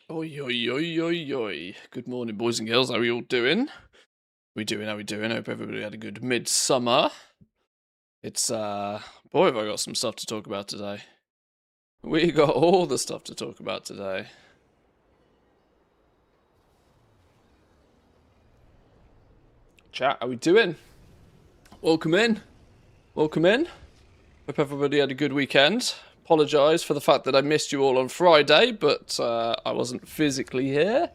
Oi, oi, oi, oi, oi. Good morning, boys and girls. How are you all doing? How we doing? Hope everybody had a good midsummer. It's, boy, have I got some stuff to talk about today. We got all the stuff to talk about today. Chat, how we doing? Welcome in. Welcome in. Hope everybody had a good weekend. Apologise for the fact that I missed you all on Friday, but I wasn't physically here.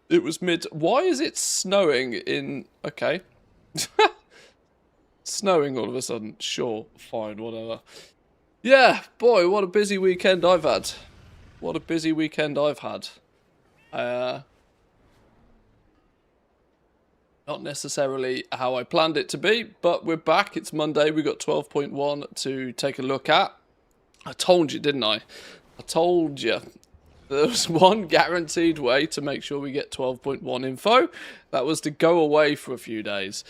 It was mid. Why is it snowing in. Okay. Snowing all of a sudden. Sure, fine, whatever. Yeah, boy, what a busy weekend I've had. What a busy weekend I've had. Not necessarily how I planned it to be, but we're back. It's Monday. We got 12.1 to take a look at. I told you, didn't I? I told you. There was one guaranteed way to make sure we get 12.1 info. That was to go away for a few days.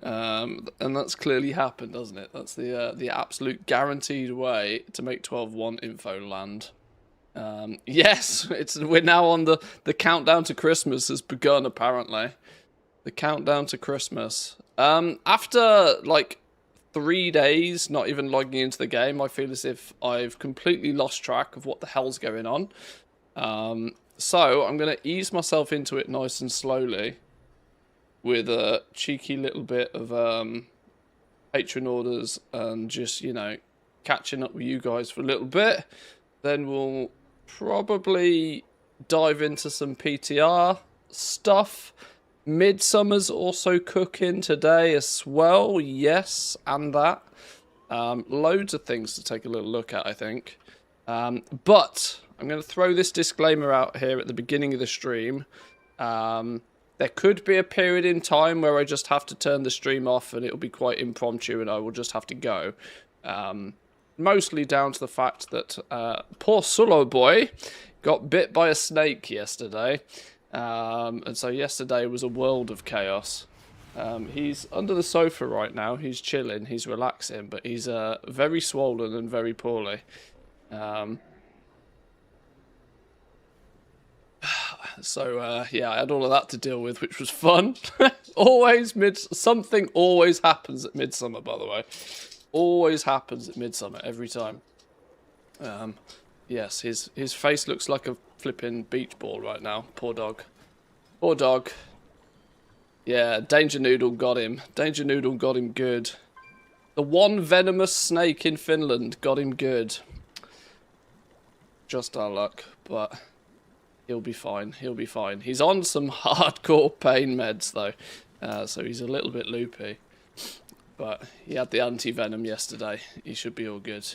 And that's clearly happened, doesn't it? That's the absolute guaranteed way to make 12.1 info land. Yes, we're now on the countdown to Christmas has begun, apparently. The countdown to Christmas. After like 3 days not even logging into the game, I feel as if I've completely lost track of what the hell's going on. So I'm going to ease myself into it nice and slowly with a cheeky little bit of patron orders and just, you know, catching up with you guys for a little bit. Then we'll probably dive into some PTR stuff. Midsummer's also cooking today as well. Yes, and that. Loads of things to take a little look at, I think. But I'm going to throw this disclaimer out here at the beginning of the stream. There could be a period in time where I just have to turn the stream off and it'll be quite impromptu and I will just have to go. Mostly down to the fact that poor Sulo boy got bit by a snake yesterday. And so yesterday was a world of chaos. He's under the sofa right now. He's chilling. He's relaxing. But he's very swollen and very poorly. So yeah, I had all of that to deal with, which was fun. Something always happens at midsummer, by the way. Always happens at midsummer every time. Yes, his face looks like a flipping beach ball right now. Poor dog. Poor dog. Yeah, Danger Noodle got him. Danger Noodle got him good. The one venomous snake in Finland got him good. Just our luck, but he'll be fine. He'll be fine. He's on some hardcore pain meds, though. So he's a little bit loopy. But he had the anti-venom yesterday. He should be all good.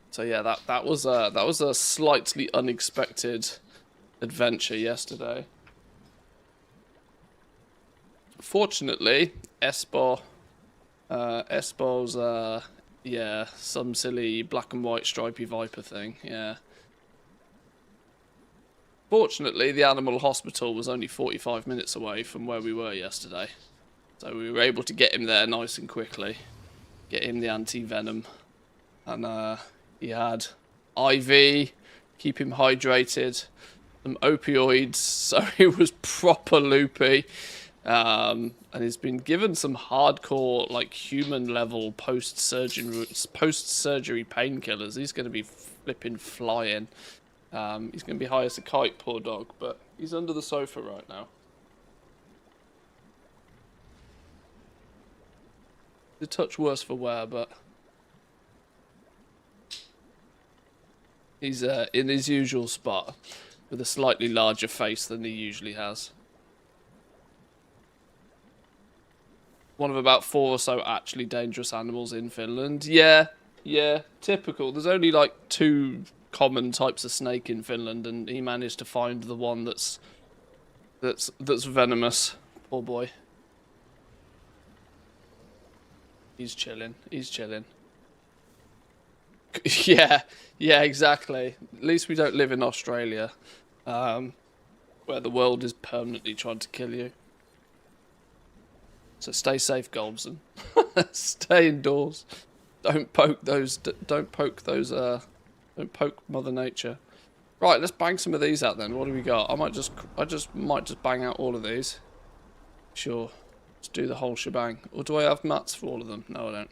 So yeah, that was a slightly unexpected adventure yesterday. Fortunately, Espo's yeah, some silly black and white stripy viper thing, yeah. Fortunately, the animal hospital was only 45 minutes away from where we were yesterday. So we were able to get him there nice and quickly. Get him the anti-venom. And he had IV, keep him hydrated, some opioids, so he was proper loopy. And he's been given some hardcore, like, human-level post-surgery painkillers. He's going to be flipping flying. He's going to be high as a kite, poor dog, but he's under the sofa right now. A touch worse for wear, but he's in his usual spot with a slightly larger face than he usually has. One of about 4 or so actually dangerous animals in Finland. Yeah, typical. There's only like 2 common types of snake in Finland, and he managed to find the one that's venomous. Poor boy. He's chilling. He's chilling. Yeah, exactly. At least we don't live in Australia, where the world is permanently trying to kill you. So stay safe, Goldson. Stay indoors. Don't poke those Don't poke Mother Nature. Right, let's bang some of these out then. What do we got? I might just bang out all of these. Sure. Let's do the whole shebang. Or do I have mats for all of them? No, I don't.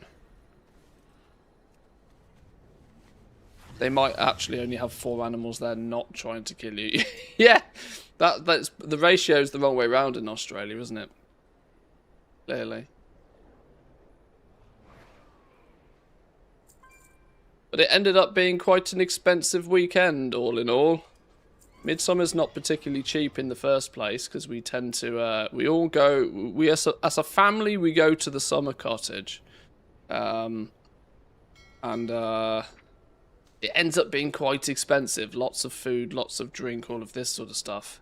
They might actually only have 4 animals there not trying to kill you. Yeah, that's the ratio's the wrong way around in Australia, isn't it? Clearly. But it ended up being quite an expensive weekend, all in all. Midsummer's not particularly cheap in the first place, because we tend to, as a family, we go to the summer cottage. It ends up being quite expensive. Lots of food, lots of drink, all of this sort of stuff.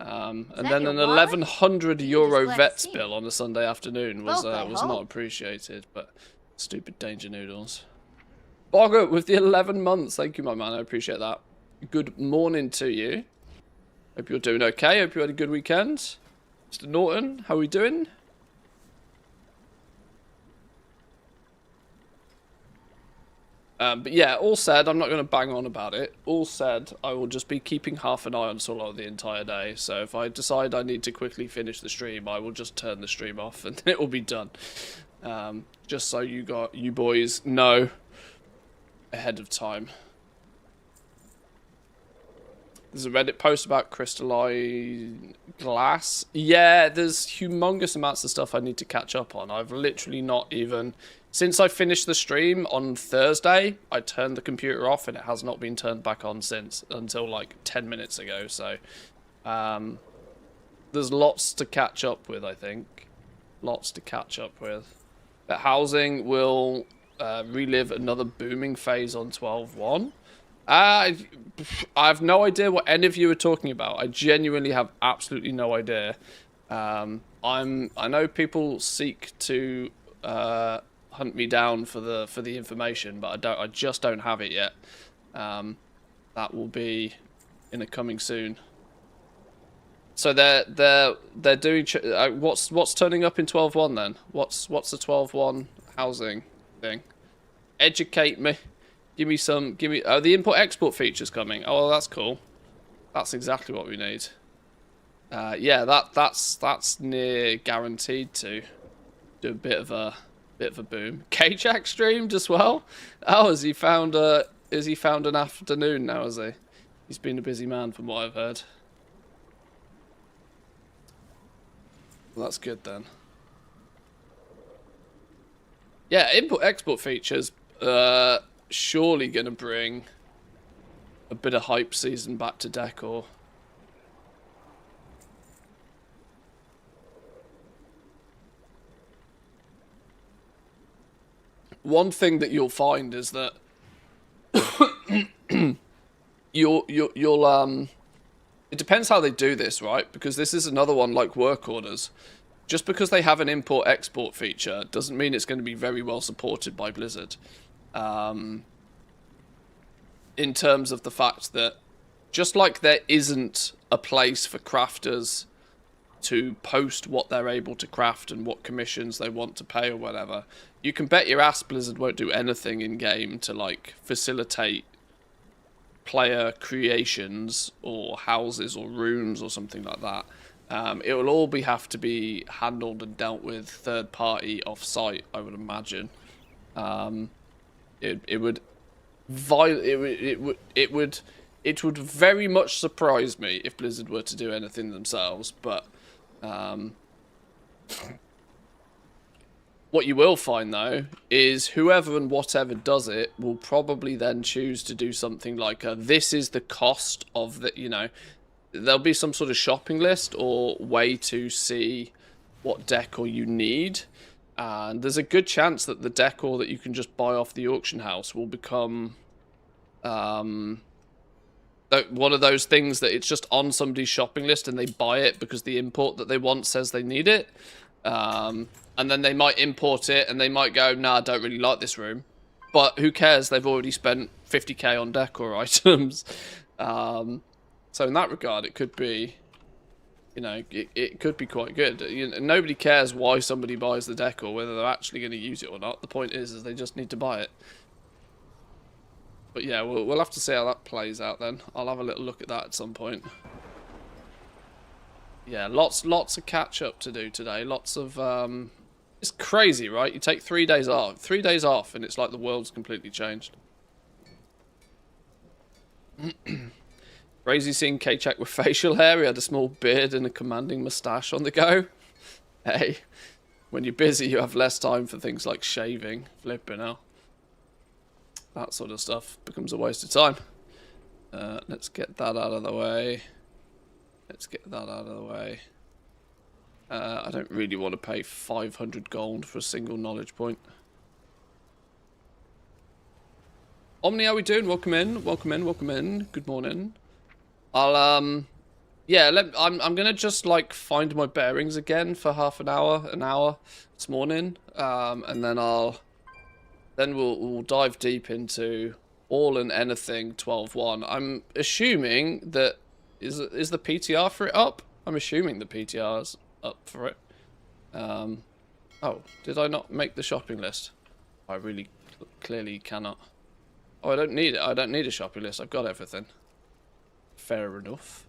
And then an €1,100 vet's bill on a Sunday afternoon was not appreciated, but stupid danger noodles. Bogger with the 11 months. Thank you, my man. I appreciate that. Good morning to you. Hope you're doing okay. Hope you had a good weekend. Mr. Norton, how are we doing? But yeah, all said, I'm not going to bang on about it. All said, I will just be keeping half an eye on Solo the entire day. So if I decide I need to quickly finish the stream, I will just turn the stream off and it will be done. Just so you boys know ahead of time. There's a Reddit post about crystalline glass. Yeah, there's humongous amounts of stuff I need to catch up on. I've literally not even... Since I finished the stream on Thursday, I turned the computer off and it has not been turned back on since, until like 10 minutes ago. So, there's lots to catch up with, I think. Lots to catch up with. But housing will relive another booming phase on 12.1. I have no idea what any of you are talking about. I genuinely have absolutely no idea. I know people seek to hunt me down for the information, but I just don't have it yet. That will be in a coming soon. So they're doing what's turning up in 12.1 then? What's the 12.1 housing thing? Educate me. Give me the import export feature's coming. Oh, well, that's cool. That's exactly what we need. Yeah, that's near guaranteed to do a bit of a boom. K-Jack streamed as well. Oh, has he found an afternoon now, has he? He's been a busy man from what I've heard. Well, that's good then. Yeah, import export features surely gonna bring a bit of hype season back to decor. One thing that you'll find is that you'll it depends how they do this, right? Because this is another one like work orders. Just because they have an import export feature doesn't mean it's going to be very well supported by Blizzard. In terms of the fact that just like there isn't a place for crafters to post what they're able to craft and what commissions they want to pay or whatever, you can bet your ass Blizzard won't do anything in game to like facilitate player creations or houses or rooms or something like that. It will all have to be handled and dealt with third party off site, I would imagine. It would very much surprise me if Blizzard were to do anything themselves, but what you will find though is whoever and whatever does it will probably then choose to do something like this is the cost of the, you know, there'll be some sort of shopping list or way to see what decor you need. And there's a good chance that the decor that you can just buy off the auction house will become one of those things that it's just on somebody's shopping list and they buy it because the import that they want says they need it. And then they might import it and they might go, nah, I don't really like this room. But who cares? They've already spent 50k on decor items. So in that regard, it could be... You know, it could be quite good. You know, nobody cares why somebody buys the decor, whether they're actually going to use it or not. The point is they just need to buy it. But yeah, we'll have to see how that plays out then. I'll have a little look at that at some point. Yeah, lots of catch up to do today. Lots of it's crazy, right? You take 3 days off. 3 days off and it's like the world's completely changed. Crazy seeing K-Check with facial hair. He had a small beard and a commanding moustache on the go. Hey, when you're busy, you have less time for things like shaving, flipping out. That sort of stuff becomes a waste of time. Let's get that out of the way. Let's get that out of the way. I don't really want to pay 500 gold for a single knowledge point. Omni, how we doing? Welcome in, welcome in, welcome in. Good morning. I'll yeah, I'm gonna just like find my bearings again for half an hour this morning, and then we'll dive deep into all and anything 12.1. I'm assuming that is the PTR for it up? I'm assuming the PTR's up for it. Oh, did I not make the shopping list? I really clearly cannot. Oh, I don't need it. I don't need a shopping list. I've got everything. Fair enough.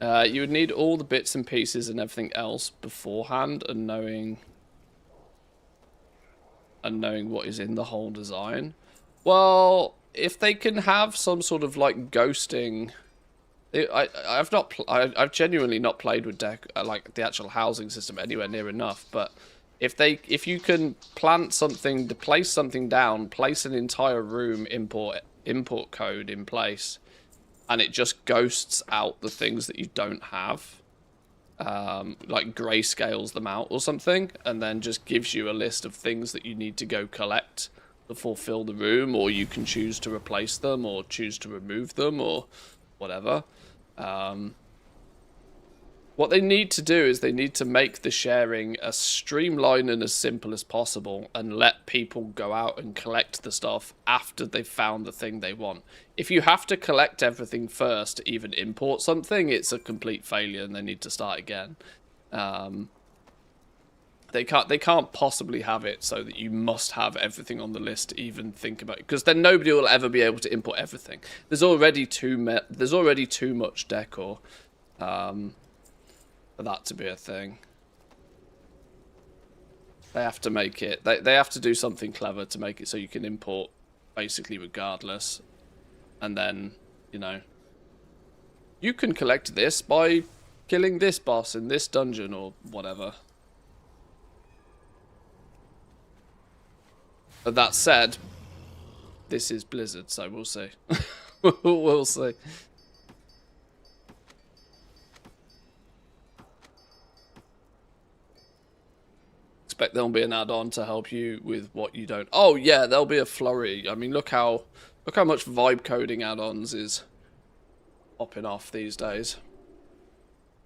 You would need all the bits and pieces and everything else beforehand, and knowing what is in the whole design. Well, if they can have some sort of like ghosting, I've genuinely not played with like the actual housing system anywhere near enough. But if you can plant something, to place something down, place an entire room import code in place, and it just ghosts out the things that you don't have, like grayscales them out or something, and then just gives you a list of things that you need to go collect to fulfill the room, or you can choose to replace them or choose to remove them or whatever. What they need to do is they need to make the sharing as streamlined and as simple as possible, and let people go out and collect the stuff after they've found the thing they want. If you have to collect everything first to even import something, it's a complete failure and they need to start again. They can't possibly have it so that you must have everything on the list to even think about it, because then nobody will ever be able to import everything. There's already too much decor for that to be a thing. They have to make it. They have to do something clever to make it so you can import basically regardless, and then you can collect this by killing this boss in this dungeon or whatever. But that said, this is Blizzard, so we'll see. We'll see. Expect there'll be an add-on to help you with what you don't. Oh yeah, there'll be a flurry. I mean, look how much vibe coding add-ons is popping off these days.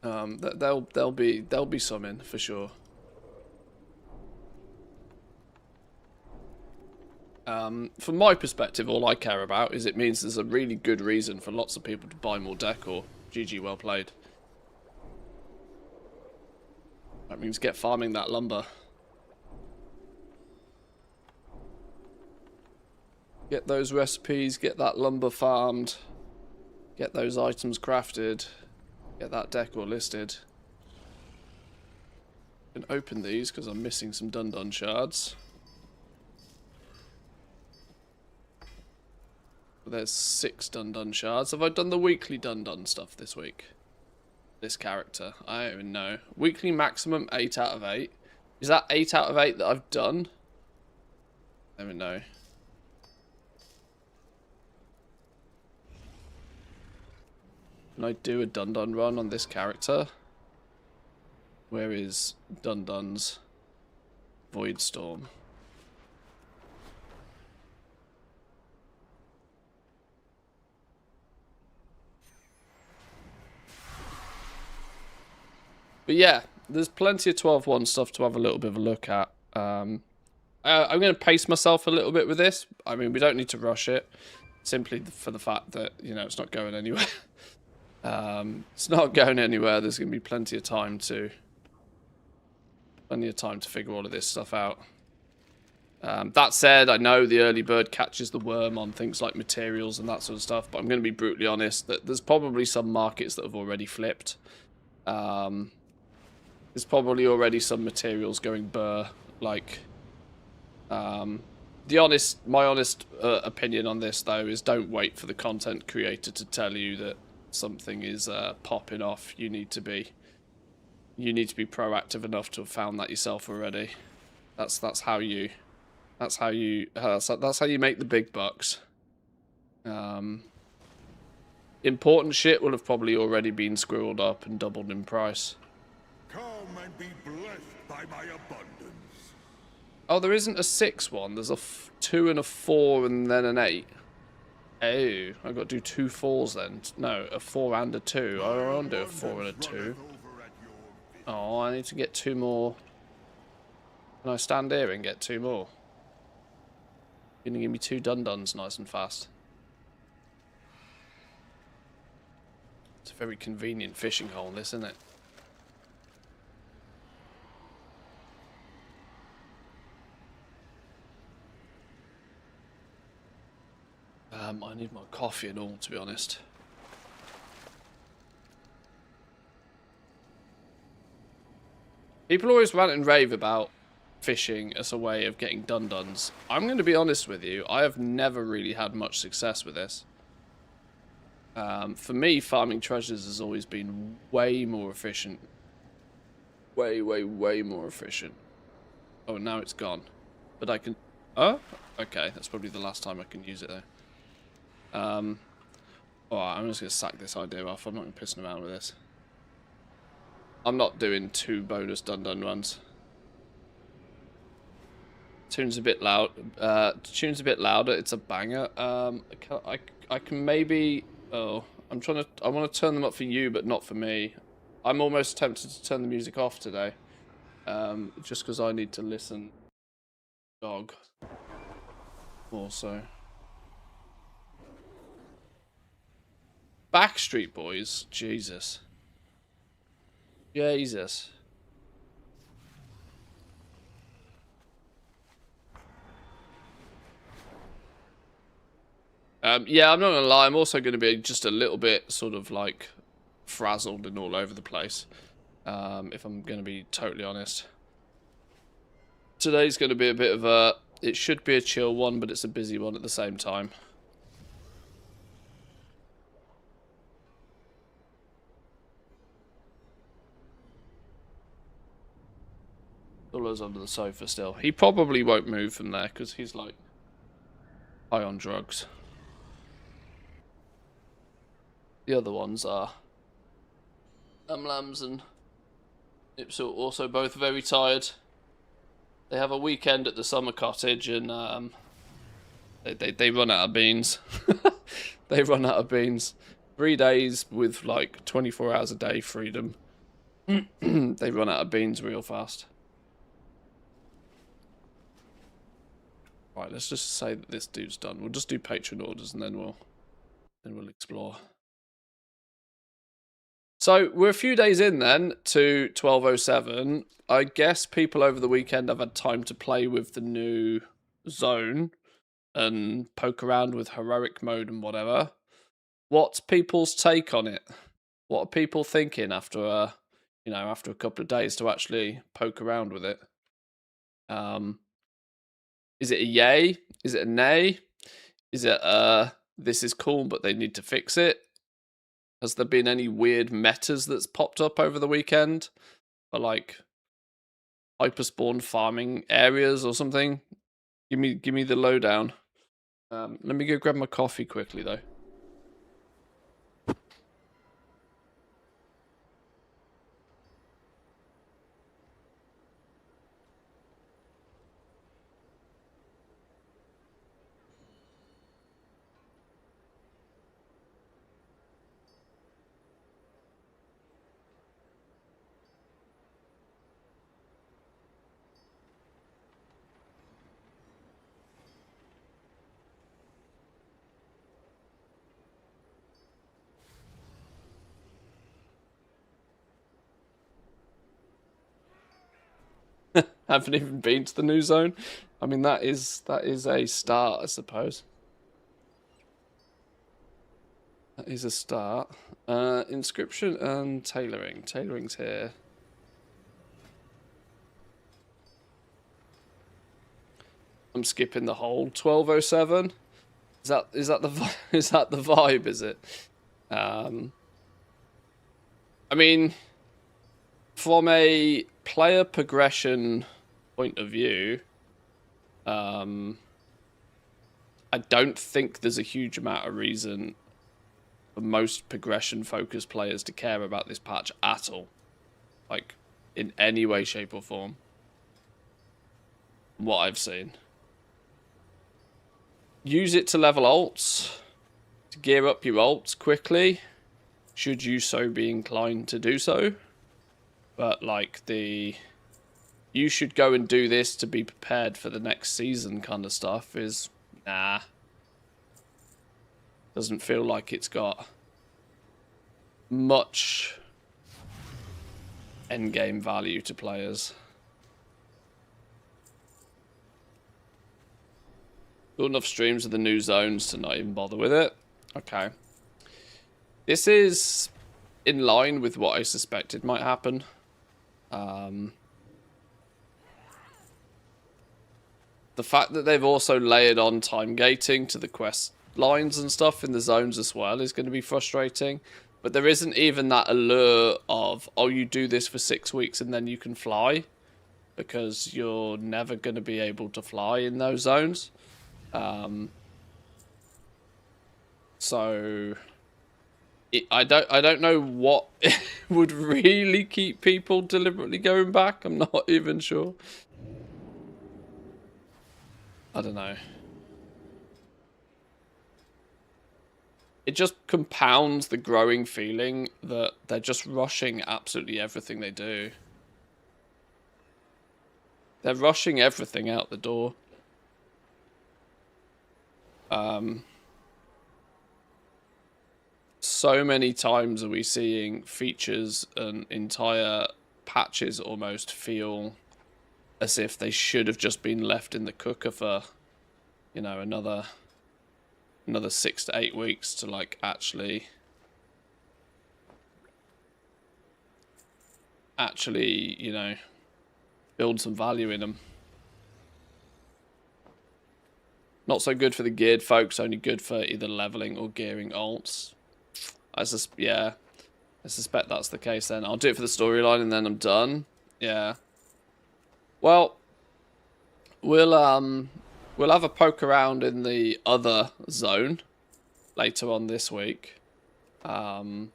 There'll be some in for sure. From my perspective, all I care about is it means there's a really good reason for lots of people to buy more decor. GG, well played. That means get farming that lumber. Get those recipes, get that lumber farmed, get those items crafted, get that decor listed. I can open these because I'm missing some Dun-Dun shards. There's 6 Dun-Dun shards. Have I done the weekly Dun-Dun stuff this week? This character? I don't even know. Weekly maximum 8 out of 8. Is that 8 out of 8 that I've done? I don't even know. Can I do a Dun-Dun run on this character? Where is Dun-Dun's Void Storm? But yeah, there's plenty of 12.1 stuff to have a little bit of a look at. I'm going to pace myself a little bit with this. I mean, we don't need to rush it, simply for the fact that, it's not going anywhere. It's not going anywhere. There's going to be plenty of time to Plenty of time to figure all of this stuff out. That said, I know the early bird catches the worm on things like materials and that sort of stuff, but I'm going to be brutally honest that there's probably some markets that have already flipped. There's probably already some materials going burr. Like, my honest opinion on this though is don't wait for the content creator to tell you that something is popping off. You need to be proactive enough to have found that yourself already. That's how you make the big bucks. Important shit will have probably already been squirreled up and doubled in price. Come and be blessed by my abundance. Oh, there isn't a 6 one. There's a 2 and a 4 and then an 8. Oh, I've got to do 2 4s then. No, a 4 and a 2. I don't want to do a 4 and a 2. Oh, I need to get 2 more. Can I stand here and get 2 more? You're going to give me 2 dun-duns nice and fast. It's a very convenient fishing hole, this, isn't it? I need my coffee and all, to be honest. People always rant and rave about fishing as a way of getting dun-duns. I'm going to be honest with you, I have never really had much success with this. For me, farming treasures has always been way more efficient. Way more efficient. Oh, now it's gone. But I can... Oh? Okay, that's probably the last time I can use it, though. Alright, I'm just going to sack this idea off. I'm not going to piss around with this. I'm not doing 2 bonus dun-dun runs. Tune's a bit loud. Tune's a bit louder. It's a banger. I can maybe... Oh, I want to turn them up for you, but not for me. I'm almost tempted to turn the music off today. Just because I need to listen. Dog. Also. Backstreet Boys? Jesus. Jesus. Yeah, I'm not gonna lie, I'm also gonna be just a little bit sort of like frazzled and all over the place. If I'm gonna be totally honest. Today's gonna be a bit of a... It should be a chill one, but it's a busy one at the same time. Dollars under the sofa still. He probably won't move from there because he's like high on drugs. The other ones are Lambs and Ipso, also both very tired. They have a weekend at the summer cottage and they run out of beans. They run out of beans. 3 days with like 24 hours a day freedom. They run out of beans real fast. Right, let's just say that this dude's done. We'll just do patron orders and then we'll explore. So we're a few days in then to 1207. I guess people over the weekend have had time to play with the new zone and poke around with heroic mode and whatever. What's people's take on it? What are people thinking after after a couple of days to actually poke around with it? Is it a yay? Is it a nay? Is it this is cool but they need to fix it? Has there been any weird metas that's popped up over the weekend? For like hyperspawn farming areas or something? Give me the lowdown. Let me go grab my coffee quickly though. haven't even been to the new zone. I mean, that is a start, I suppose. That is a start. Inscription and tailoring. Tailoring's here. I'm skipping the whole 1207. Is that the is that the vibe? Is it? I mean, from a player progression point of view, I don't think there's a huge amount of reason for most progression-focused players to care about this patch at all, like in any way, shape, or form. From what I've seen. Use it to level ults, to gear up your ults quickly, should you so be inclined to do so. But like you should go and do this to be prepared for the next season kind of stuff is, nah. Doesn't feel like it's got much endgame value to players. Got enough streams of the new zones to not even bother with it. Okay. This is in line with what I suspected might happen. The fact that they've also layered on time gating to the quest lines and stuff in the zones as well is going to be frustrating. But there isn't even that allure of, oh, you do this for 6 weeks and then you can fly. Because you're never going to be able to fly in those zones. So I don't know what would really keep people deliberately going back. I'm not even sure. I don't know. It just compounds the growing feeling that they're just rushing absolutely everything they do. They're rushing everything out the door. So many times are we seeing features and entire patches almost feel as if they should have just been left in the cooker for, you know, another 6 to 8 weeks to like actually you know, build some value in them. Not so good for the geared folks, only good for either leveling or gearing ults. Yeah, I suspect that's the case then. I'll do it for the storyline and then I'm done. Yeah. Well, we'll have a poke around in the other zone later on this week. Although,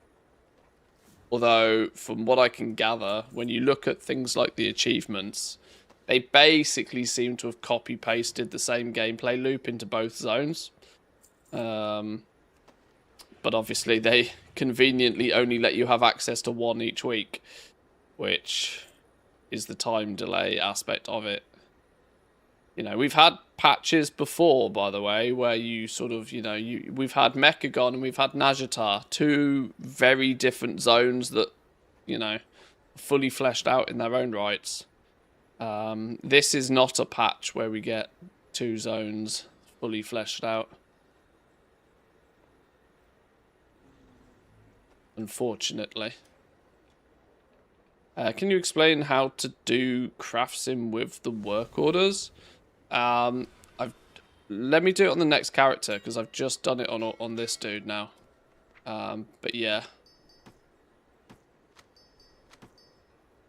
from what I can gather, when you look at things like the achievements, they basically seem to have copy-pasted the same gameplay loop into both zones. But obviously they conveniently only let you have access to one each week, which is the time delay aspect of it. You know, we've had patches before, by the way, where you sort of, you know, we've had Mechagon and we've had Nagitar, two very different zones that, you know, are fully fleshed out in their own rights. This is not a patch where we get two zones fully fleshed out. Unfortunately. Can you explain how to do craft sim with the work orders? Let me do it on the next character because I've just done it on this dude now. But yeah.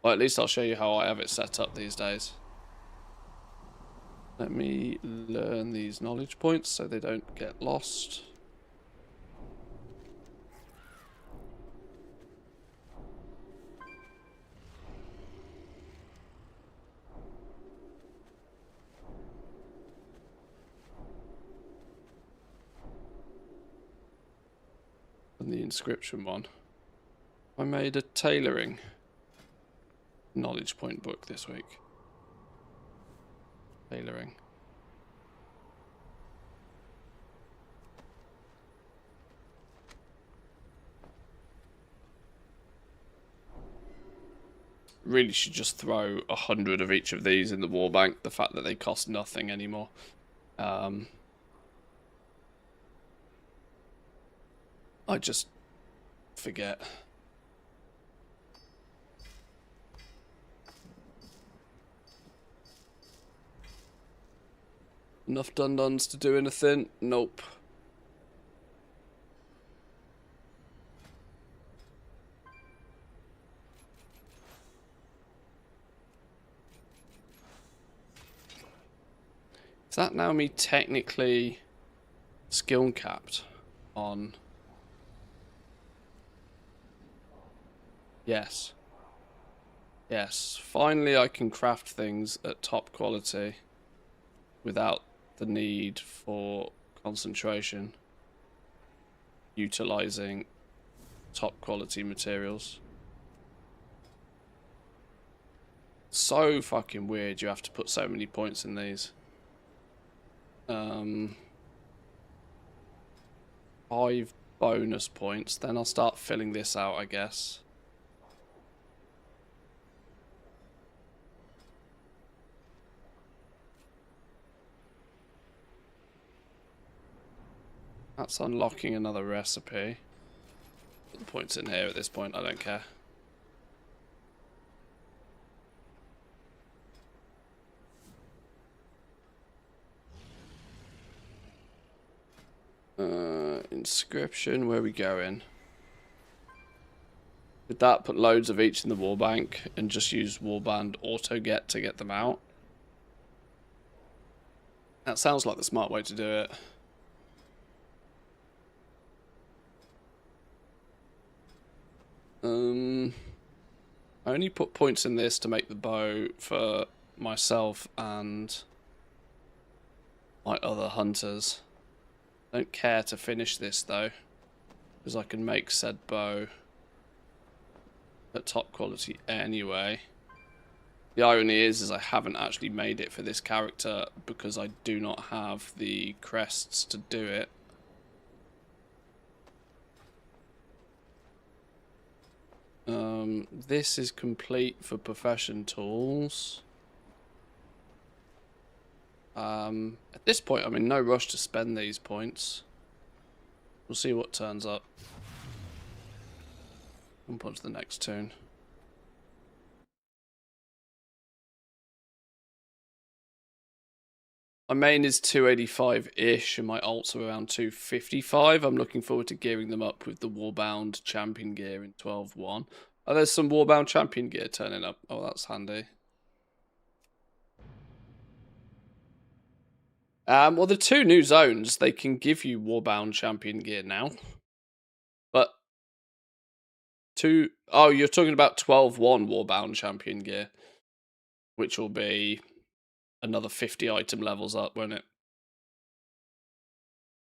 Well, at least I'll show you how I have it set up these days. Let me learn these knowledge points so they don't get lost. And the inscription one. I made a tailoring knowledge point book this week. Tailoring. Really should just throw 100 of each of these in the war bank. The fact that they cost nothing anymore. I just forget. Enough dun-duns to do anything? Nope. Is that now me technically skill capped on? Yes. Yes. Finally I can craft things at top quality without the need for concentration, utilizing top quality materials. So fucking weird you have to put so many points in these. 5 bonus points, then I'll start filling this out, I guess. That's unlocking another recipe. Put the points in here at this point, I don't care. Inscription, where are we going? With that, put loads of each in the warbank and just use warband auto get to get them out. That sounds like the smart way to do it. I only put points in this to make the bow for myself and my other hunters. Don't care to finish this though, because I can make said bow at top quality anyway. The irony is I haven't actually made it for this character because I do not have the crests to do it. This is complete for profession tools. At this point, I'm in no rush to spend these points. We'll see what turns up. We'll put to the next tune. My main is 285-ish, and my alts are around 255. I'm looking forward to gearing them up with the Warbound champion gear in 12.1. Oh, there's some Warbound champion gear turning up. Oh, that's handy. Well, the 2 new zones, they can give you Warbound champion gear now. But oh, you're talking about 12.1 Warbound champion gear, which will be another 50 item levels up, won't it?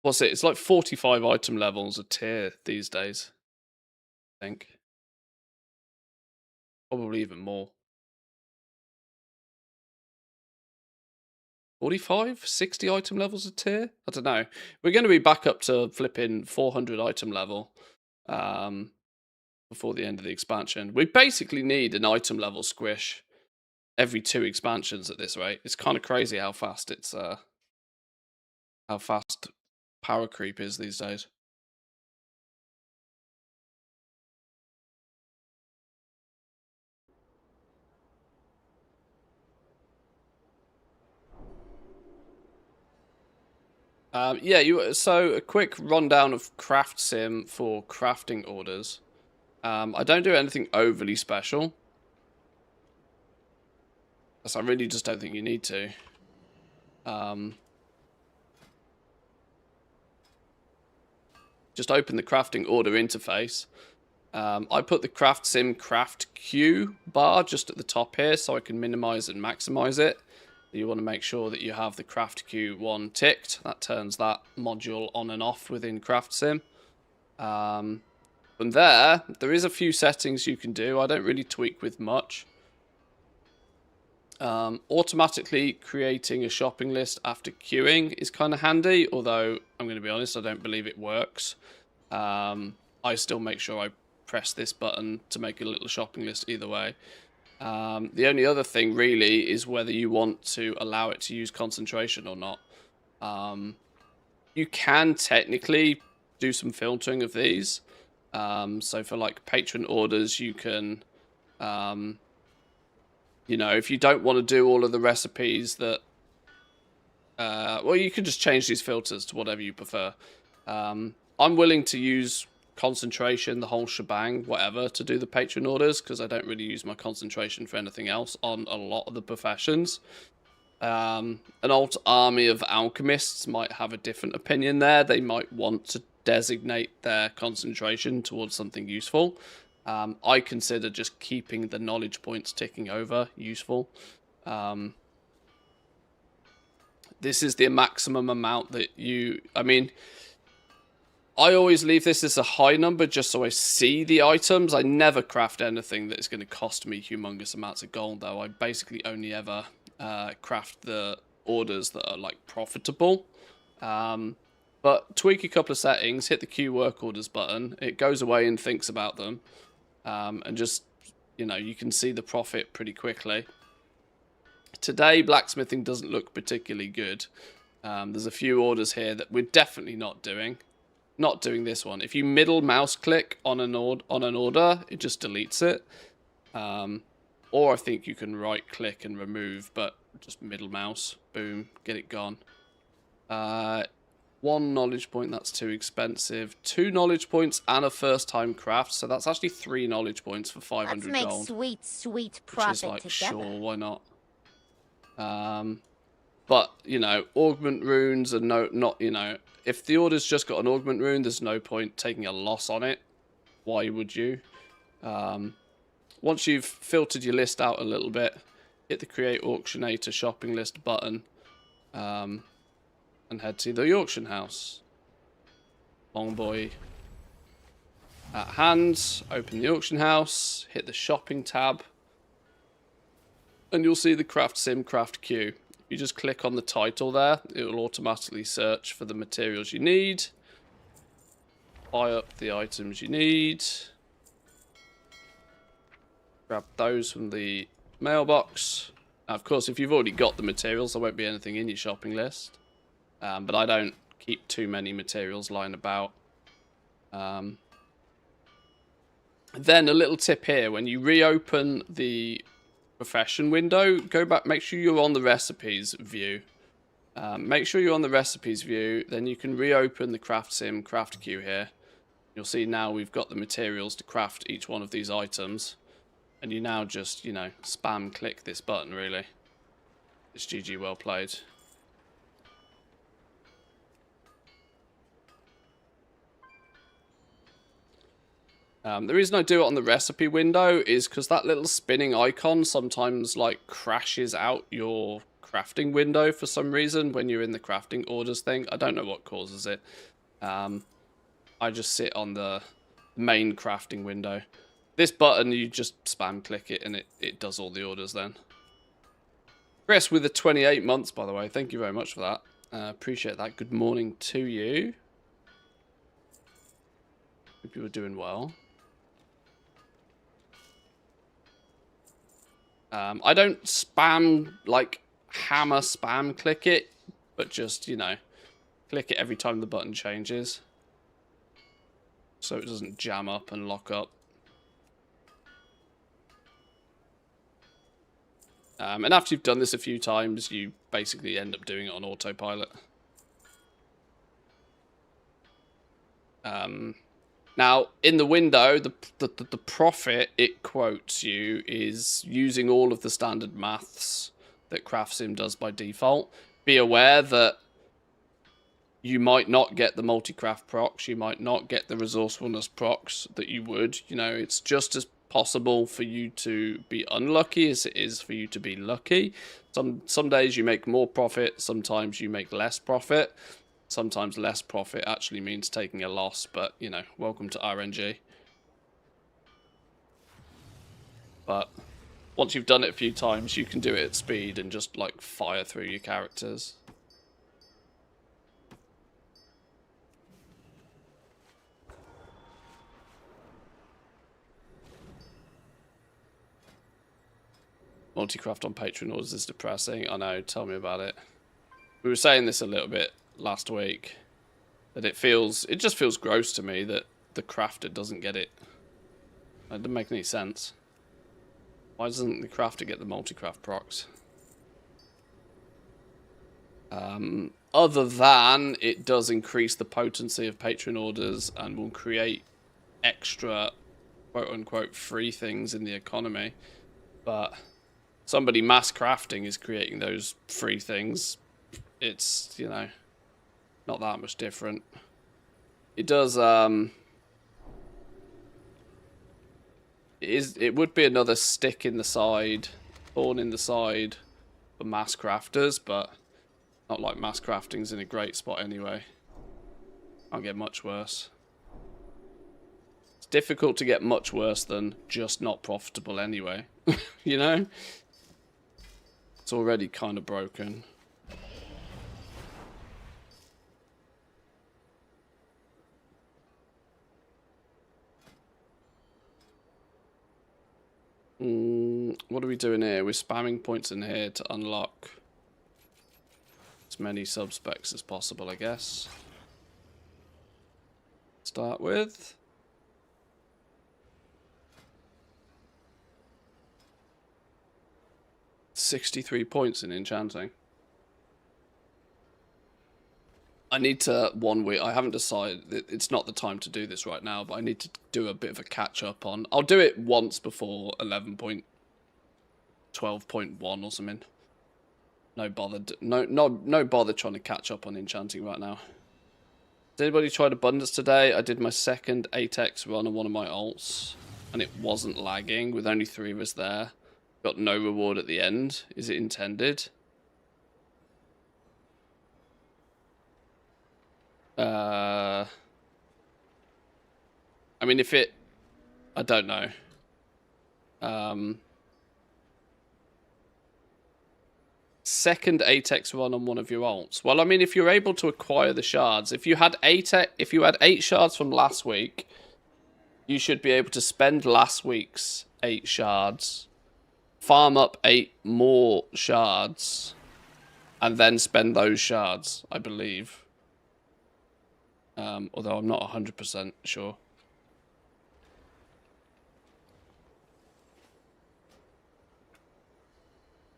What's it? It's like 45 item levels a tier these days, I think. Probably even more. 45? 60 item levels a tier? I don't know. We're going to be back up to flipping 400 item level before the end of the expansion. We basically need an item level squish every 2 expansions at this rate. It's kind of crazy how fast it's how fast power creep is these days. So a quick rundown of Craft Sim for crafting orders. I don't do anything overly special, because I really just don't think you need to. Just open the crafting order interface. I put the Craft Sim Craft Queue bar just at the top here so I can minimize and maximize it. You want to make sure that you have the Craft Queue 1 ticked. That turns that module on and off within Craft Sim. From there is a few settings you can do. I don't really tweak with much. Automatically creating a shopping list after queuing is kind of handy, although I'm going to be honest, I don't believe it works. I still make sure I press this button to make a little shopping list either way. The only other thing really is whether you want to allow it to use concentration or not. You can technically do some filtering of these. So for like patron orders, you can, you know, if you don't want to do all of the recipes that, well, you can just change these filters to whatever you prefer. I'm willing to use concentration, the whole shebang, whatever, to do the patron orders, because I don't really use my concentration for anything else on a lot of the professions. An alt army of alchemists might have a different opinion there. They might want to designate their concentration towards something useful. I consider just keeping the knowledge points ticking over useful. This is the maximum amount that you... I mean, I always leave this as a high number just so I see the items. I never craft anything that is going to cost me humongous amounts of gold, though. I basically only ever craft the orders that are, like, profitable. But tweak a couple of settings, hit the Q work orders button. It goes away and thinks about them. And just, you know, you can see the profit pretty quickly. Today, blacksmithing doesn't look particularly good. There's a few orders here that we're definitely not doing. Not doing this one. If you middle mouse click on an order, it just deletes it. Or I think you can right click and remove, but just middle mouse, boom, get it gone. 1 knowledge point, that's too expensive. 2 knowledge points and a first time craft, so that's actually 3 knowledge points for 500 Let's make gold. sweet profit which is like, together. sure, why not? But, you know, augment runes are not, you know, if the order's just got an augment rune, there's no point taking a loss on it. Why would you? Once you've filtered your list out a little bit, hit the Create Auctionator shopping list button, and head to the auction house. Long boy at hand, open the auction house, hit the shopping tab, and you'll see the Craft Sim Craft Queue. You just click on the title there, it will automatically search for the materials you need, buy up the items you need, grab those from the mailbox. Now, of course, if you've already got the materials, there won't be anything in your shopping list, but I don't keep too many materials lying about. Then a little tip here, when you reopen the profession window, go back, make sure you're on the recipes view. Make sure you're on the recipes view, then you can reopen the Craft Sim Craft Queue here. You'll see now we've got the materials to craft each one of these items. And you now just, you know, spam click this button, really. It's GG, well played. The reason I do it on the recipe window is because that little spinning icon sometimes like crashes out your crafting window for some reason when you're in the crafting orders thing. I don't know what causes it. I just sit on the main crafting window. This button, you just spam click it and it does all the orders then. Chris with the 28 months, by the way. Thank you very much for that. Appreciate that. Good morning to you. Hope you were doing well. I don't spam, like, hammer spam click it, but just, you know, click it every time the button changes. So it doesn't jam up and lock up. And after you've done this a few times, you basically end up doing it on autopilot. Now, in the window, the profit it quotes you is using all of the standard maths that CraftSim does by default. Be aware that you might not get the multi-craft procs, you might not get the resourcefulness procs that you would. You know, it's just as possible for you to be unlucky as it is for you to be lucky. Some days you make more profit, sometimes you make less profit. Sometimes less profit actually means taking a loss, but, you know, welcome to RNG. But once you've done it a few times, you can do it at speed and just, like, fire through your characters. Multi-craft on Patreon orders is depressing. I know, tell me about it. We were saying this a little bit last week. That it just feels gross to me that the crafter doesn't get it. It doesn't make any sense. Why doesn't the crafter get the multi-craft procs? Other than it does increase the potency of Patreon orders and will create extra quote-unquote free things in the economy. But somebody mass crafting is creating those free things. It's, you know, not that much different. It does, it would be another stick in the side, thorn in the side for mass crafters, but not like mass crafting's in a great spot anyway. Can't get much worse. It's difficult to get much worse than just not profitable anyway. You know? It's already kind of broken. What are we doing here? We're spamming points in here to unlock as many sub-specs as possible, I guess. Start with 63 points in enchanting. I need to, 1 week, I haven't decided, it's not the time to do this right now, but I need to do a bit of a catch up on, I'll do it once before 11.12.1 or something. No bother trying to catch up on enchanting right now. Did anybody try abundance today? I did my second 8x run on one of my alts, and it wasn't lagging with only 3 of us there. Got no reward at the end. Is it intended? I mean, if it... I don't know. Second 8x run on one of your alts. Well, I mean, if you're able to acquire the shards, if you had 8 shards from last week, you should be able to spend last week's 8 shards, farm up 8 more shards, and then spend those shards, I believe. Although I'm not 100% sure.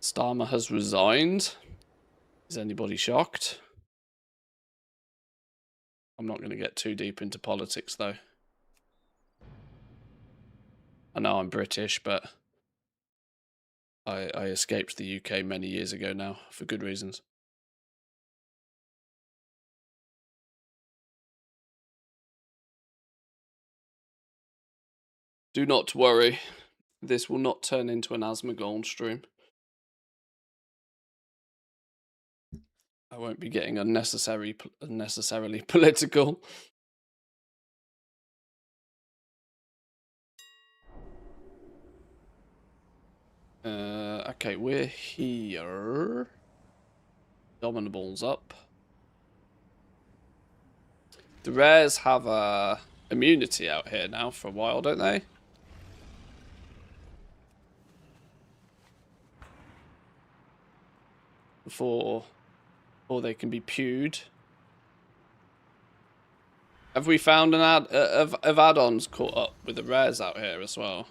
Starmer has resigned. Is anybody shocked? I'm not going to get too deep into politics, though. I know I'm British, but I escaped the UK many years ago now, for good reasons. Do not worry. This will not turn into an Asmongold stream. I won't be getting unnecessarily political. Okay, we're here. Dominables up. The rares have immunity out here now for a while, don't they? Before they can be pewed. Have we found an add-ons caught up with the rares out here as well?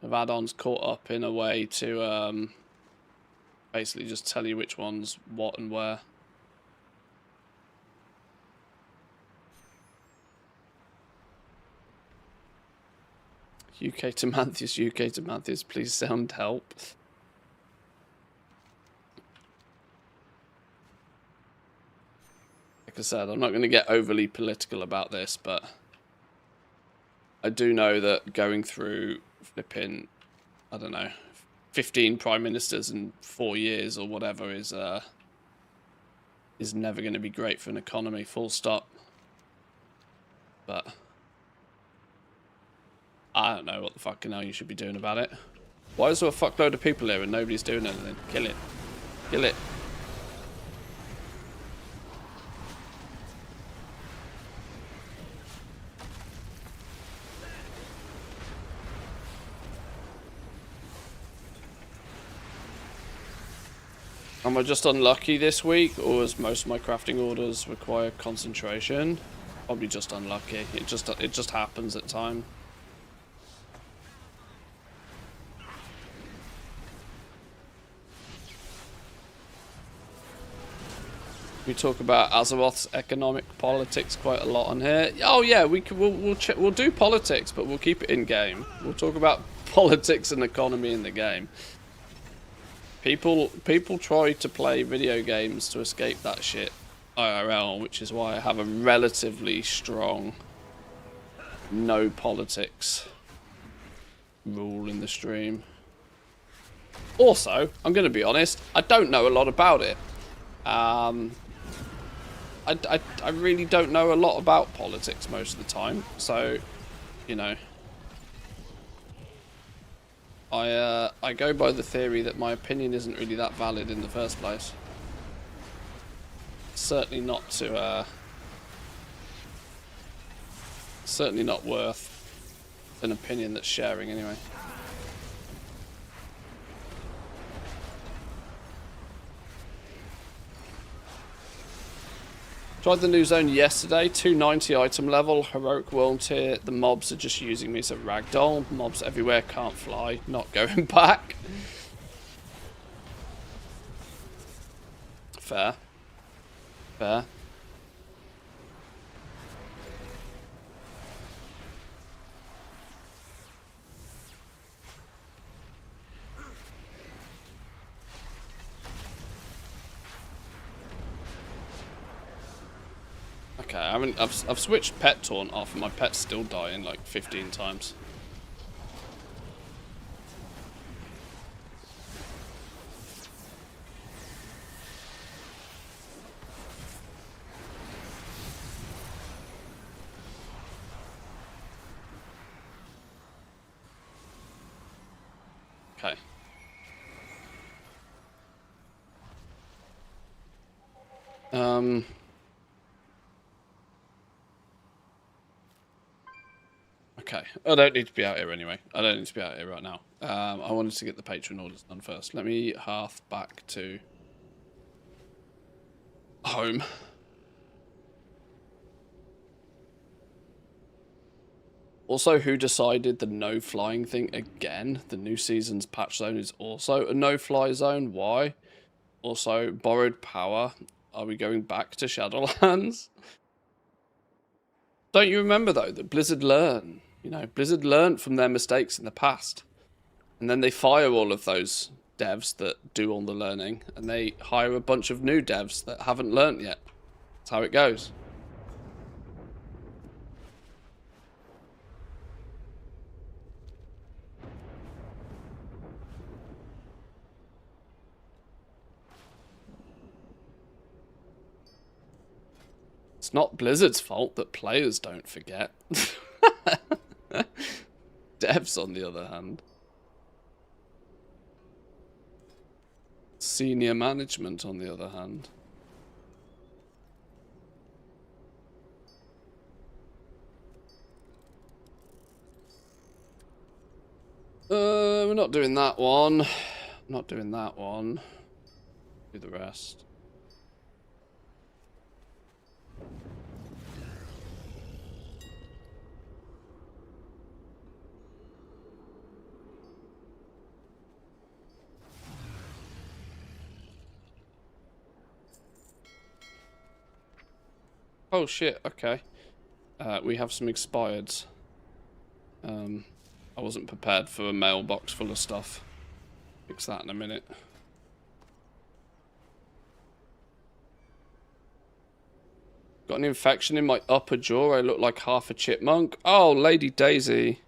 Have add-ons caught up in a way to basically just tell you which one's what and where? UK to Mantheus, please send help. Like I said, I'm not going to get overly political about this, but I do know that going through flipping, I don't know, 15 prime ministers in 4 years or whatever is never going to be great for an economy, full stop. But I don't know what the fucking hell you should be doing about it. Why is there a fuckload of people here and nobody's doing anything? Kill it. Kill it. Am I just unlucky this week, or as most of my crafting orders require concentration? Probably just unlucky. It just happens at times. We talk about Azeroth's economic politics quite a lot on here. Oh yeah, we'll do politics, but we'll keep it in game. We'll talk about politics and economy in the game. People try to play video games to escape that shit IRL, which is why I have a relatively strong no politics rule in the stream. Also, I'm going to be honest, I don't know a lot about it. I really don't know a lot about politics most of the time, so, you know, I go by the theory that my opinion isn't really that valid in the first place. Certainly not worth an opinion that's sharing anyway. Tried the new zone yesterday, 290 item level, heroic world tier. The mobs are just using me as a ragdoll. Mobs everywhere, can't fly, not going back. Fair. Fair. Okay, I've switched pet taunt off and my pet's still dying like 15 times. Okay. Okay, I don't need to be out here anyway. I don't need to be out here right now. I wanted to get the patron orders done first. Let me hearth back to home. Also, who decided the no flying thing again? The new season's patch zone is also a no fly zone. Why? Also, borrowed power. Are we going back to Shadowlands? Don't you remember though that Blizzard learn? You know, Blizzard learned from their mistakes in the past. And then they fire all of those devs that do all the learning. And they hire a bunch of new devs that haven't learnt yet. That's how it goes. It's not Blizzard's fault that players don't forget. Devs, on the other hand. Senior management, on the other hand. We're not doing that one. Not doing that one. Do the rest. Oh shit, okay. We have some expireds. I wasn't prepared for a mailbox full of stuff. Fix that in a minute. Got an infection in my upper jaw. I look like half a chipmunk. Oh, Lady Daisy.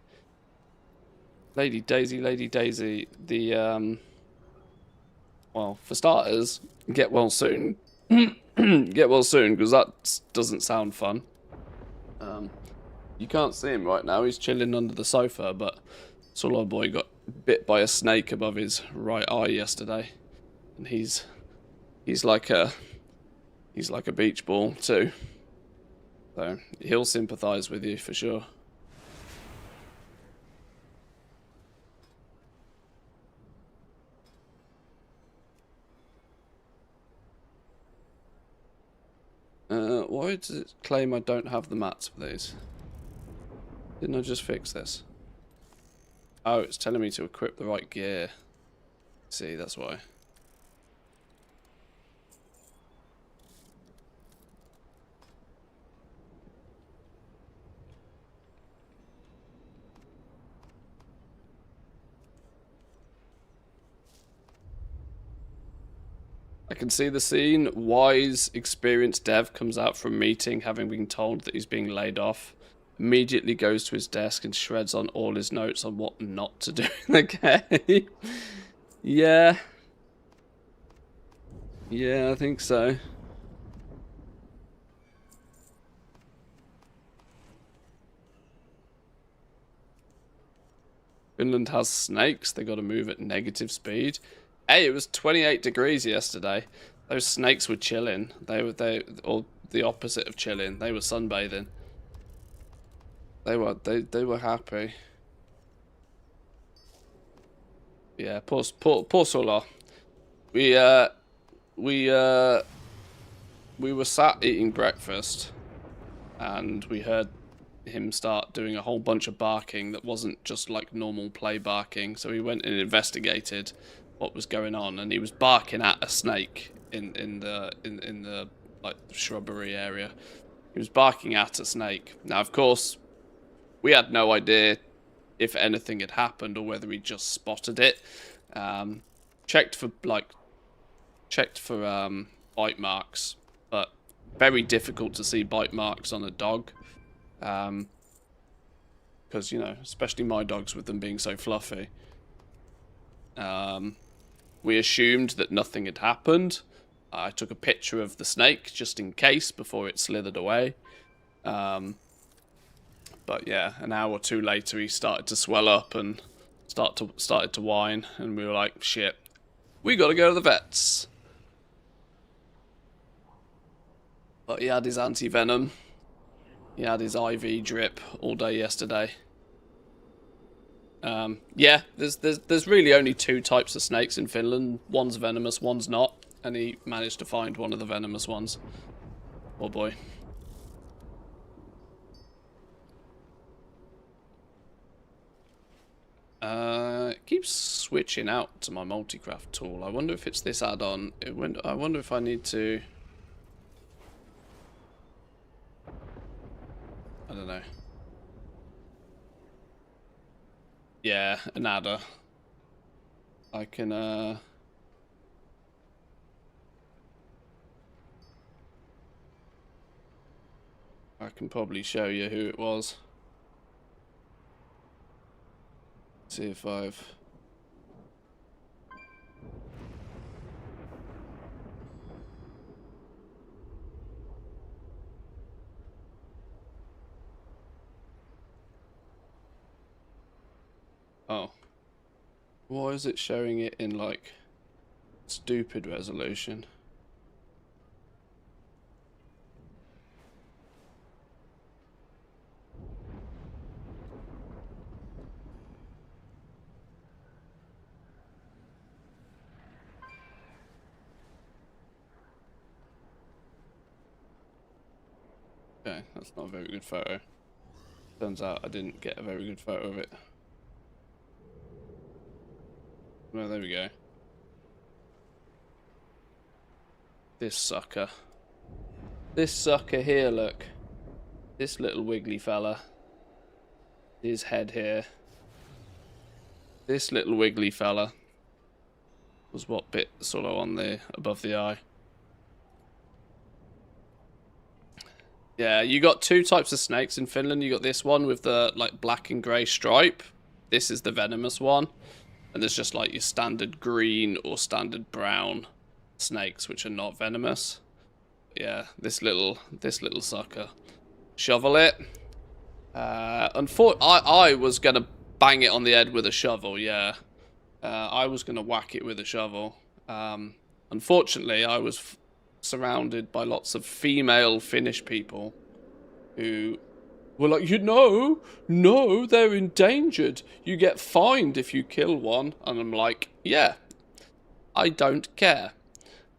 Lady Daisy, Lady Daisy. The, well, for starters, get well soon. Get well soon, because that doesn't sound fun. You can't see him right now. He's chilling under the sofa, but Solo Boy got bit by a snake above his right eye yesterday, and he's like a beach ball too. So he'll sympathise with you for sure. Why does it claim I don't have the mats for these? Didn't I just fix this? Oh, it's telling me to equip the right gear. See, that's why. I can see the scene. Wise, experienced dev comes out from meeting, having been told that he's being laid off. Immediately goes to his desk and shreds on all his notes on what not to do in the game. Yeah. Yeah, I think so. Finland has snakes. They got to move at negative speed. Hey, it was 28 degrees yesterday. Those snakes were chilling. They or the opposite of chilling. They were sunbathing. They were happy. Yeah, poor Solar. We were sat eating breakfast, and we heard him start doing a whole bunch of barking that wasn't just like normal play barking. So we went and investigated what was going on, and he was barking at a snake in the like shrubbery area. He was barking at a snake. Now, of course, we had no idea if anything had happened or whether he just spotted it. Checked for bite marks, but very difficult to see bite marks on a dog. Because, you know, especially my dogs with them being so fluffy. We assumed that nothing had happened. I took a picture of the snake just in case before it slithered away. But yeah, an hour or two later he started to swell up and started to whine, and we were like, shit, we gotta go to the vets. But he had his anti-venom. He had his IV drip all day yesterday. Yeah, there's really only two types of snakes in Finland. One's venomous, one's not. And he managed to find one of the venomous ones. Oh boy. It keeps switching out to my multicraft tool. I wonder if it's this add-on. I wonder if I need to... I don't know. Yeah, an adder. I can, I can probably show you who it was. See if I've... Oh. Why is it showing it in, like, stupid resolution? Okay, that's not a very good photo. Turns out I didn't get a very good photo of it. Well, there we go. This sucker. This sucker here, look. This little wiggly fella. His head here. This little wiggly fella was what bit sort of on the above the eye. Yeah, you got two types of snakes in Finland. You got this one with the like black and grey stripe. This is the venomous one. And there's just like your standard green or standard brown snakes which are not venomous. Yeah, this little sucker. Shovel it. I was gonna bang it on the head with a shovel, yeah. I was gonna whack it with a shovel. Unfortunately, I was surrounded by lots of female Finnish people who were like, no, they're endangered. You get fined if you kill one. And I'm like, yeah, I don't care.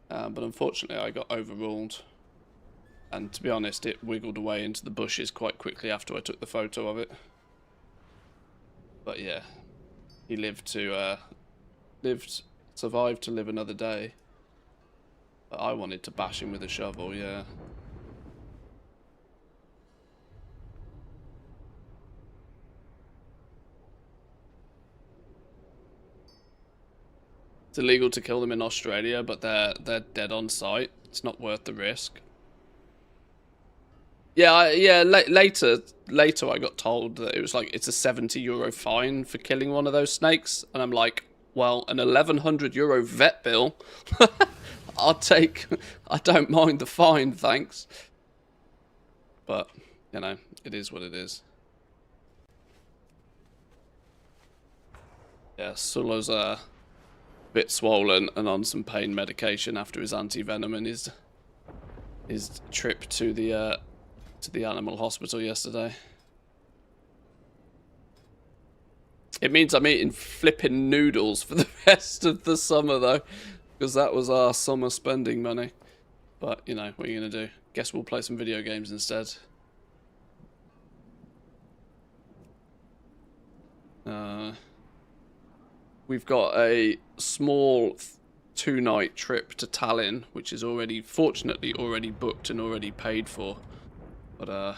But unfortunately, I got overruled. And to be honest, it wiggled away into the bushes quite quickly after I took the photo of it. But yeah, he survived to live another day. But I wanted to bash him with a shovel, yeah. It's illegal to kill them in Australia, but they're dead on sight. It's not worth the risk. Yeah, later I got told that it was like it's a €70 fine for killing one of those snakes, and I'm like, well, an €1,100 vet bill. I'll take. I don't mind the fine, thanks. But you know, it is what it is. Yeah, Sulo's a bit swollen and on some pain medication after his anti-venom and his trip to the animal hospital yesterday. It means I'm eating flipping noodles for the rest of the summer though, because that was our summer spending money. But you know, what are you gonna do? Guess we'll play some video games instead. We've got a small 2-night trip to Tallinn, which is fortunately already booked and already paid for. But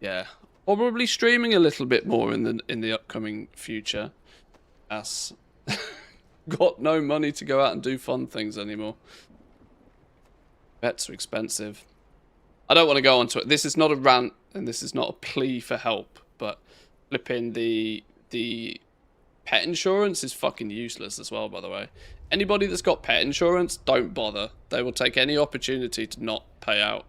yeah, probably streaming a little bit more in the upcoming future, as got no money to go out and do fun things anymore. Pets are expensive. I don't want to go on to it. This is not a rant and this is not a plea for help, but flipping the pet insurance is fucking useless as well, by the way. Anybody that's got pet insurance, don't bother. They will take any opportunity to not pay out.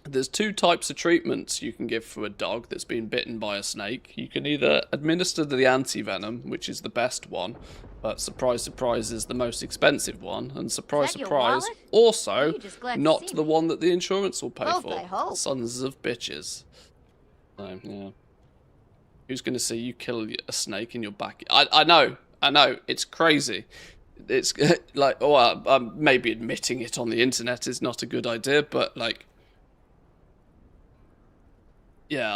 There's 2 types of treatments you can give for a dog that's been bitten by a snake. You can either administer the anti-venom, which is the best one, but surprise, surprise, is the most expensive one, and surprise, surprise, also not the one that the insurance will pay for. Sons of bitches. So, yeah. Who's going to see you kill a snake in your back? I know, it's crazy. It's like, oh, maybe admitting it on the internet is not a good idea, but like, yeah,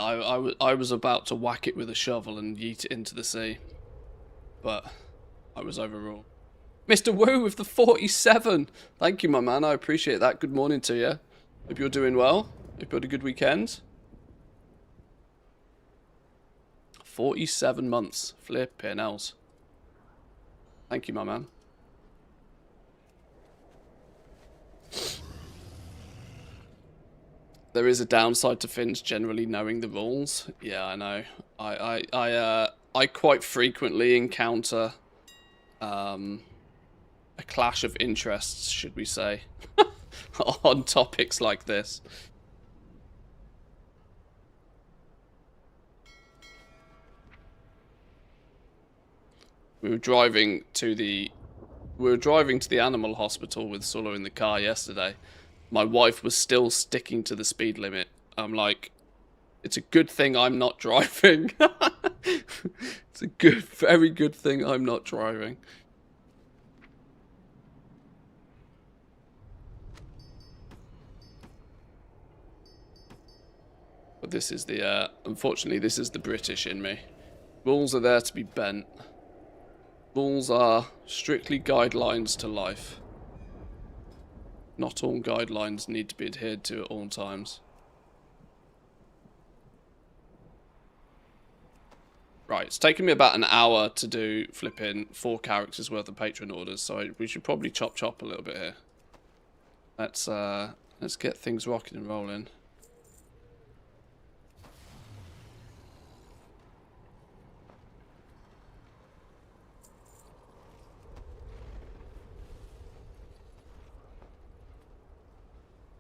I was about to whack it with a shovel and yeet it into the sea, but I was overruled. Mr. Wu with the 47. Thank you, my man. I appreciate that. Good morning to you. Hope you're doing well. Hope you had a good weekend. 47 months. Flipping else. Thank you, my man. There is a downside to Finns generally knowing the rules. Yeah, I know. I quite frequently encounter a clash of interests, should we say, on topics like this. We were driving to the animal hospital with Sula in the car yesterday. My wife was still sticking to the speed limit. I'm like, it's a good thing I'm not driving. It's a very good thing I'm not driving. But this is the, unfortunately, this is the British in me. Rules are there to be bent. Rules are strictly guidelines to life. Not all guidelines need to be adhered to at all times. Right, it's taken me about an hour to do flipping 4 characters worth of patron orders, so we should probably chop a little bit here. Let's get things rocking and rolling.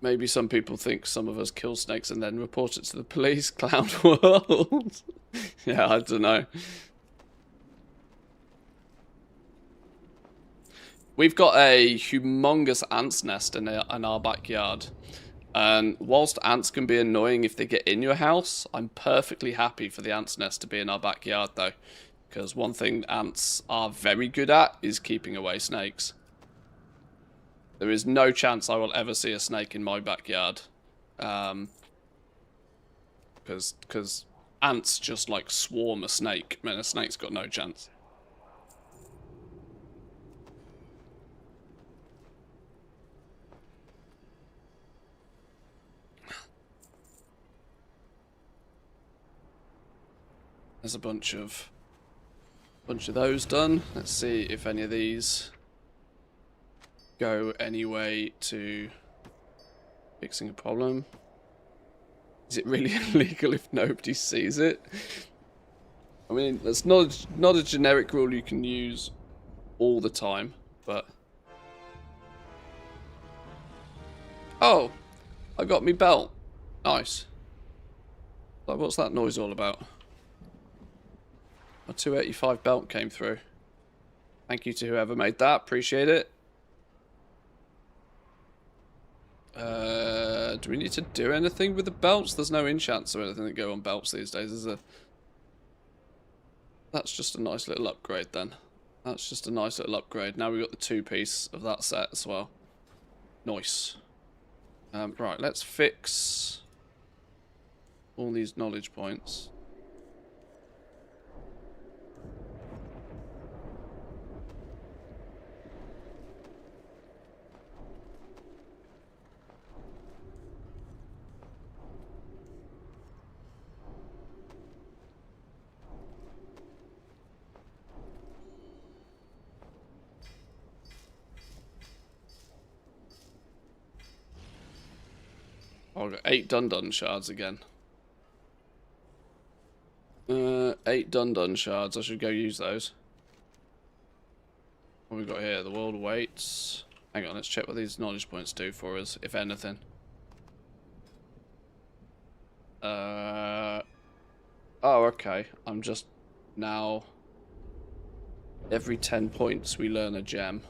Maybe some people think some of us kill snakes and then report it to the police. Clown world. Yeah, I don't know. We've got a humongous ant's nest in our backyard. And whilst ants can be annoying if they get in your house, I'm perfectly happy for the ant's nest to be in our backyard though. Because one thing ants are very good at is keeping away snakes. There is no chance I will ever see a snake in my backyard. Because ants just like swarm a snake. Man, a snake's got no chance. There's a bunch of those done. Let's see if any of these go any way to fixing a problem. Is it really illegal if nobody sees it? I mean, that's not a generic rule you can use all the time, but... Oh! I got me belt. Nice. Like, what's that noise all about? A 285 belt came through. Thank you to whoever made that. Appreciate it. Do we need to do anything with the belts? There's no enchants or anything that go on belts these days, is there? That's just a nice little upgrade then. That's just a nice little upgrade. Now we've got the 2-piece of that set as well. Nice. Right, let's fix all these knowledge points. Oh, I've got 8 Dun-Dun shards again. 8 Dun-Dun shards. I should go use those. What have we got here? The world awaits. Hang on, let's check what these knowledge points do for us, if anything. Oh, okay. I'm just now... Every 10 points we learn a gem.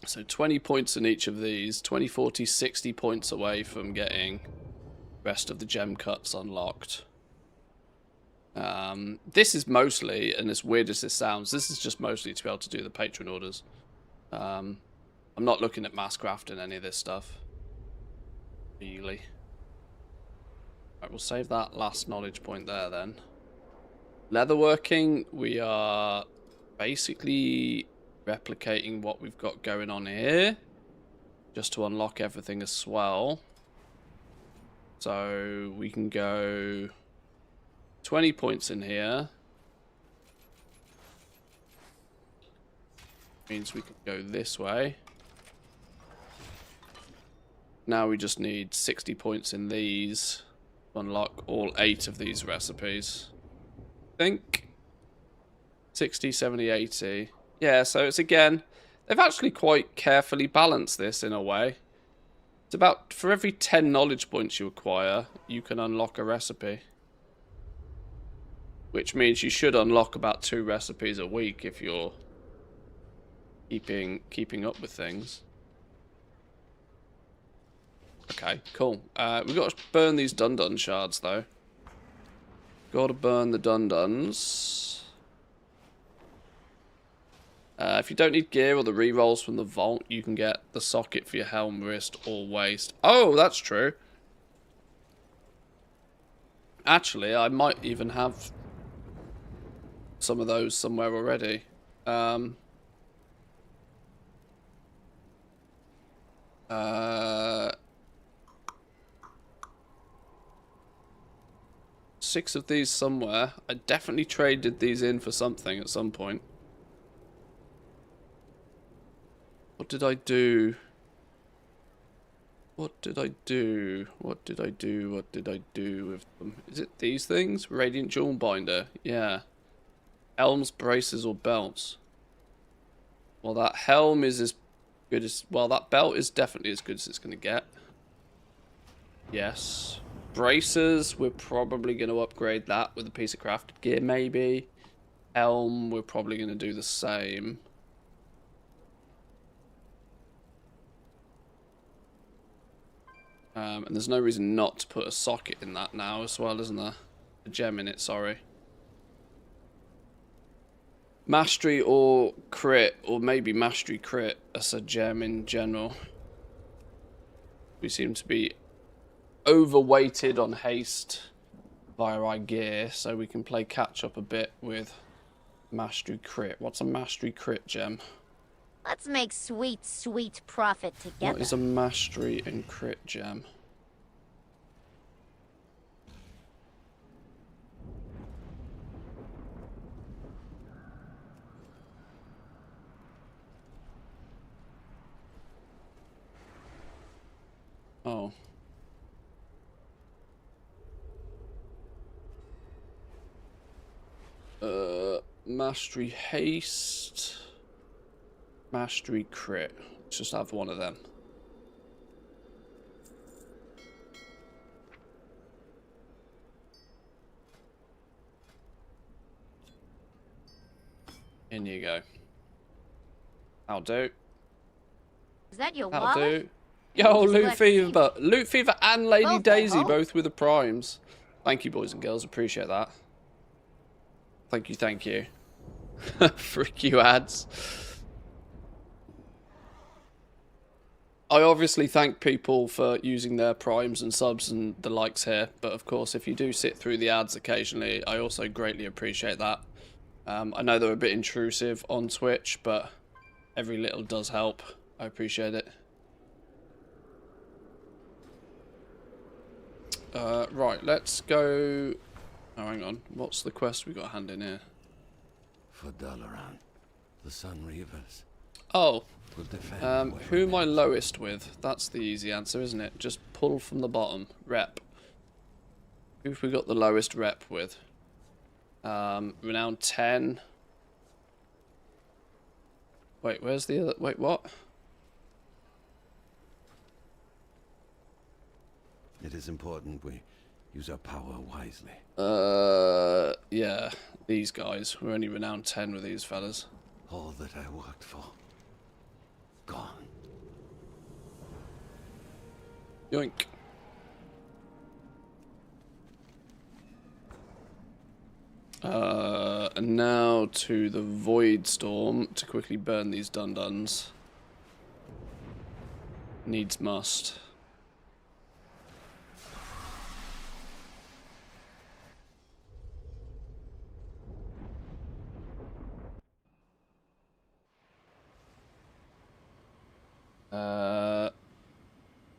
So 20 points in each of these, 20, 40, 60 points away from getting the rest of the gem cuts unlocked. This is mostly, and as weird as this sounds, this is just mostly to be able to do the patron orders. I'm not looking at mass crafting any of this stuff. Really. Right, we'll save that last knowledge point there then. Leatherworking, we are basically replicating what we've got going on here, just to unlock everything as well. So we can go 20 points in here. Means we can go this way. Now we just need 60 points in these to unlock all 8 of these recipes. I think 60, 70, 80. Yeah, so it's again, they've actually quite carefully balanced this in a way. It's about, for every 10 knowledge points you acquire, you can unlock a recipe. Which means you should unlock about 2 recipes a week if you're keeping up with things. Okay, cool. We've got to burn these Dun-Dun shards though. Got to burn the Dun-Duns. If you don't need gear or the rerolls from the vault, you can get the socket for your helm, wrist, or waist. Oh, that's true. Actually, I might even have some of those somewhere already. 6 of these somewhere. I definitely traded these in for something at some point. What did I do? What did I do? What did I do? What did I do with them? Is it these things? Radiant Jewel Binder. Yeah. Helms, braces, or belts. Well, that helm is as good as... Well, that belt is definitely as good as it's going to get. Yes. Braces, we're probably going to upgrade that with a piece of crafted gear, maybe. Helm, we're probably going to do the same. And there's no reason not to put a socket in that now as well, isn't there? A gem in it, sorry. Mastery or crit, or maybe mastery crit as a gem in general. We seem to be overweighted on haste via our gear, so we can play catch up a bit with mastery crit. What's a mastery crit gem? Let's make sweet, sweet profit together. What is a mastery and crit gem? Oh. Mastery haste. Mastery crit. Let's just have one of them. In you go. I'll do. Is that your I'll wallet? do. Yo, Just Loot let's Fever. Loot Fever and Lady Both, I Daisy hope. both with the primes. Thank you, boys and girls. Appreciate that. Thank you, thank you. Frick you ads. I obviously thank people for using their primes and subs and the likes here, but of course if you do sit through the ads occasionally, I also greatly appreciate that. I know they're a bit intrusive on Twitch, but every little does help. I appreciate it. Right, let's go... Oh, hang on. What's the quest we got a hand in here? For Dalaran, the Sun Reavers Oh, will defend where who am I remains. lowest with? That's the easy answer, isn't it? Just pull from the bottom. Rep. Who have we got the lowest rep with? Renown 10. Wait, where's the other... Wait, what? It is important we use our power wisely. Yeah, these guys. We're only renowned 10 with these fellas. All that I worked for, gone. Yoink. And now to the Void Storm to quickly burn these dun-duns. Needs must.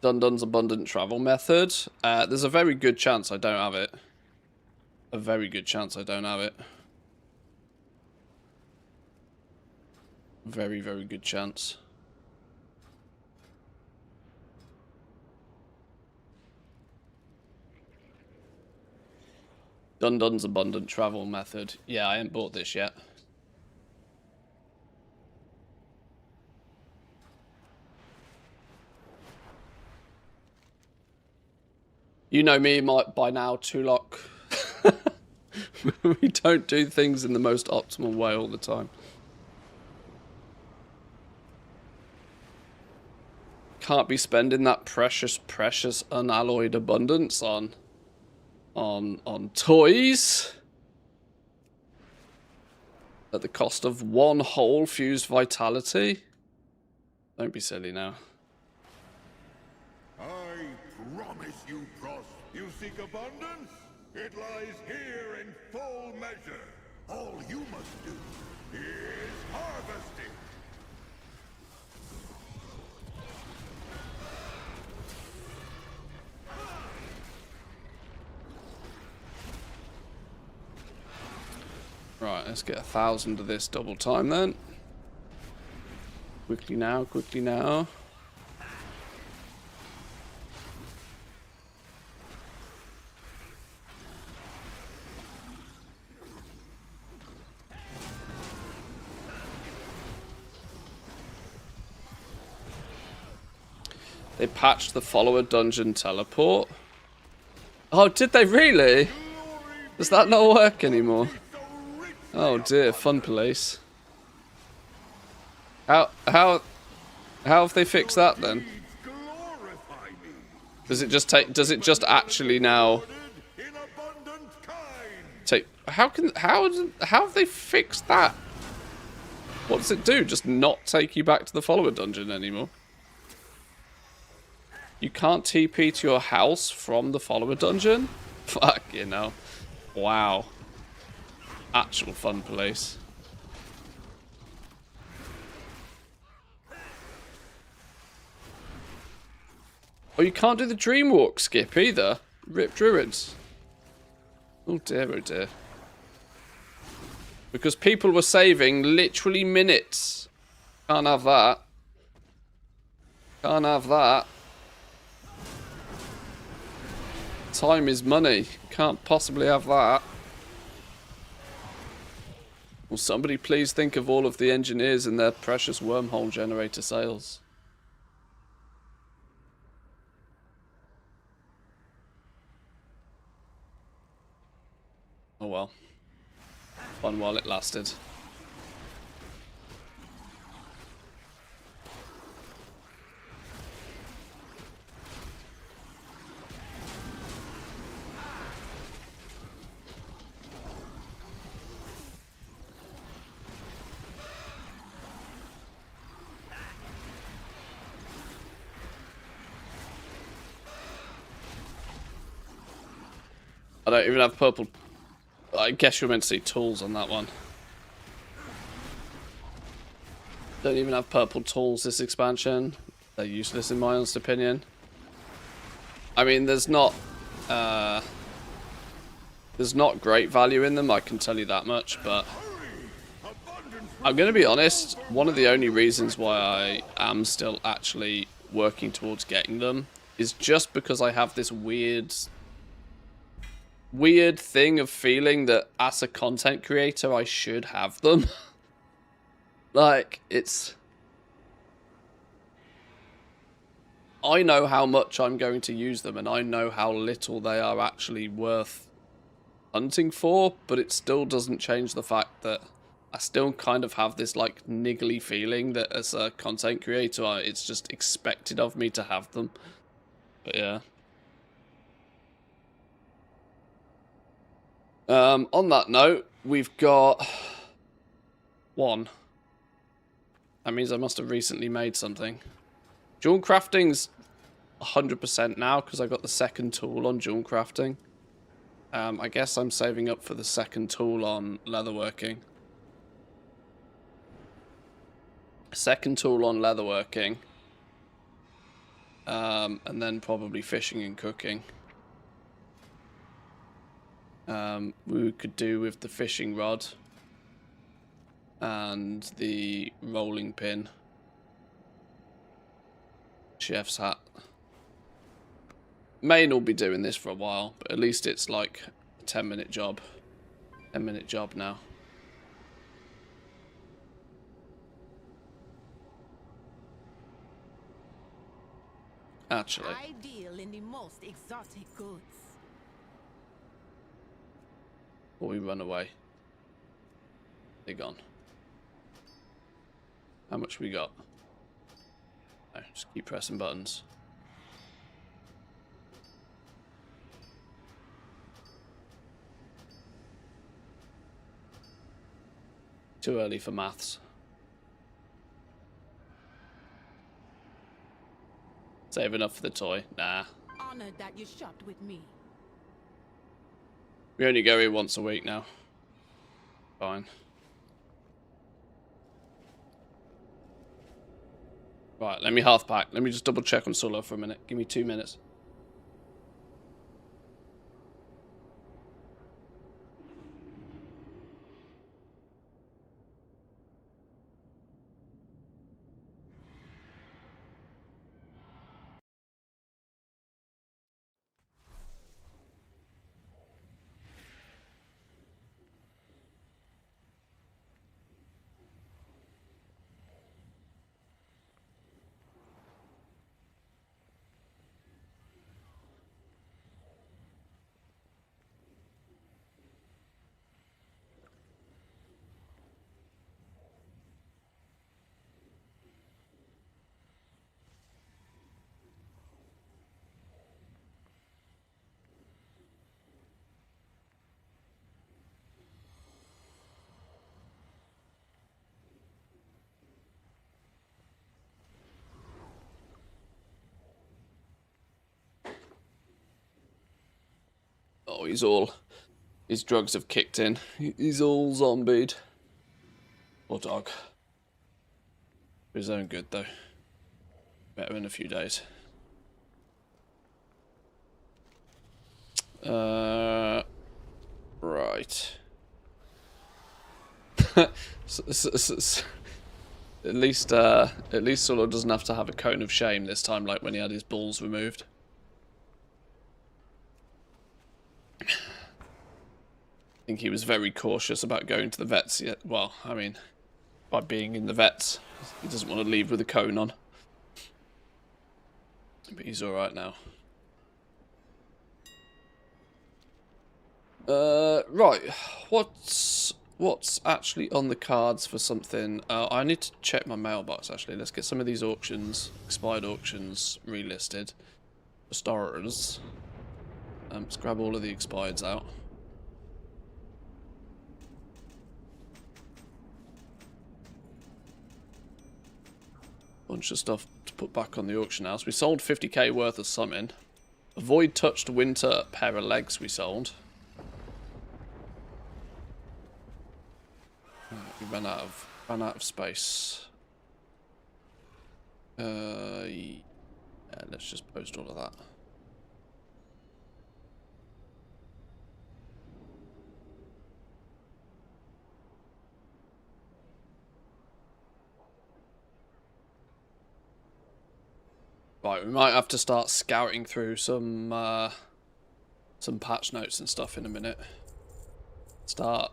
Dun-dun's abundant travel method. There's a very good chance I don't have it. A very good chance I don't have it. Very, very good chance. Dun-dun's abundant travel method. Yeah, I ain't bought this yet. You know me by now, Tulok. We don't do things in the most optimal way all the time. Can't be spending that precious, precious unalloyed abundance on toys at the cost of one whole fused vitality. Don't be silly now. I promise you, Frost. You seek abundance? It lies here in full measure. All you must do is harvest it. Right, let's get 1,000 of this double time then. Quickly now, quickly now. They patched the follower dungeon teleport. Oh, did they really? Does that not work anymore? So rich Oh dear, fun police. How have they fixed that then? Glorify me. Does it just take? Does it just actually now In abundant kind. take? How have they fixed that? What does it do? Just not take you back to the follower dungeon anymore? You can't TP to your house from the follower dungeon? Fuck, you know. Wow. Actual fun police. Oh, you can't do the dream walk skip either. Rip Druids. Oh dear, oh dear. Because people were saving literally minutes. Can't have that. Can't have that. Time is money. Can't possibly have that. Will somebody please think of all of the engineers and their precious wormhole generator sales? Oh well. Fun while it lasted. I don't even have purple. I guess you're meant to see tools on that one. Don't even have purple tools this expansion. They're useless in my honest opinion. I mean, there's not great value in them, I can tell you that much, but I'm going to be honest, one of the only reasons why I am still actually working towards getting them is just because I have this weird thing of feeling that as a content creator I should have them. Like, I know how much I'm going to use them and I know how little they are actually worth hunting for, but it still doesn't change the fact that I still kind of have this like niggly feeling that as a content creator it's just expected of me to have them. But yeah. On that note, we've got one. That means I must have recently made something. Jewel crafting's 100% now because I got the second tool on jewel crafting. I guess I'm saving up for the second tool on leatherworking. Second tool on leatherworking. And then probably fishing and cooking. We could do with the fishing rod and the rolling pin. Chef's hat. Main will be doing this for a while, but at least it's like a 10-minute job. 10-minute job now. Actually. I deal in the most exotic goods. Or we run away. They're gone. How much we got? No, just keep pressing buttons. Too early for maths. Save enough for the toy? Nah. Honored that you shopped with me. We only go here once a week now. Fine. Right, let me half pack. Let me just double check on solo for a minute. Give me 2 minutes. Oh, his drugs have kicked in. He's all zombied. Poor dog. For his own good, though. Better in a few days. Right. At least Solo doesn't have to have a cone of shame this time, like when he had his balls removed. I think he was very cautious about going to the vets yet. Well, I mean, by being in the vets, he doesn't want to leave with a cone on. But he's alright now. Right. What's actually on the cards for something? I need to check my mailbox, actually. Let's get some of these auctions, expired auctions, relisted. For starters. Let's grab all of the expireds out. Bunch of stuff to put back on the auction house. We sold 50k worth of summon. A void touched winter pair of legs we sold. We ran out of space. Yeah, let's just post all of that. Right, we might have to start scouting through some patch notes and stuff in a minute. Start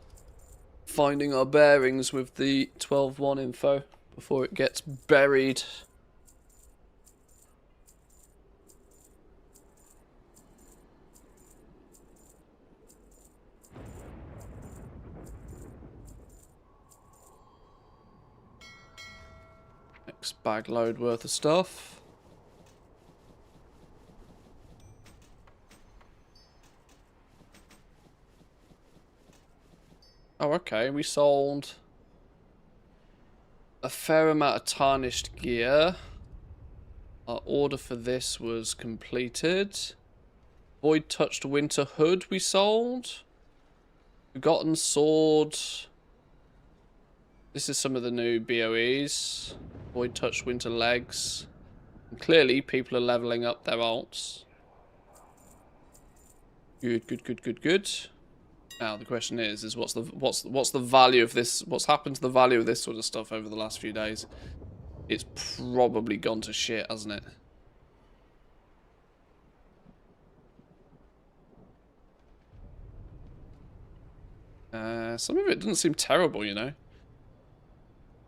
finding our bearings with the 12.1 info before it gets buried. Next bag load worth of stuff. Oh, okay, we sold a fair amount of tarnished gear. Our order for this was completed. Void touched winter hood we sold. Forgotten sword. This is some of the new BOEs. Void touched winter legs. And clearly people are leveling up their alts. Good. Now the question is what's the value of this? What's happened to the value of this sort of stuff over the last few days? It's probably gone to shit, hasn't it? Some of it doesn't seem terrible, you know.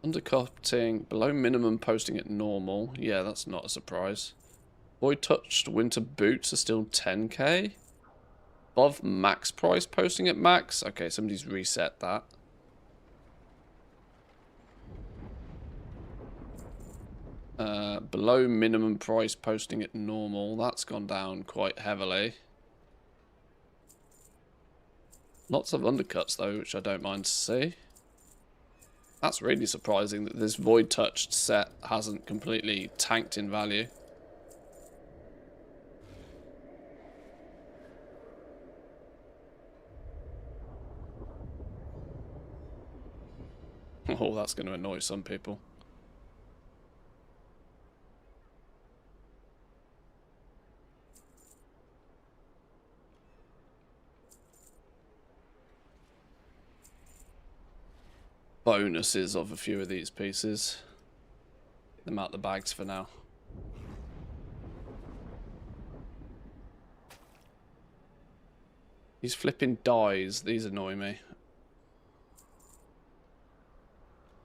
Undercutting, below minimum posting at normal. Yeah, that's not a surprise. Void touched winter boots are still 10k. Above max price posting at max. Okay, somebody's reset that. Below minimum price posting at normal. That's gone down quite heavily. Lots of undercuts though, which I don't mind to see. That's really surprising that this void touched set hasn't completely tanked in value. Oh, that's going to annoy some people. Bonuses of a few of these pieces. Get them out the bags for now. These flipping dies, these annoy me.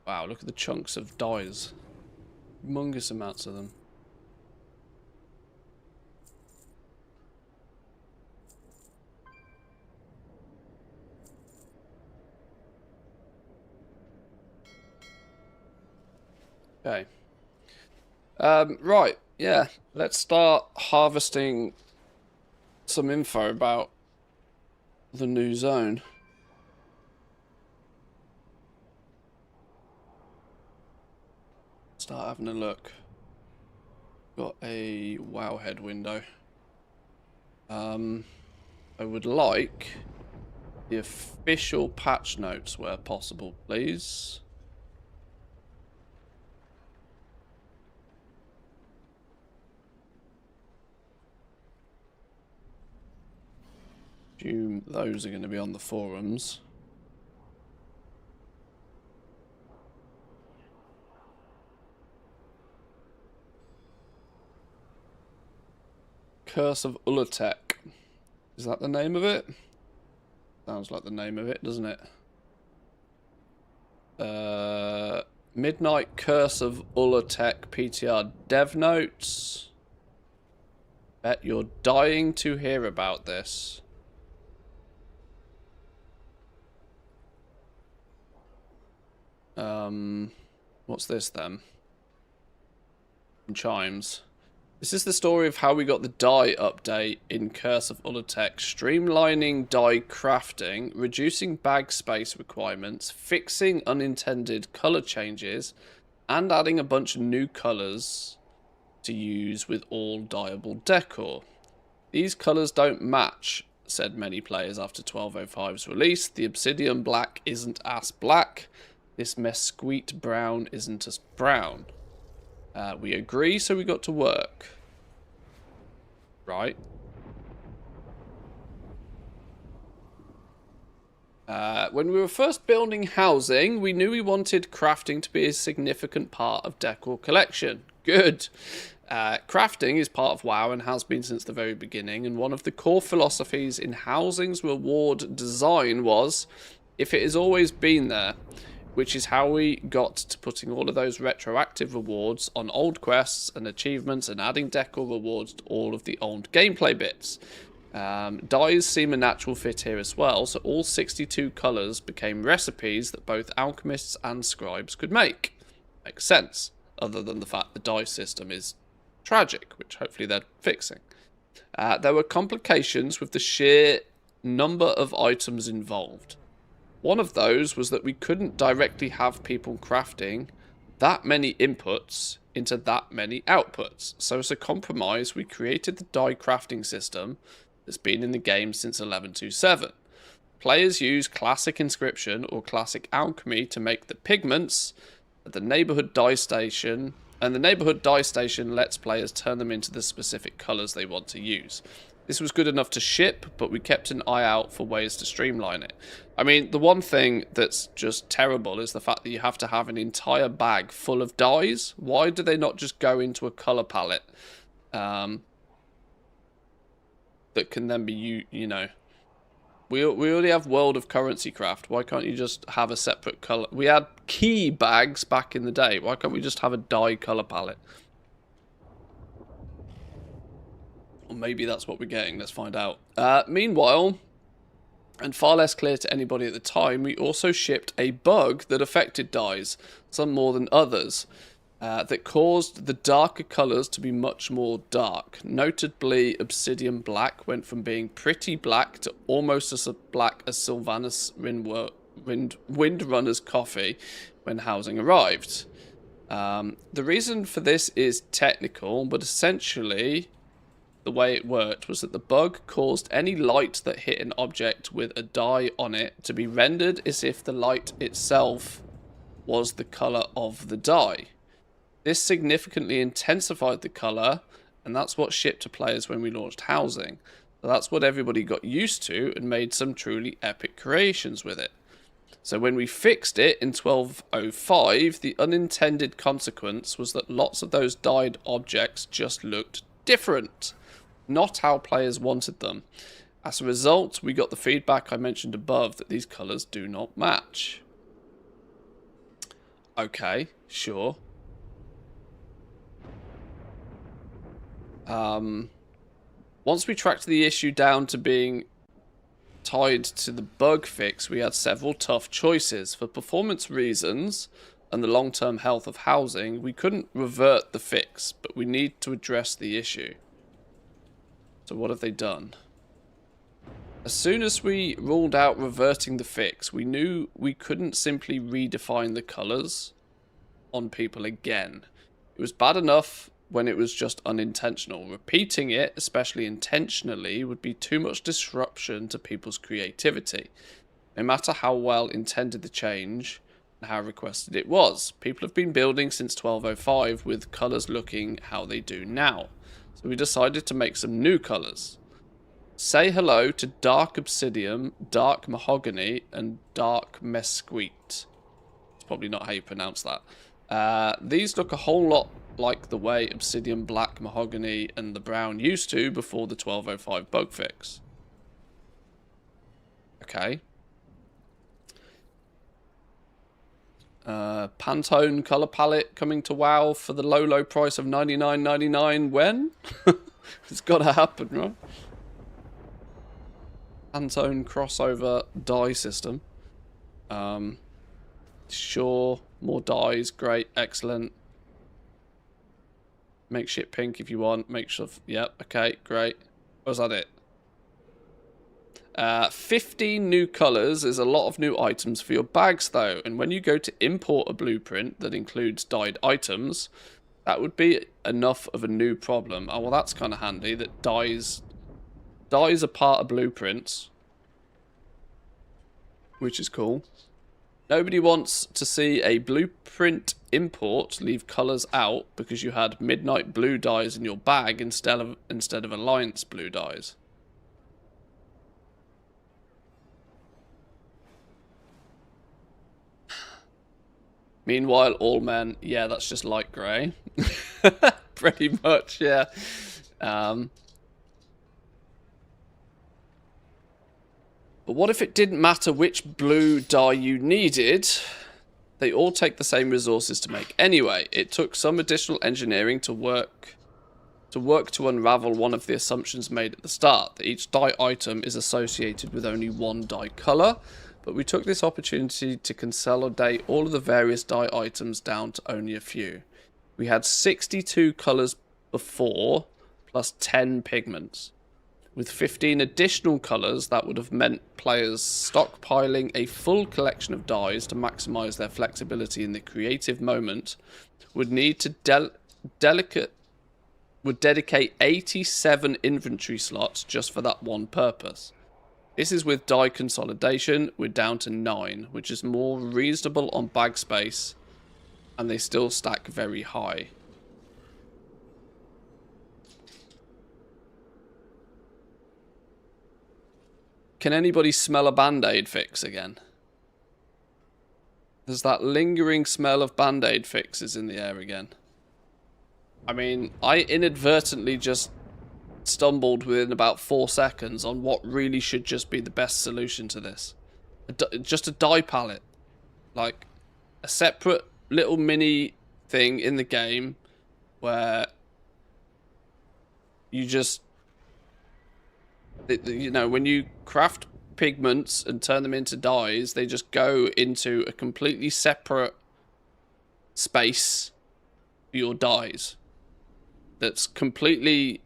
Wow, look at the chunks of dies. Humongous amounts of them. Okay. Right, yeah. Let's start harvesting some info about the new zone. Start having a look. Got a wowhead window. I would like the official patch notes where possible, please. Assume those are going to be on the forums. Curse of Ulatek. Is that the name of it? Sounds like the name of it, doesn't it? Midnight Curse of Ulatek PTR dev notes. Bet you're dying to hear about this. What's this then? Chimes. This is the story of how we got the dye update in Curse of Ulatek, streamlining dye crafting, reducing bag space requirements, fixing unintended colour changes, and adding a bunch of new colours to use with all dyeable decor. These colours don't match, said many players after 12.05's release. The obsidian black isn't as black. This mesquite brown isn't as brown. We agree, so we got to work. Right. When we were first building housing, we knew we wanted crafting to be a significant part of decor collection. Good. Crafting is part of WoW and has been since the very beginning, and one of the core philosophies in housing's reward design was, if it has always been there, which is how we got to putting all of those retroactive rewards on old quests and achievements and adding decor rewards to all of the old gameplay bits. Dyes seem a natural fit here as well, so all 62 colours became recipes that both alchemists and scribes could make. Makes sense, other than the fact the dye system is tragic, which hopefully they're fixing. There were complications with the sheer number of items involved. One of those was that we couldn't directly have people crafting that many inputs into that many outputs. So as a compromise, we created the dye crafting system that's been in the game since 11.27. Players use classic inscription or classic alchemy to make the pigments at the neighborhood dye station, and the neighborhood dye station lets players turn them into the specific colors they want to use. This was good enough to ship, but we kept an eye out for ways to streamline it. I mean, the one thing that's just terrible is the fact that you have to have an entire bag full of dyes. Why do they not just go into a color palette that can then be, you know... We already have World of Currency Craft. Why can't you just have a separate color? We had key bags back in the day. Why can't we just have a dye color palette? Or maybe that's what we're getting. Let's find out. Meanwhile, and far less clear to anybody at the time, we also shipped a bug that affected dyes, some more than others, that caused the darker colours to be much more dark. Notably, Obsidian Black went from being pretty black to almost as black as Sylvanas Windrunner's coffee when housing arrived. The reason for this is technical, but essentially the way it worked was that the bug caused any light that hit an object with a dye on it to be rendered as if the light itself was the colour of the dye. This significantly intensified the colour, and that's what shipped to players when we launched housing. So that's what everybody got used to and made some truly epic creations with it. So when we fixed it in 12.05, the unintended consequence was that lots of those dyed objects just looked different. Not how players wanted them. As a result, we got the feedback I mentioned above that these colours do not match. Okay, sure. Once we tracked the issue down to being tied to the bug fix, we had several tough choices. For performance reasons and the long-term health of housing, we couldn't revert the fix, but we need to address the issue. So what have they done? As soon as we ruled out reverting the fix, we knew we couldn't simply redefine the colours on people again. It was bad enough when it was just unintentional. Repeating it, especially intentionally, would be too much disruption to people's creativity. No matter how well intended the change and how requested it was. People have been building since 1205 with colours looking how they do now. So we decided to make some new colours. Say hello to dark obsidian, dark mahogany, and dark mesquite. It's probably not how you pronounce that. These look a whole lot like the way obsidian, black, mahogany, and the brown used to before the 1205 bug fix. Okay. Pantone color palette coming to WoW for the low price of $99.99. When? It's got to happen, right? Pantone crossover dye system. Sure, more dyes, great, excellent. Make shit pink if you want. Make sure, yep, okay, great. Was that it? 15 new colours is a lot of new items for your bags though, and when you go to import a blueprint that includes dyed items, that would be enough of a new problem. Oh well, that's kind of handy that dyes are part of blueprints, which is cool. Nobody wants to see a blueprint import leave colours out because you had midnight blue dyes in your bag instead of alliance blue dyes. Meanwhile, all men, yeah, that's just light grey. Pretty much, yeah. But what if it didn't matter which blue dye you needed? They all take the same resources to make anyway. It took some additional engineering to work to unravel one of the assumptions made at the start, that each dye item is associated with only one dye colour. But we took this opportunity to consolidate all of the various dye items down to only a few. We had 62 colours before, plus 10 pigments. With 15 additional colours, that would have meant players stockpiling a full collection of dyes to maximise their flexibility in the creative moment, would need to dedicate 87 inventory slots just for that one purpose. This is with dye consolidation, we're down to 9, which is more reasonable on bag space, and they still stack very high. Can anybody smell a Band-Aid fix again? There's that lingering smell of Band-Aid fixes in the air again. I mean, I inadvertently just stumbled within about 4 seconds on what really should just be the best solution to this. Just a dye palette. Like, a separate little mini thing in the game where you just, you know, when you craft pigments and turn them into dyes, they just go into a completely separate space for your dyes. That's completely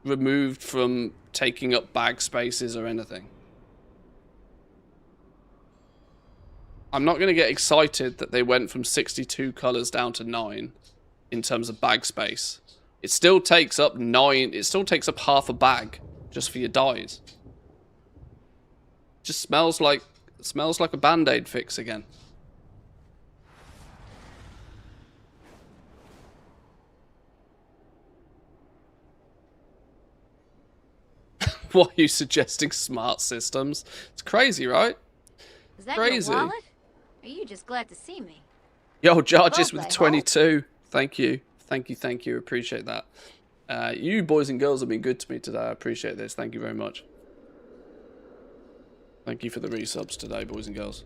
removed from taking up bag spaces or anything. I'm not going to get excited that they went from 62 colours down to 9 in terms of bag space. It still takes up 9, it still takes up half a bag just for your dyes. Just smells like a Band-Aid fix again. Why are you suggesting smart systems? It's crazy, right? Is that Crazy. your wallet? Or are you just glad to see me? Yo, Jarges with Roleplay, 22. Thank you. Thank you. Appreciate that. You boys and girls have been good to me today. I appreciate this. Thank you very much. Thank you for the resubs today, boys and girls.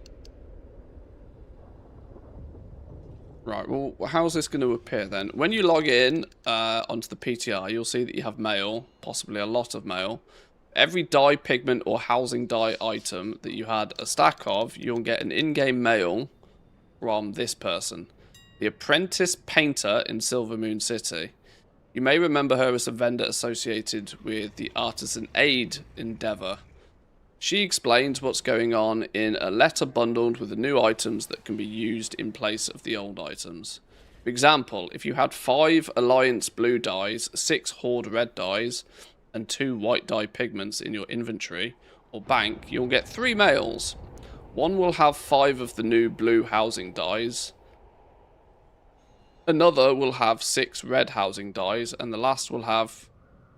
Right, well, how's this going to appear then? When you log in onto the PTR, you'll see that you have mail, possibly a lot of mail. Every dye, pigment, or housing dye item that you had a stack of, you'll get an in-game mail from this person, the Apprentice Painter in Silvermoon City. You may remember her as a vendor associated with the Artisan Aid endeavor. She explains what's going on in a letter bundled with the new items that can be used in place of the old items. For example, if you had 5 Alliance blue dyes, 6 Horde red dyes, and 2 white dye pigments in your inventory or bank, you'll get 3 males. One will have 5 of the new blue housing dyes. Another will have 6 red housing dyes, and the last will have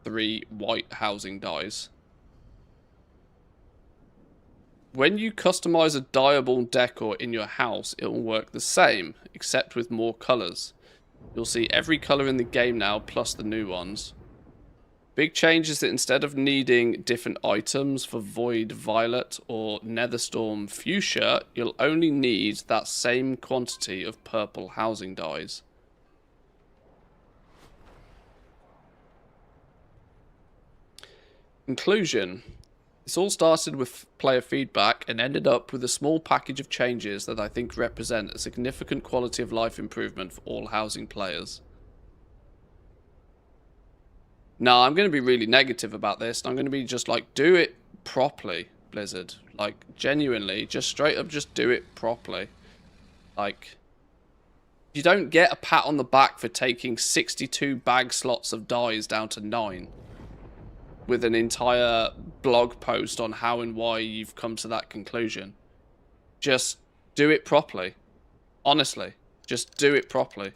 3 white housing dyes. When you customize a dyeable decor in your house, it will work the same, except with more colours. You'll see every colour in the game now, plus the new ones. Big change is that instead of needing different items for Void Violet or Netherstorm Fuchsia, you'll only need that same quantity of purple housing dyes. Conclusion. This all started with player feedback and ended up with a small package of changes that I think represent a significant quality of life improvement for all housing players. Now, I'm going to be really negative about this. I'm going to be just like, do it properly, Blizzard. Like, genuinely, just straight up, just do it properly. Like, you don't get a pat on the back for taking 62 bag slots of dyes down to 9. With an entire blog post on how and why you've come to that conclusion. Just do it properly. Honestly, just do it properly.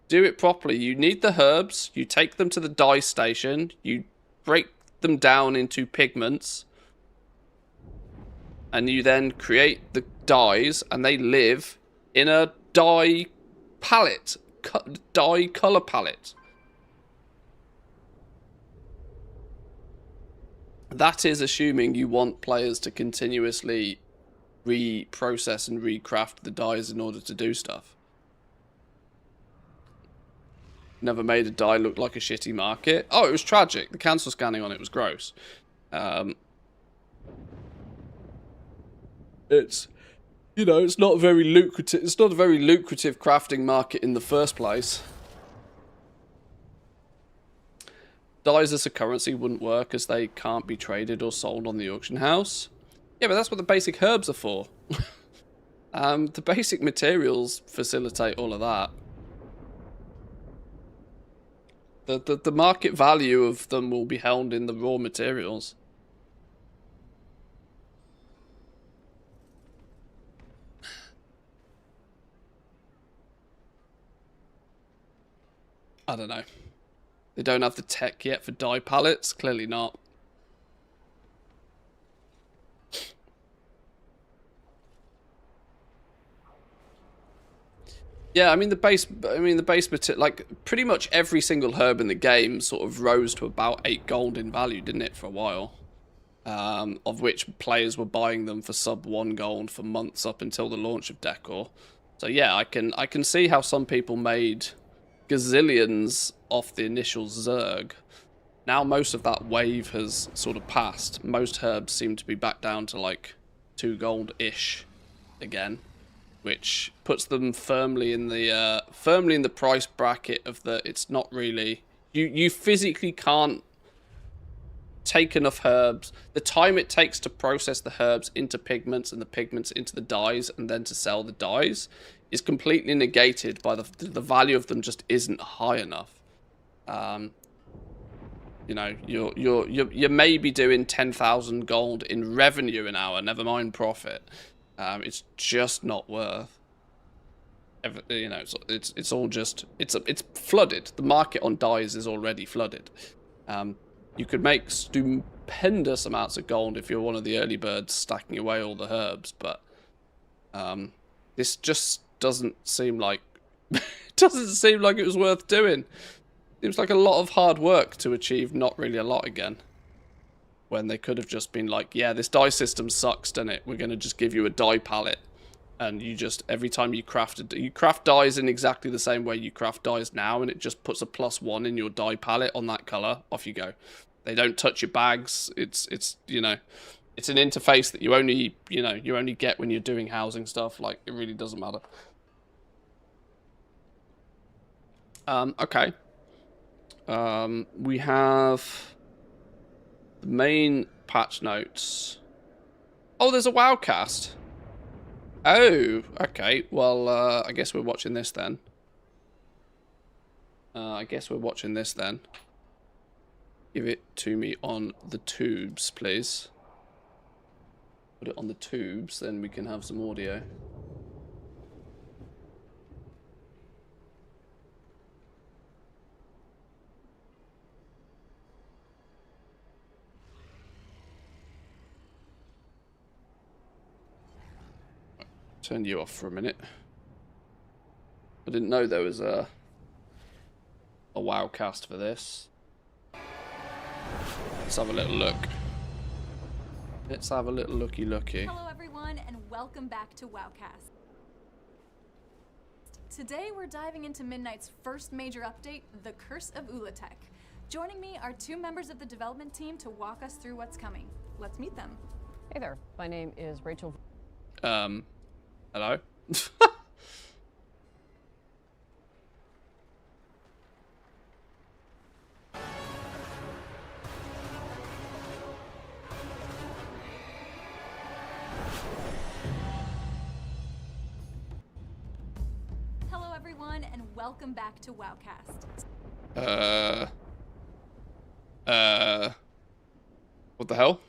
Do it properly. You need the herbs, you take them to the dye station, you break them down into pigments, and you then create the dyes, and they live in a dye palette, dye color palette. That is assuming you want players to continuously reprocess and recraft the dyes in order to do stuff. Never made a dye look like a shitty market. Oh, it was tragic. The cancel scanning on it was gross. It's, you know, it's not very lucrative. It's not a very lucrative crafting market in the first place. Dyes as a currency wouldn't work as they can't be traded or sold on the auction house. Yeah, but that's what the basic herbs are for. The basic materials facilitate all of that. The market value of them will be held in the raw materials. I don't know. They don't have the tech yet for dye palettes? Clearly not. Yeah, the base material, like, pretty much every single herb in the game sort of rose to about 8 gold in value, didn't it, for a while? Of which players were buying them for sub 1 gold for months up until the launch of Decor. So yeah, I can see how some people made gazillions off the initial Zerg. Now most of that wave has sort of passed. Most herbs seem to be back down to like 2 gold-ish again, which puts them firmly in the price bracket of the, it's not really, you physically can't take enough herbs. The time it takes to process the herbs into pigments and the pigments into the dyes and then to sell the dyes is completely negated by the value of them just isn't high enough. You know, you're maybe doing 10,000 gold in revenue an hour, never mind profit. It's just not worth. You know, it's all just it's flooded. The market on dyes is already flooded. You could make stupendous amounts of gold if you're one of the early birds stacking away all the herbs, but this just doesn't seem like it was worth doing. Seems like a lot of hard work to achieve not really a lot again. When they could have just been like, yeah, this dye system sucks, doesn't it? We're going to just give you a dye palette. And you just, every time you craft dyes in exactly the same way you craft dyes now, and it just puts a +1 in your dye palette on that color. Off you go. They don't touch your bags. It's you know, it's an interface that you only get when you're doing housing stuff. Like, it really doesn't matter. Okay. We have the main patch notes. Oh, there's a WoWcast. Oh, okay. Well, I guess we're watching this then. I guess we're watching this then. Give it to me on the tubes, please. Put it on the tubes, then we can have some audio. Turn you off for a minute. I didn't know there was a WoW cast for this. Let's have a little look. Let's have a little looky. Hello everyone and welcome back to WoWcast. Today we're diving into Midnight's first major update, The Curse of Ulatek. Joining me are two members of the development team to walk us through what's coming. Let's meet them. Hey there, my name is Rachel. Hello? Hello everyone and welcome back to WoWcast. What the hell?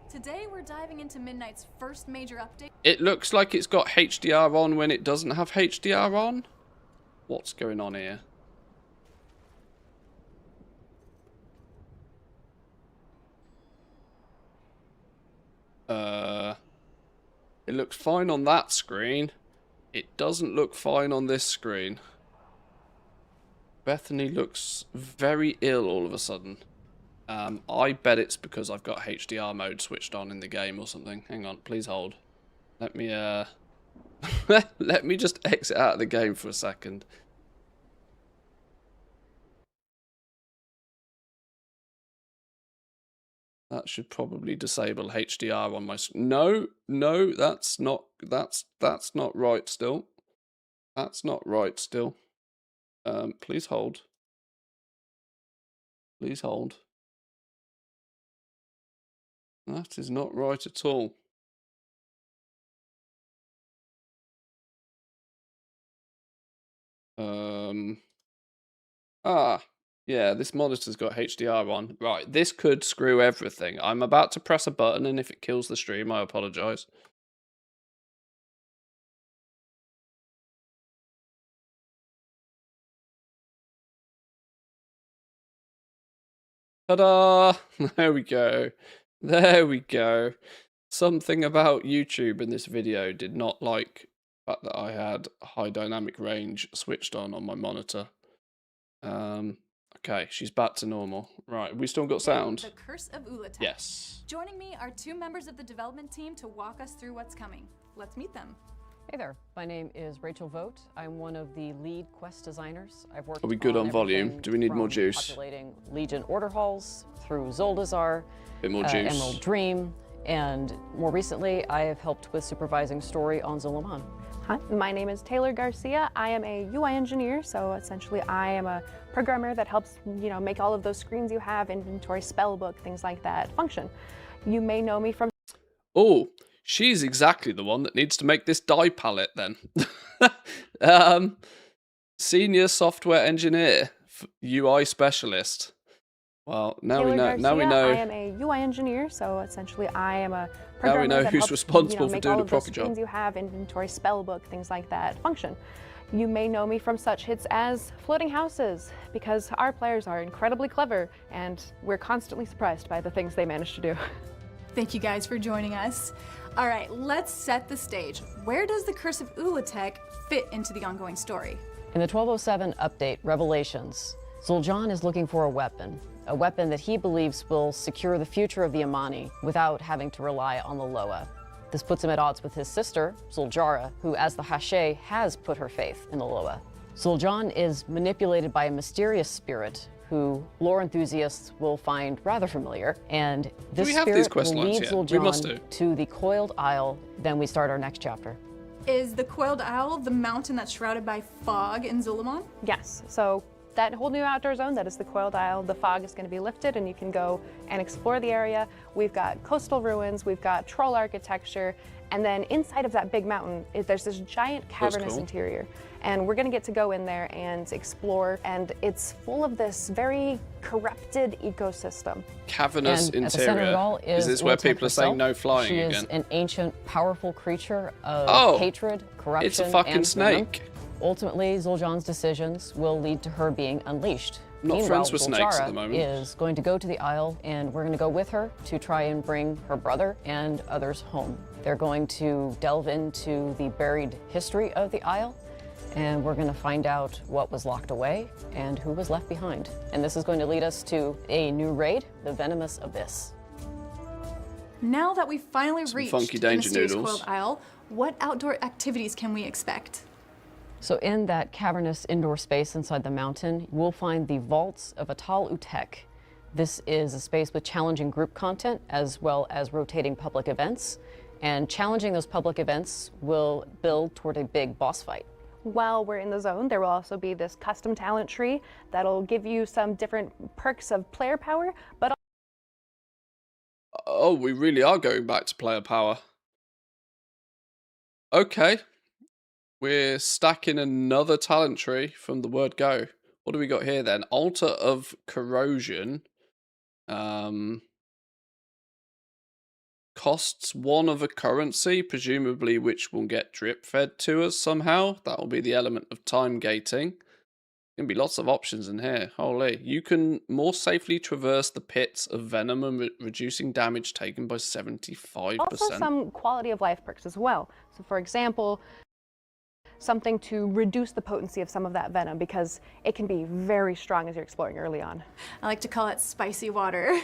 Today we're diving into Midnight's first major update. It looks like it's got HDR on when it doesn't have HDR on. What's going on here? It looks fine on that screen. It doesn't look fine on this screen. Bethany looks very ill all of a sudden. I bet it's because I've got HDR mode switched on in the game or something. Hang on, please hold. Let me let me just exit out of the game for a second. That should probably disable HDR on my No, that's not right still. That's not right still. Please hold. Please hold. That is not right at all. Yeah, this monitor's got HDR on. Right, this could screw everything. I'm about to press a button, and if it kills the stream, I apologize. Ta-da! There we go. There we go. Something about YouTube in this video did not like the fact that I had high dynamic range switched on my monitor. Okay, she's back to normal. Right, we still got sound? The Curse of Ulatek. Yes. Joining me are two members of the development team to walk us through what's coming. Let's meet them. Hey there, my name is Rachel Vogt. I'm one of the lead quest designers. I've worked Are we good on volume? everything Do we need more from juice? Populating Legion order halls through Zoldazar, Bit more juice. Emerald Dream, and more recently I have helped with supervising story on Zulaman. Hi, my name is Taylor Garcia. I am a UI engineer, so essentially I am a programmer that helps, make all of those screens you have, inventory, spellbook, things like that, function. You may know me from... Oh, she's exactly the one that needs to make this die palette then. Senior software engineer, UI specialist. Well, now Taylor we know. Garcia. Now we know. I am a UI engineer, so essentially I am a Now we programmer know that who's helps, responsible for make doing all a of those proper job. screens you have, inventory, spellbook, things like that, function. You may know me from such hits as Floating Houses, because our players are incredibly clever, and we're constantly surprised by the things they manage to do. Thank you guys for joining us. All right, let's set the stage. Where does the Curse of Ulatek fit into the ongoing story? In the 1207 update, Revelations, Zul'Jan is looking for a weapon that he believes will secure the future of the Amani without having to rely on the Loa. This puts him at odds with his sister, Zul'Jara, who, as the Hashe, has put her faith in the Loa. Zul'Jan is manipulated by a mysterious spirit who lore enthusiasts will find rather familiar, and this we have these spirit quest will lines lead yet? We must Zul'Jan do. to the Coiled Isle. Then we start our next chapter. Is the Coiled Isle the mountain that's shrouded by fog in Zulaman? Yes, so that whole new outdoor zone that is the Coiled Isle, the fog is going to be lifted and you can go and explore the area. We've got coastal ruins, we've got troll architecture, and then inside of that big mountain, there's this giant cavernous interior. And we're going to get to go in there and explore, and it's full of this very corrupted ecosystem. Cavernous And interior. at the center of it all is this where Ulatech people are saying no herself. flying She again? is an ancient, powerful creature of Oh, hatred, corruption, it's a fucking and venom. snake. Ultimately, Zul'Jan's decisions will lead to her being unleashed. Not Meanwhile, friends with snakes at the Zul'Jara moment. is going to go to the Isle, and we're going to go with her to try and bring her brother and others home. They're going to delve into the buried history of the Isle, and we're going to find out what was locked away and who was left behind. And this is going to lead us to a new raid, the Venomous Abyss. Now that we've finally reached funky the danger mysterious noodles. Coiled Isle, what outdoor activities can we expect? So in that cavernous indoor space inside the mountain, we'll find the vaults of Naigtal Utek. This is a space with challenging group content as well as rotating public events. And challenging those public events will build toward a big boss fight. While we're in the zone, there will also be this custom talent tree that'll give you some different perks of player power, but Oh, we really are going back to player power. Okay. We're stacking another talent tree from the word go. What do we got here then? Altar of Corrosion. Costs 1 of a currency, presumably which will get drip fed to us somehow. That will be the element of time gating. Gonna be lots of options in here. Holy. You can more safely traverse the pits of venom and reducing damage taken by 75%. also some quality of life perks as well. So for example, something to reduce the potency of some of that venom because it can be very strong as you're exploring early on. I like to call it spicy water.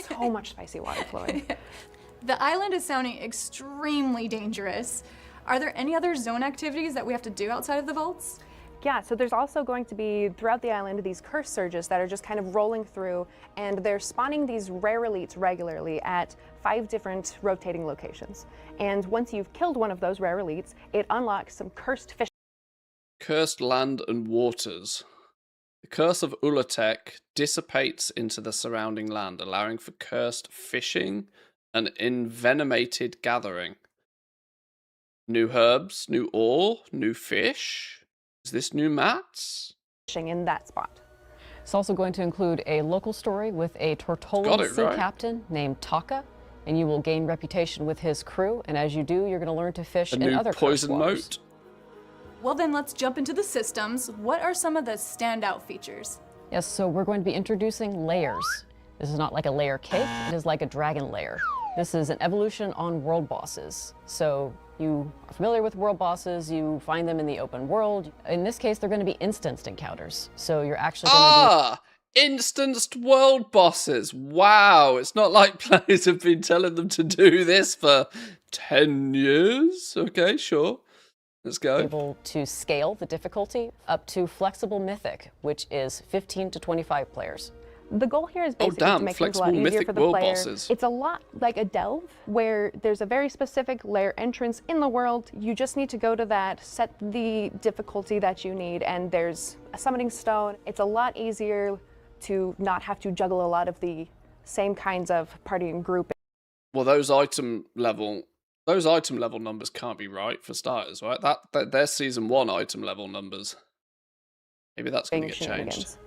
So much spicy water flowing. The island is sounding extremely dangerous. Are there any other zone activities that we have to do outside of the vaults? Yeah, so there's also going to be throughout the island these curse surges that are just kind of rolling through, and they're spawning these rare elites regularly at 5 different rotating locations. And once you've killed one of those rare elites, it unlocks some cursed fish. Cursed land and waters. The curse of Ulatech dissipates into the surrounding land, allowing for cursed fishing and envenomated gathering. New herbs, new ore, new fish. Is this new mats? In that spot. It's also going to include a local story with a Got Tortolan it sea right. captain named Taka, and you will gain reputation with his crew, and as you do, you're going to learn to fish A in new other poison cursed waters. moat. Well then, let's jump into the systems. What are some of the standout features? Yes, so we're going to be introducing layers. This is not like a layer cake, it is like a dragon layer. This is an evolution on world bosses. So you are familiar with world bosses, you find them in the open world. In this case, they're going to be instanced encounters. So you're actually going to Instanced world bosses. Wow, it's not like players have been telling them to do this for 10 years. Okay, sure. Let's be go. able to scale the difficulty up to flexible mythic, which is 15 to 25 players. The goal here is Oh, basically damn, to make things a lot flexible easier mythic for the world player. bosses. It's a lot like a delve, where there's a very specific layer entrance in the world. You just need to go to that, set the difficulty that you need, and there's a summoning stone. It's a lot easier to not have to juggle a lot of the same kinds of party and group. Well, those item level numbers can't be right for starters, right? That they're season 1 item level numbers. Maybe that's going to get changed. Shenanigans.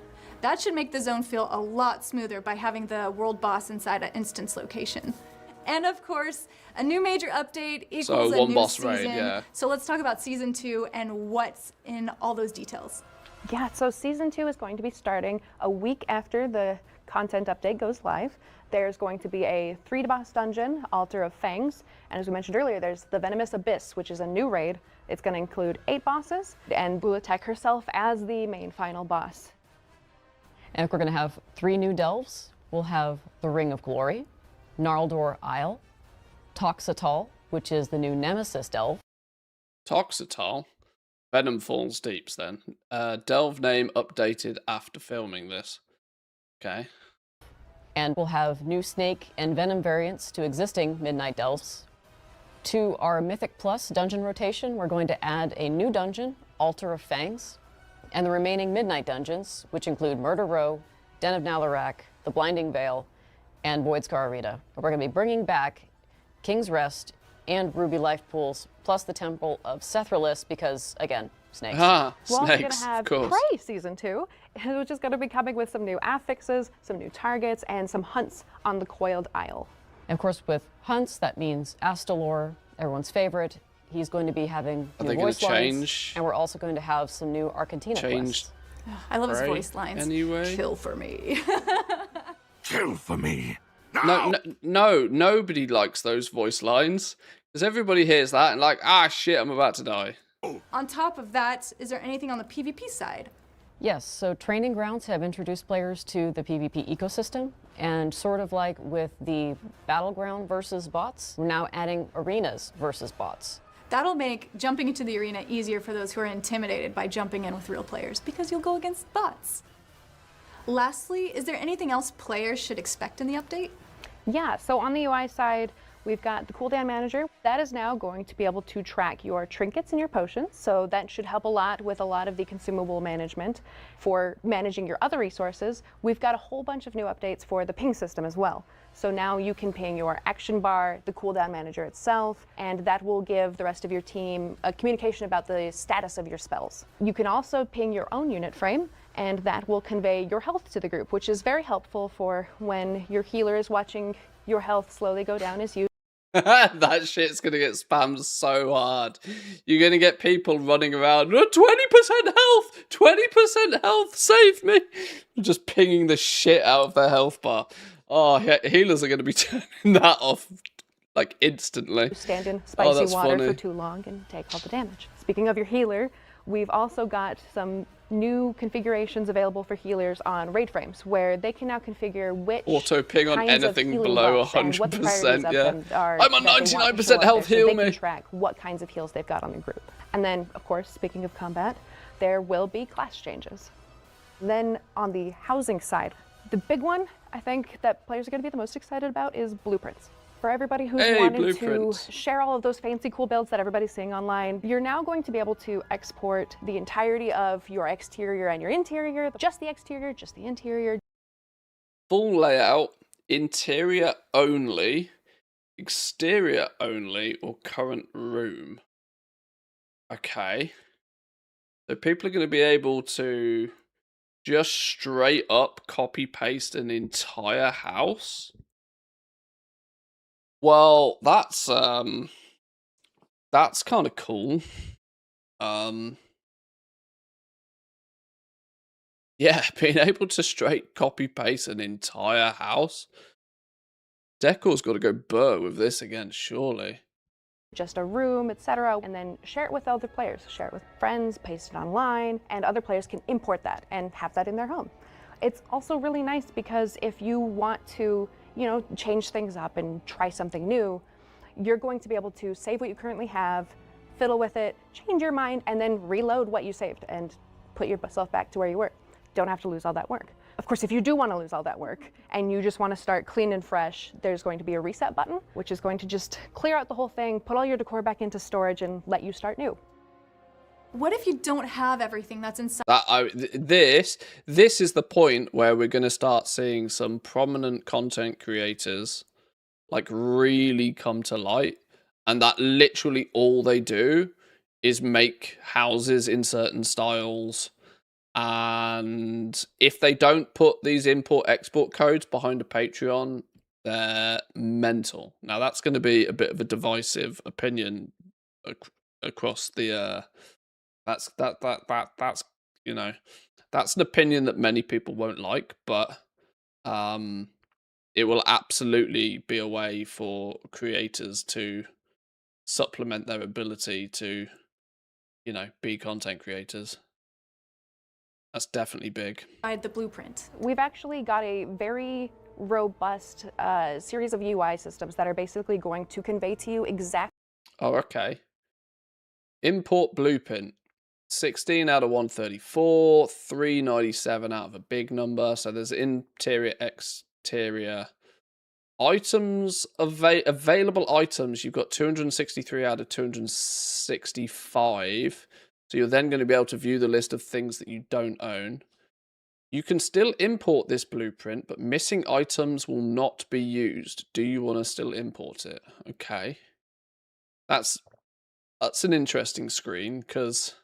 That should make the zone feel a lot smoother by having the world boss inside an instance location. And of course, a new major update equals a one new boss season. raid, yeah. So let's talk about season 2 and what's in all those details. Yeah, so season 2 is going to be starting a week after the content update goes live. There's going to be a 3-boss dungeon, Altar of Fangs, and as we mentioned earlier, there's the Venomous Abyss, which is a new raid. It's going to include 8 bosses, and Ulatech herself as the main final boss. And we're going to have 3 new delves. We'll have the Ring of Glory, Gnarldor Isle, Toxatal, which is the new Nemesis delve, Toxatal. Venom Falls Deeps then. Delve name updated after filming this. Okay. and we'll have new Snake and Venom variants to existing Midnight Delves. To our Mythic Plus dungeon rotation, we're going to add a new dungeon, Altar of Fangs. And the remaining Midnight dungeons, which include Murder Row, Den of Nalarak, The Blinding Veil, and Voidscar Arena. We're going to be bringing back King's Rest and Ruby Life Pools, plus the Temple of Sethralis, because, again, snakes. Ah, We're also going snakes, to have of course. Prey Season 2, which is going to be coming with some new affixes, some new targets, and some hunts on the Coiled Isle. And of course, with hunts, that means Astalor, everyone's favorite. He's going to be having Are new they going voice to lines, change? and we're also going to have some new Argentina quests. I love his Right, voice lines. anyway. Kill for me. Kill for me. No, nobody likes those voice lines. Because everybody hears that and like, ah, shit, I'm about to die. On top of that, is there anything on the PvP side? Yes, so Training Grounds have introduced players to the PvP ecosystem, and sort of like with the Battleground versus bots, we're now adding arenas versus bots. That'll make jumping into the arena easier for those who are intimidated by jumping in with real players, because you'll go against bots. Lastly, is there anything else players should expect in the update? Yeah, so on the UI side, we've got the cooldown manager. That is now going to be able to track your trinkets and your potions, so that should help a lot with a lot of the consumable management. For managing your other resources, we've got a whole bunch of new updates for the ping system as well. So now you can ping your action bar, the cooldown manager itself, and that will give the rest of your team a communication about the status of your spells. You can also ping your own unit frame, and that will convey your health to the group, which is very helpful for when your healer is watching your health slowly go down as you. That shit's gonna get spammed so hard. You're gonna get people running around, 20% health! 20% health, save me! Just pinging the shit out of their health bar. Oh, healers are gonna be turning that off like instantly. Stand in spicy that's water funny. for too long and take all the damage. Speaking of your healer, we've also got some new configurations available for healers on raid frames, where they can now configure which Auto ping on kinds of anything healing below buffs and what the priorities 100%, of yeah. them are I'm on that they want to 99% show up health, there, so heal they me. can track what kinds of heals they've got on the group. And then, of course, speaking of combat, there will be class changes. Then on the housing side, the big one I think that players are going to be the most excited about is blueprints. For everybody who's wanted blueprints. to share all of those fancy cool builds that everybody's seeing online, you're now going to be able to export the entirety of your exterior and your interior, just the exterior, just the interior. Full layout, interior only, exterior only, or current room. Okay. So people are going to be able to just straight up copy paste an entire house. Well, that's kind of cool. Yeah, being able to straight copy paste an entire house. Decor's got to go burr with this again, surely. Just a room, etc., and then share it with other players. Share it with friends, paste it online, and other players can import that and have that in their home. It's also really nice because if you want to, change things up and try something new, you're going to be able to save what you currently have, fiddle with it, change your mind, and then reload what you saved and put yourself back to where you were. Don't have to lose all that work. Of course, if you do want to lose all that work and you just want to start clean and fresh, there's going to be a reset button, which is going to just clear out the whole thing, put all your decor back into storage, and let you start new. What if you don't have everything that's inside? This is the point where we're going to start seeing some prominent content creators like really come to light, and that literally all they do is make houses in certain styles. And if they don't put these import-export codes behind a Patreon, they're mental. Now, that's going to be a bit of a divisive opinion across the. That's that's an opinion that many people won't like, but it will absolutely be a way for creators to supplement their ability to, be content creators. That's definitely big. The blueprint. We've actually got a very robust series of UI systems that are basically going to convey to you exactly. Oh, okay. Import blueprint. 16 out of 134, 397 out of a big number. So there's interior, exterior items, available items. You've got 263 out of 265. So you're then going to be able to view the list of things that you don't own. You can still import this blueprint, but missing items will not be used. Do you want to still import it? Okay. That's an interesting screen, because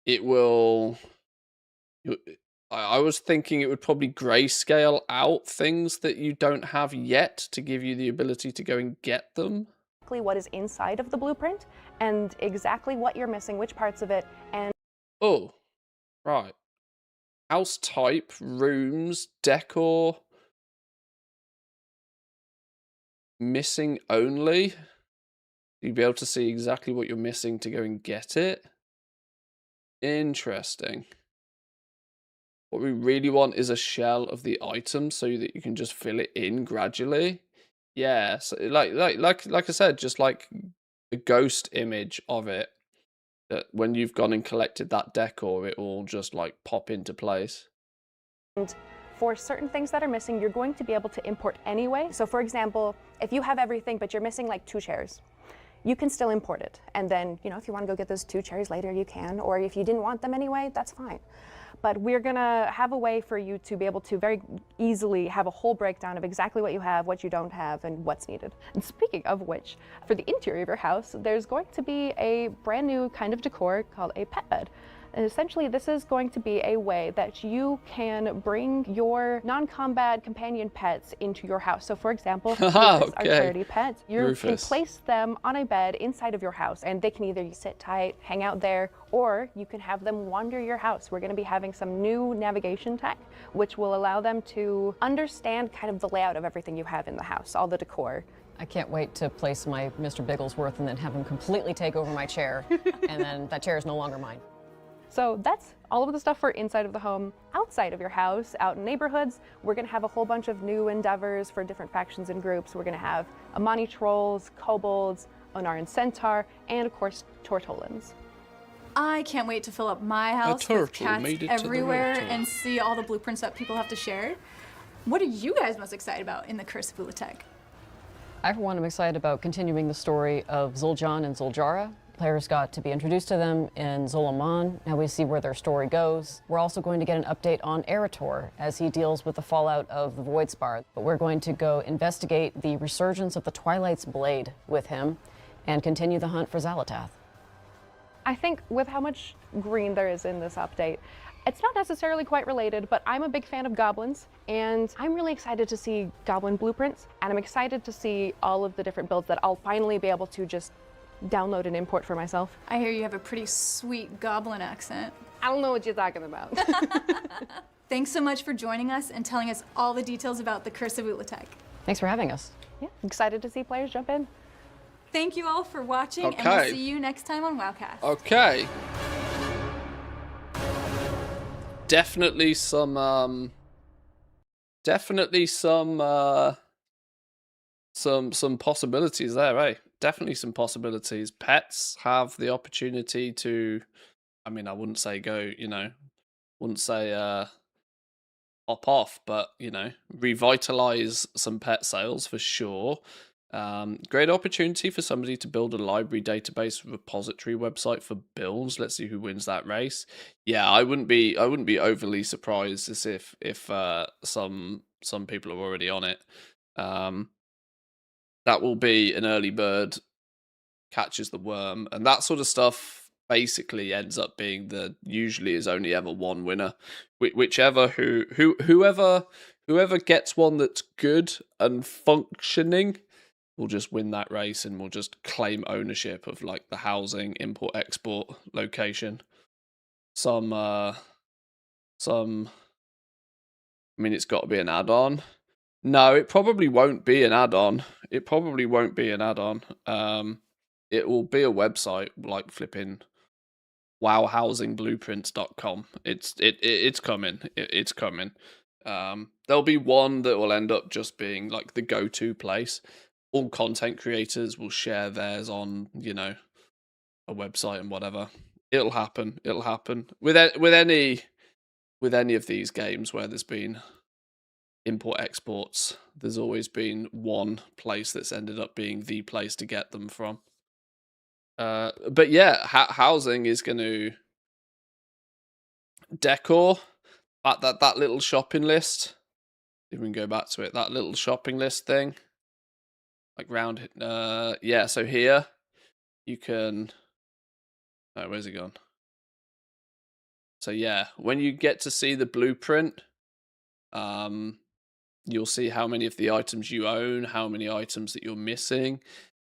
it will... I was thinking it would probably grayscale out things that you don't have yet to give you the ability to go and get them. What is inside of the blueprint and exactly what you're missing, which parts of it, and Oh, right. House type, rooms, decor. Missing only. You'll be able to see exactly what you're missing to go and get it. Interesting. What we really want is a shell of the item so that you can just fill it in gradually. Yeah, so like I said, just like a ghost image of it, that when you've gone and collected that decor, it will just like pop into place. for certain things that are missing, you're going to be able to import anyway. So for example, if you have everything but you're missing like 2 chairs, you can still import it. And then, you know, if you want to go get those 2 chairs later, you can. Or if you didn't want them anyway, that's fine. But we're going to have a way for you to be able to very easily have a whole breakdown of exactly what you have, what you don't have, and what's needed. And speaking of which, for the interior of your house, there's going to be a brand new kind of decor called a pet bed. And essentially, this is going to be a way that you can bring your non-combat companion pets into your house. So for example, Rufus, our charity pet, you can place them on a bed inside of your house, and they can either sit tight, hang out there, or you can have them wander your house. We're going to be having some new navigation tech, which will allow them to understand kind of the layout of everything you have in the house, all the decor. I can't wait to place my Mr. Bigglesworth and then have him completely take over my chair, and then that chair is no longer mine. So that's all of the stuff for inside of the home. Outside of your house, out in neighborhoods, we're going to have a whole bunch of new endeavors for different factions and groups. We're going to have Amani Trolls, Kobolds, Onaran Centaur, and of course, Tortolans. I can't wait to fill up my house with cats everywhere and see all the blueprints that people have to share. What are you guys most excited about in the Curse of Ulatek? I, for one, am excited about continuing the story of Zul'Jan and Zul'Jara. Players got to be introduced to them in Zul-Aman. Now we see where their story goes. We're also going to get an update on Eretor as he deals with the fallout of the Voidspar. But we're going to go investigate the resurgence of the Twilight's Blade with him and continue the hunt for Xal'atath. I think with how much green there is in this update, it's not necessarily quite related, but I'm a big fan of goblins, and I'm really excited to see goblin blueprints, and I'm excited to see all of the different builds that I'll finally be able to just download and import for myself. I hear you have a pretty sweet goblin accent. I don't know what you're talking about. Thanks so much for joining us and telling us all the details about the Curse of Ulatek. Thanks for having us. Yeah, excited to see players jump in. Thank you all for watching, and we'll see you next time on WoWcast. Okay. Definitely some possibilities there, eh? Definitely some possibilities. Pets have the opportunity to, I mean, I wouldn't say go, you know, wouldn't say hop off, but, you know, revitalize some pet sales for sure. Great opportunity for somebody to build a library database repository website for builds. Let's see who wins that race. Yeah, I wouldn't be overly surprised as if some people are already on it. That will be an early bird catches the worm, and that sort of stuff basically ends up being usually is only ever one winner. Whoever gets one that's good and functioning will just win that race and will just claim ownership of like the housing, import, export location. I mean, it's got to be an add-on. No, it probably won't be an add-on. It will be a website like flipping wowhousingblueprints.com. It's coming. It's coming. There'll be one that will end up just being like the go-to place. All content creators will share theirs on, you know, a website and whatever. It'll happen. It'll happen with any of these games where there's been import exports. There's always been one place that's ended up being the place to get them from. But yeah, housing is going to decor that little shopping list. If we can go back to it, that little shopping list thing, like round. Yeah. So here you can. Oh, where's it gone? So yeah, when you get to see the blueprint, you'll see how many of the items you own, how many items that you're missing.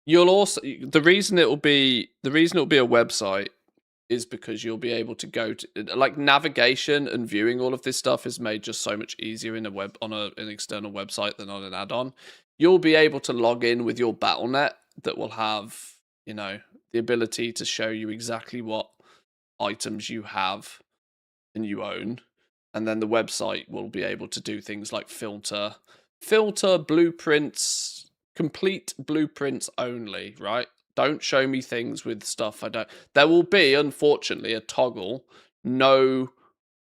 You'll also the reason it'll be a website is because you'll be able to go to like navigation and viewing all of this stuff is made just so much easier in an external website than on an add-on. You'll be able to log in with your BattleNet that will have, the ability to show you exactly what items you have and you own, and then the website will be able to do things like filter blueprints, complete blueprints only, right? Don't show me things with stuff I don't. There will be, unfortunately, a toggle. No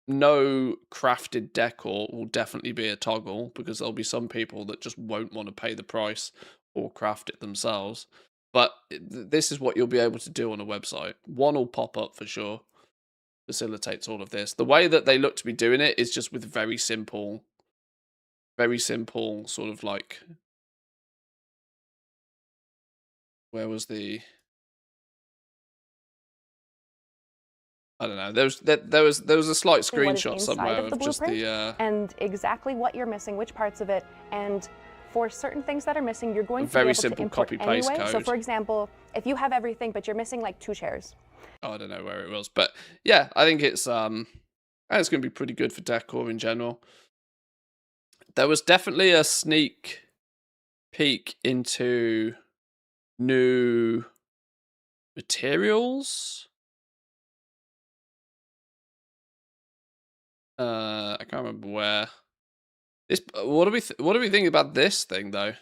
crafted decor will definitely be a toggle because there'll be some people that just won't want to pay the price or craft it themselves. But this is what you'll be able to do on a website. One will pop up for sure. Facilitates all of this. The way that they look to be doing it is just with very simple sort of like, where was the, I don't know. There was a slight screenshot somewhere of just the and exactly what you're missing, which parts of it, and for certain things that are missing, you're going to be very able simple to import copy-paste anyway. code. So, for example, if you have everything but you're missing like 2 chairs. Oh, I don't know where it was, but yeah, I think it's going to be pretty good for decor in general. There was definitely a sneak peek into new materials. I can't remember where. What do we think about this thing though?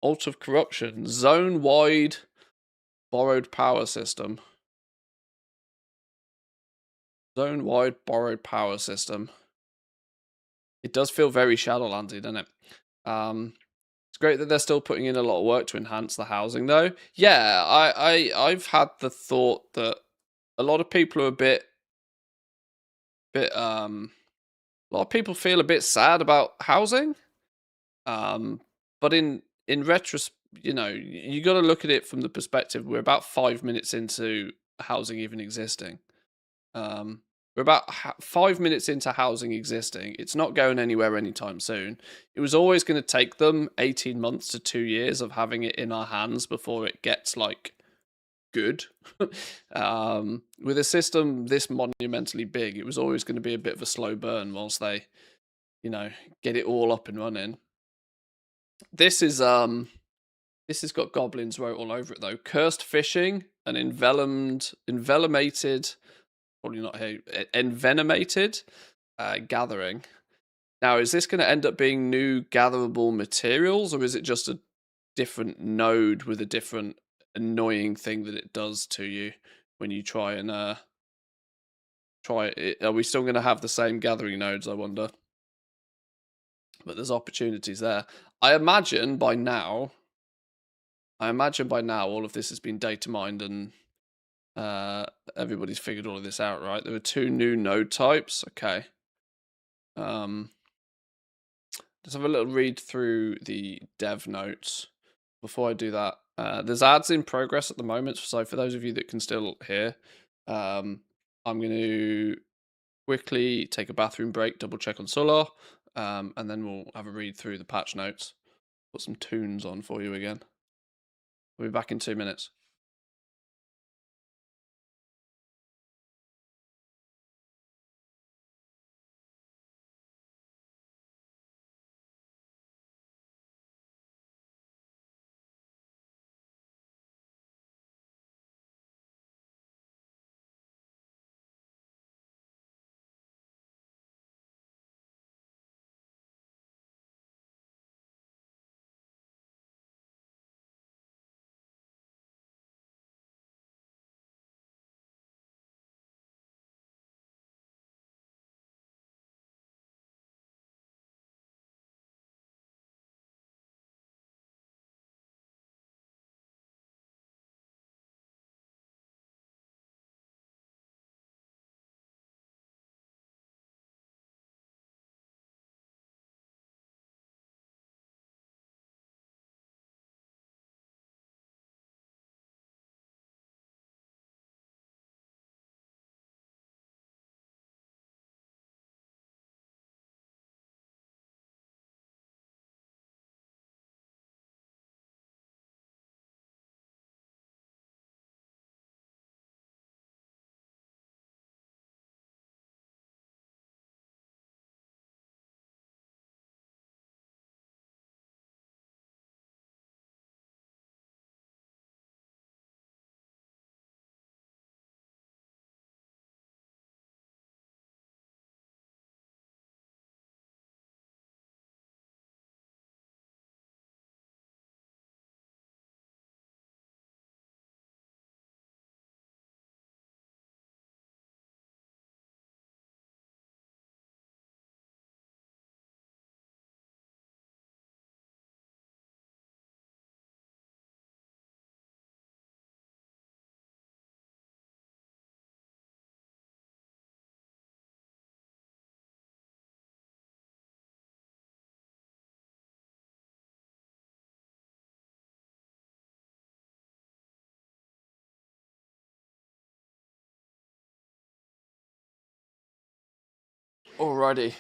Alt of Corruption, zone-wide borrowed power system. Zone-wide borrowed power system. It does feel very Shadowlandsy, doesn't it? It's great that they're still putting in a lot of work to enhance the housing, though. Yeah, I've had the thought that a lot of people are a lot of people feel a bit sad about housing. But in retrospect, you got to look at it from the perspective we're about 5 minutes into housing even existing. We're about 5 minutes into housing existing. It's not going anywhere anytime soon. It was always going to take them 18 months to 2 years of having it in our hands before it gets like good. With a system this monumentally big, it was always going to be a bit of a slow burn whilst they, get it all up and running. This has got goblins wrote all over it though. Cursed fishing and envenomated, probably not here, envenomated gathering. Now, is this going to end up being new gatherable materials, or is it just a different node with a different annoying thing that it does to you when you try and try it? Are we still going to have the same gathering nodes, I wonder? But there's opportunities there. I imagine by now all of this has been data mined and everybody's figured all of this out, right? There were 2 new node types. Okay. Let's have a little read through the dev notes. Before I do that, there's ads in progress at the moment. So for those of you that can still hear, I'm going to quickly take a bathroom break, double check on Solar, and then we'll have a read through the patch notes. Put some tunes on for you again. We'll be back in 2 minutes. Alrighty.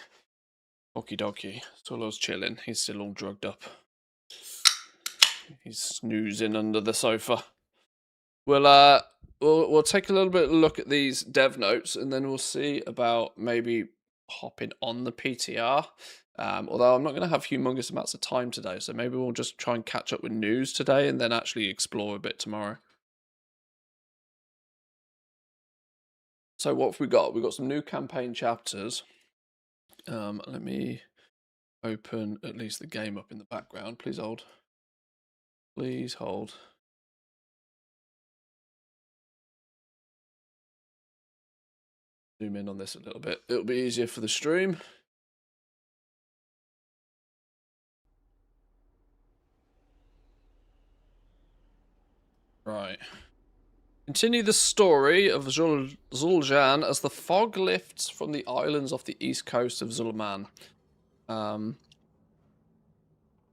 Okie dokie. Solo's chilling. He's still all drugged up. He's snoozing under the sofa. We'll take a little bit of a look at these dev notes, and then we'll see about maybe hopping on the PTR. Although I'm not going to have humongous amounts of time today, so maybe we'll just try and catch up with news today and then actually explore a bit tomorrow. So what have we got? We've got some new campaign chapters. Let me open at least the game up in the background. Please hold. Please hold. Zoom in on this a little bit. It'll be easier for the stream. Right. Continue the story of Zul'Jan as the fog lifts from the islands off the east coast of Zul'Man.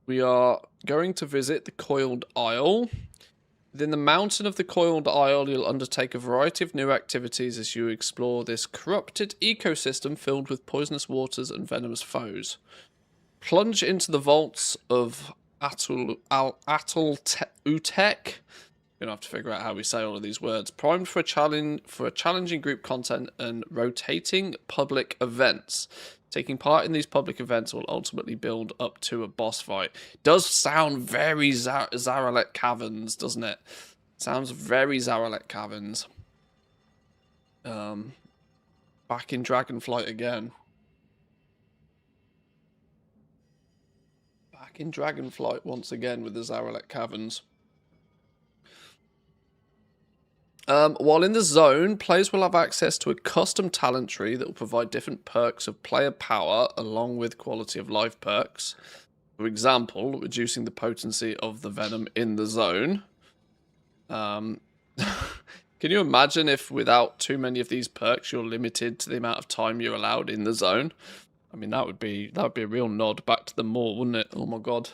We are going to visit the Coiled Isle. Within the mountain of the Coiled Isle, you'll undertake a variety of new activities as you explore this corrupted ecosystem filled with poisonous waters and venomous foes. Plunge into the vaults of Utek. You're gonna have to figure out how we say all of these words. Primed for a challenging group content and rotating public events. Taking part in these public events will ultimately build up to a boss fight. Does sound very Zaralet Caverns, doesn't it? Sounds very Zaralet Caverns. Back in Dragonflight again. Back in Dragonflight once again with the Zaralet Caverns. While in the zone, players will have access to a custom talent tree that will provide different perks of player power along with quality of life perks. For example, reducing the potency of the venom in the zone. Can you imagine if without too many of these perks you're limited to the amount of time you're allowed in the zone? I mean, that would be a real nod back to the Maw, wouldn't it? Oh my god.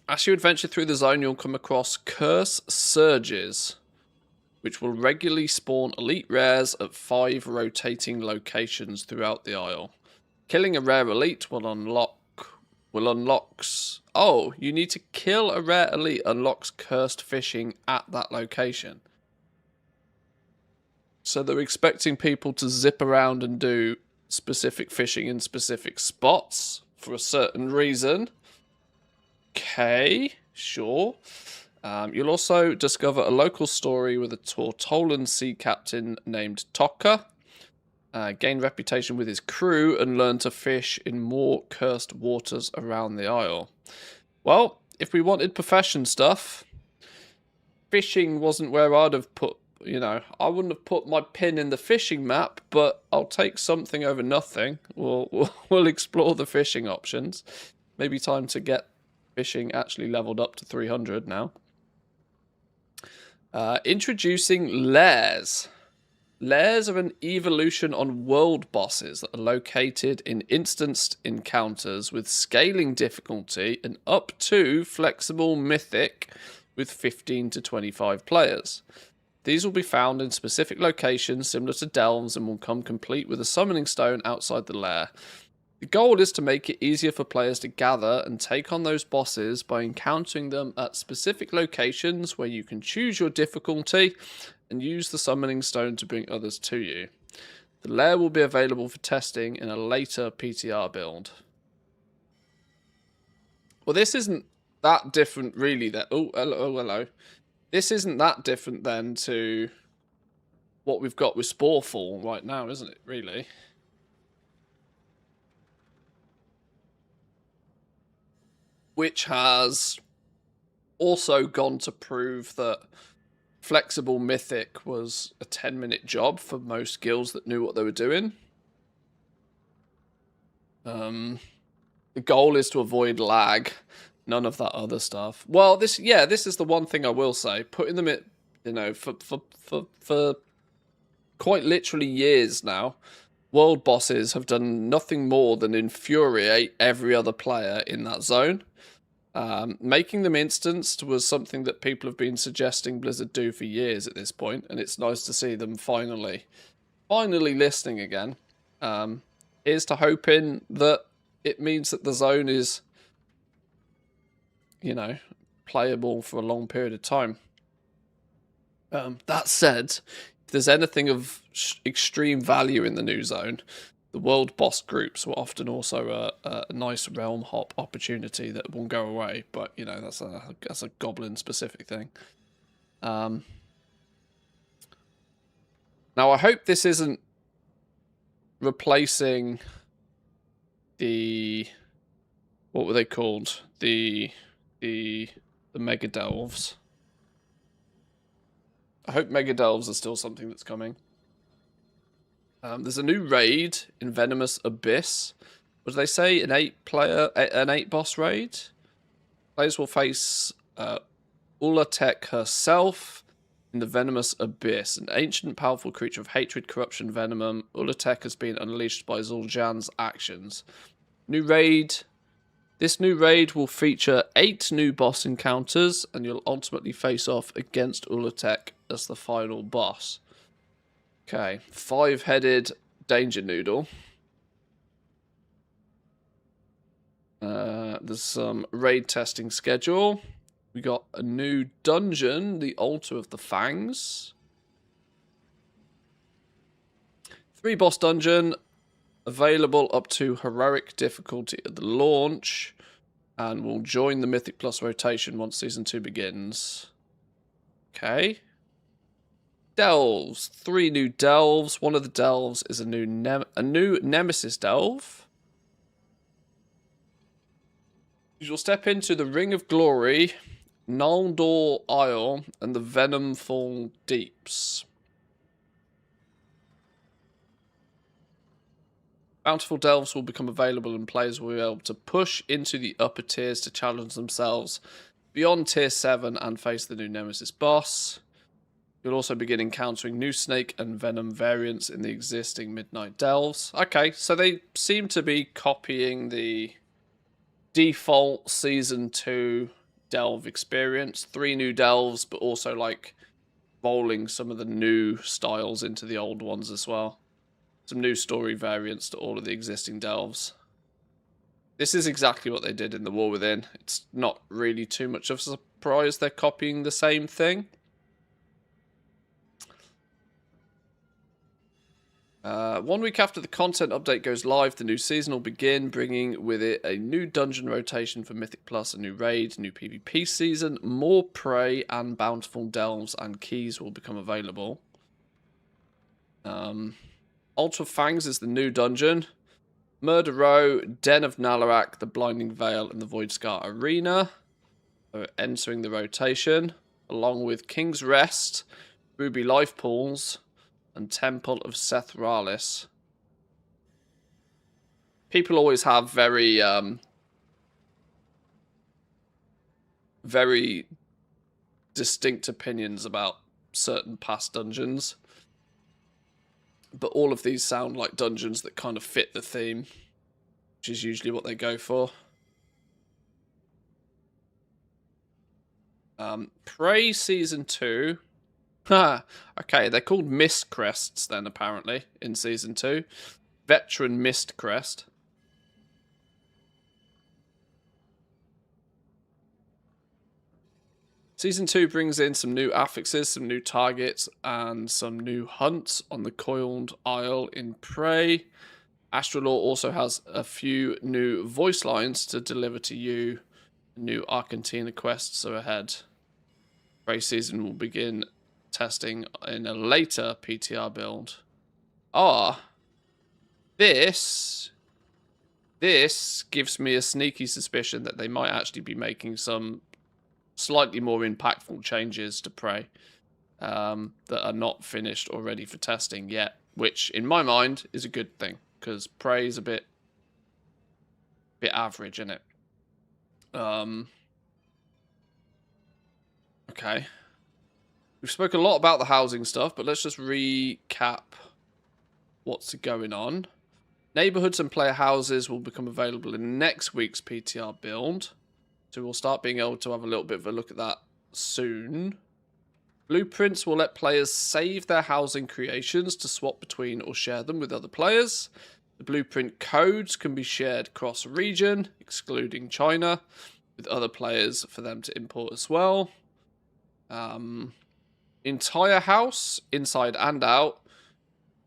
As you adventure through the zone, you'll come across Curse Surges, which will regularly spawn elite rares at 5 rotating locations throughout the isle. Killing a rare elite unlocks. Oh, you need to kill a rare elite unlocks cursed fishing at that location. So they're expecting people to zip around and do specific fishing in specific spots for a certain reason. Okay, sure. You'll also discover a local story with a Tortolan sea captain named Tokka. Gain reputation with his crew and learn to fish in more cursed waters around the isle. Well, if we wanted profession stuff, fishing wasn't where I'd have put, I wouldn't have put my pin in the fishing map, but I'll take something over nothing. We'll explore the fishing options. Maybe time to get fishing actually leveled up to 300 now. Introducing lairs. Lairs are an evolution on world bosses that are located in instanced encounters with scaling difficulty and up to flexible mythic with 15 to 25 players. These will be found in specific locations similar to delves and will come complete with a summoning stone outside the lair. The goal is to make it easier for players to gather and take on those bosses by encountering them at specific locations where you can choose your difficulty and use the summoning stone to bring others to you. The lair will be available for testing in a later PTR build. Well, this isn't that different really. Oh, hello. This isn't that different then to what we've got with Sporefall right now, isn't it, really? Which has also gone to prove that Flexible Mythic was a 10-minute job for most guilds that knew what they were doing. The goal is to avoid lag, none of that other stuff. Well, this is the one thing I will say. Putting them in, for quite literally years now, world bosses have done nothing more than infuriate every other player in that zone. Making them instanced was something that people have been suggesting Blizzard do for years at this point, and it's nice to see them finally listening again. Here's to hoping that it means that the zone is, you know, playable for a long period of time. That said, if there's anything of extreme value in the new zone, the world boss groups were often also a nice realm hop opportunity that won't go away. But you know, that's a goblin specific thing. Now I hope this isn't replacing the, what were they called? The Mega Delves. I hope Mega Delves are still something that's coming. There's a new raid in Venomous Abyss. What do they say? An 8 boss raid. Players will face Ulatek herself in the Venomous Abyss, an ancient, powerful creature of hatred, corruption, venom. Ulatek has been unleashed by Zul'Jan's actions. New raid. This new raid will feature 8 new boss encounters, and you'll ultimately face off against Ulatek as the final boss. Okay, 5-headed Danger Noodle. There's some raid testing schedule. We got a new dungeon, the Altar of the Fangs. 3 boss dungeon, available up to heroic difficulty at the launch, and will join the Mythic Plus rotation once Season 2 begins. Okay. Delves. 3 new delves. One of the delves is a new Nemesis delve. You'll step into the Ring of Glory, Naigtal Isle, and the Venomful Deeps. Bountiful delves will become available, and players will be able to push into the upper tiers to challenge themselves beyond tier 7 and face the new Nemesis boss. You'll also begin encountering new snake and venom variants in the existing Midnight Delves. Okay, so they seem to be copying the default Season 2 delve experience. 3 new delves, but also like rolling some of the new styles into the old ones as well. Some new story variants to all of the existing delves. This is exactly what they did in The War Within. It's not really too much of a surprise they're copying the same thing. 1 week after the content update goes live, the new season will begin, bringing with it a new dungeon rotation for Mythic Plus, a new raid, new PvP season, more prey, and bountiful delves and keys will become available. Altar of Fangs is the new dungeon. Murder Row, Den of Nalarak, the Blinding Veil, and the Voidscar Arena are entering the rotation, along with King's Rest, Ruby Life Pools, and Temple of Sethralis. People always have very distinct opinions about certain past dungeons. But all of these sound like dungeons that kind of fit the theme, which is usually what they go for. Prey Season 2. Okay, they're called Mist Crests then, apparently, in Season 2. Veteran Mist Crest. Season 2 brings in some new affixes, some new targets, and some new hunts on the Coiled Isle in Prey. Astrolaw also has a few new voice lines to deliver to you. New Argentina quests are ahead. Prey Season will begin testing in a later PTR build. This gives me a sneaky suspicion that they might actually be making some slightly more impactful changes to Prey that are not finished or ready for testing yet, which in my mind is a good thing, because Prey is a bit average in it. Okay. We've spoken a lot about the housing stuff, but let's just recap what's going on. Neighborhoods and player houses will become available in next week's PTR build. So we'll start being able to have a little bit of a look at that soon. Blueprints will let players save their housing creations to swap between or share them with other players. The blueprint codes can be shared cross-region, excluding China, with other players for them to import as well. Entire house, inside and out,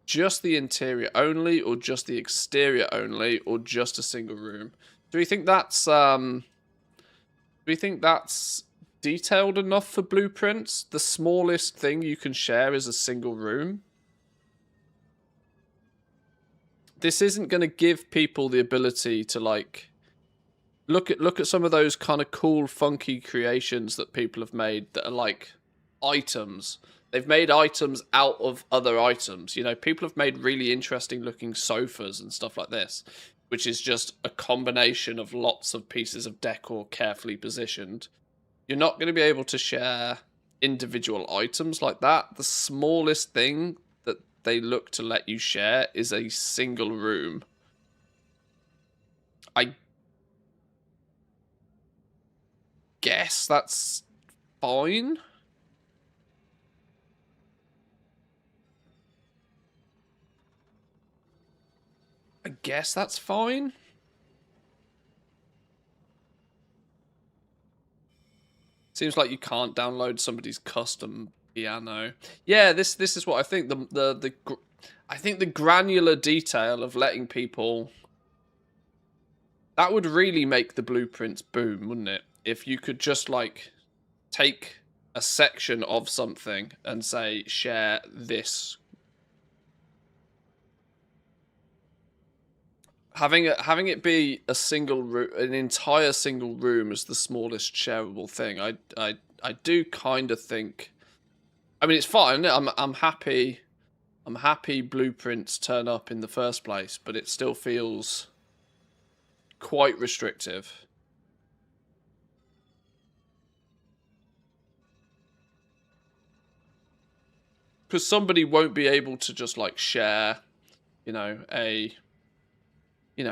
just the interior only, or just the exterior only, or just a single room. Do we think that's detailed enough for blueprints? The smallest thing you can share is a single room. This isn't going to give people the ability to like look at some of those kind of cool, funky creations that people have made that are like items. They've made items out of other items. You know, people have made really interesting looking sofas and stuff like this, which is just a combination of lots of pieces of decor carefully positioned. You're not going to be able to share individual items like that. The smallest thing that they look to let you share is a single room. I guess that's fine. I guess that's fine. Seems like you can't download somebody's custom piano. Yeah, this is what I think. I think the granular detail of letting people, that would really make the blueprints boom, wouldn't it? If you could just like take a section of something and say share this. Having it be a single room, an entire single room is the smallest shareable thing. I do kind of think. I mean, it's fine. I'm happy. I'm happy blueprints turn up in the first place, but it still feels quite restrictive. Because somebody won't be able to just like share, you know,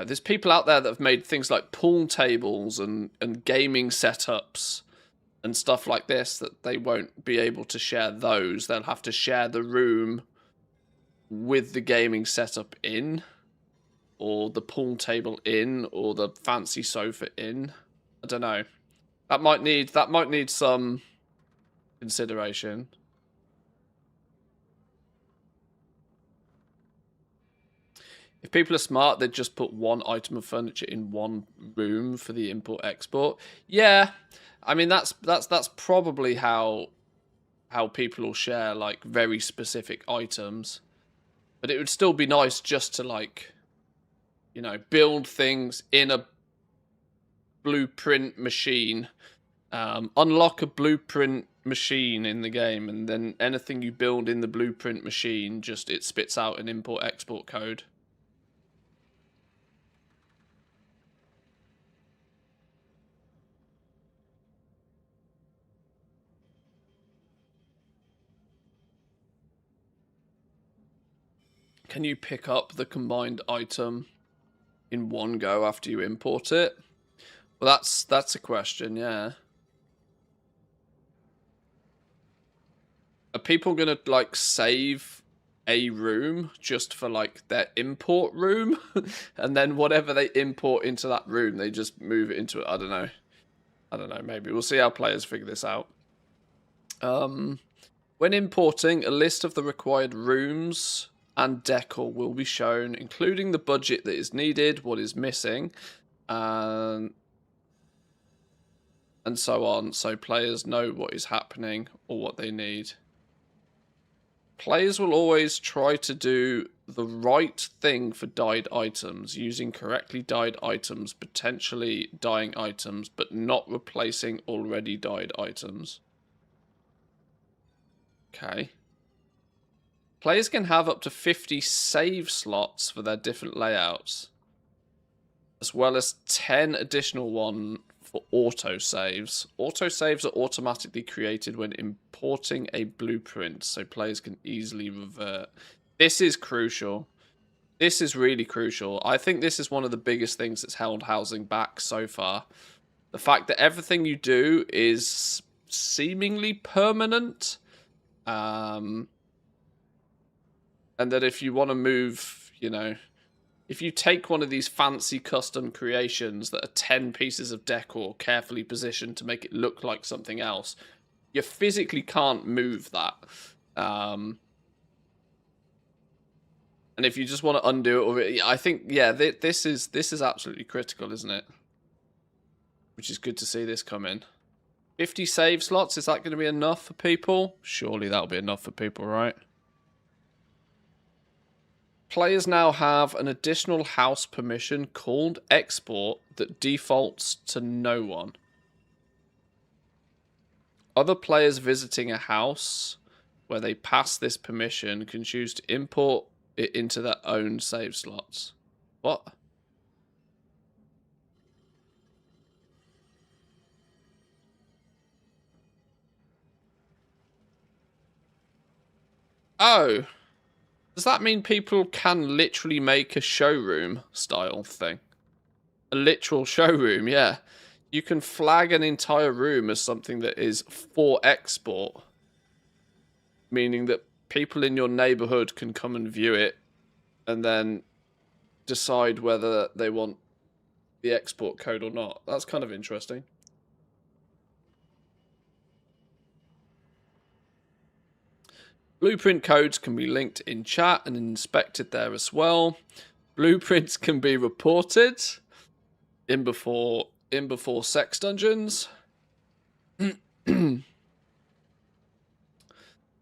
there's people out there that have made things like pool tables and gaming setups and stuff like this that they won't be able to share those. They'll have to share the room with the gaming setup in, or the pool table in, or the fancy sofa in. I don't know. That might need some consideration. If people are smart, they'd just put one item of furniture in one room for the import-export. Yeah, I mean that's probably how people will share like very specific items. But it would still be nice just to like, you know, build things in a blueprint machine, unlock a blueprint machine in the game, and then anything you build in the blueprint machine, just it spits out an import-export code. Can you pick up the combined item in one go after you import it? Well, that's a question, yeah. Are people gonna like save a room just for like their import room, and then whatever they import into that room, they just move it into it? I don't know. Maybe we'll see how players figure this out. When importing, a list of the required rooms and decor will be shown, including the budget that is needed, what is missing, and so on, so players know what is happening or what they need. Players will always try to do the right thing for dyed items, using correctly dyed items, potentially dyeing items, but not replacing already dyed items. Okay. Players can have up to 50 save slots for their different layouts, as well as 10 additional ones for autosaves. Autosaves are automatically created when importing a blueprint, so players can easily revert. This is crucial. This is really crucial. I think this is one of the biggest things that's held housing back so far. The fact that everything you do is seemingly permanent, And that if you want to move, you know, if you take one of these fancy custom creations that are 10 pieces of decor carefully positioned to make it look like something else, you physically can't move that. And if you just want to undo it, or I think, yeah, this is absolutely critical, isn't it? Which is good to see this come in. 50 save slots, is that going to be enough for people? Surely that'll be enough for people, right? Players now have an additional house permission called export that defaults to no one. Other players visiting a house where they pass this permission can choose to import it into their own save slots. What? Oh. Does that mean people can literally make a showroom style thing? A literal showroom, yeah. You can flag an entire room as something that is for export. Meaning that people in your neighborhood can come and view it and then decide whether they want the export code or not. That's kind of interesting. Blueprint codes can be linked in chat and inspected there as well. Blueprints can be reported in before sex dungeons.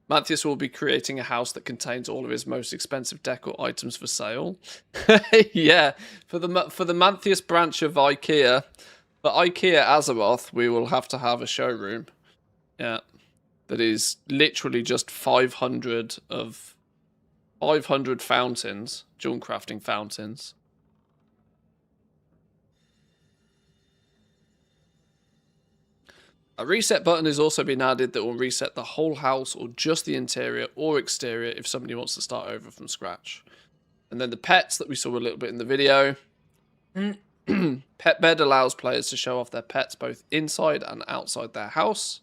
Matthias will be creating a house that contains all of his most expensive decor items for sale. Yeah, for the Matthias branch of IKEA, for IKEA Azeroth, we will have to have a showroom. Yeah. That is literally just 500 fountains, jewel crafting fountains. A reset button has also been added that will reset the whole house or just the interior or exterior if somebody wants to start over from scratch. And then the pets that we saw a little bit in the video. Pet bed allows players to show off their pets both inside and outside their house.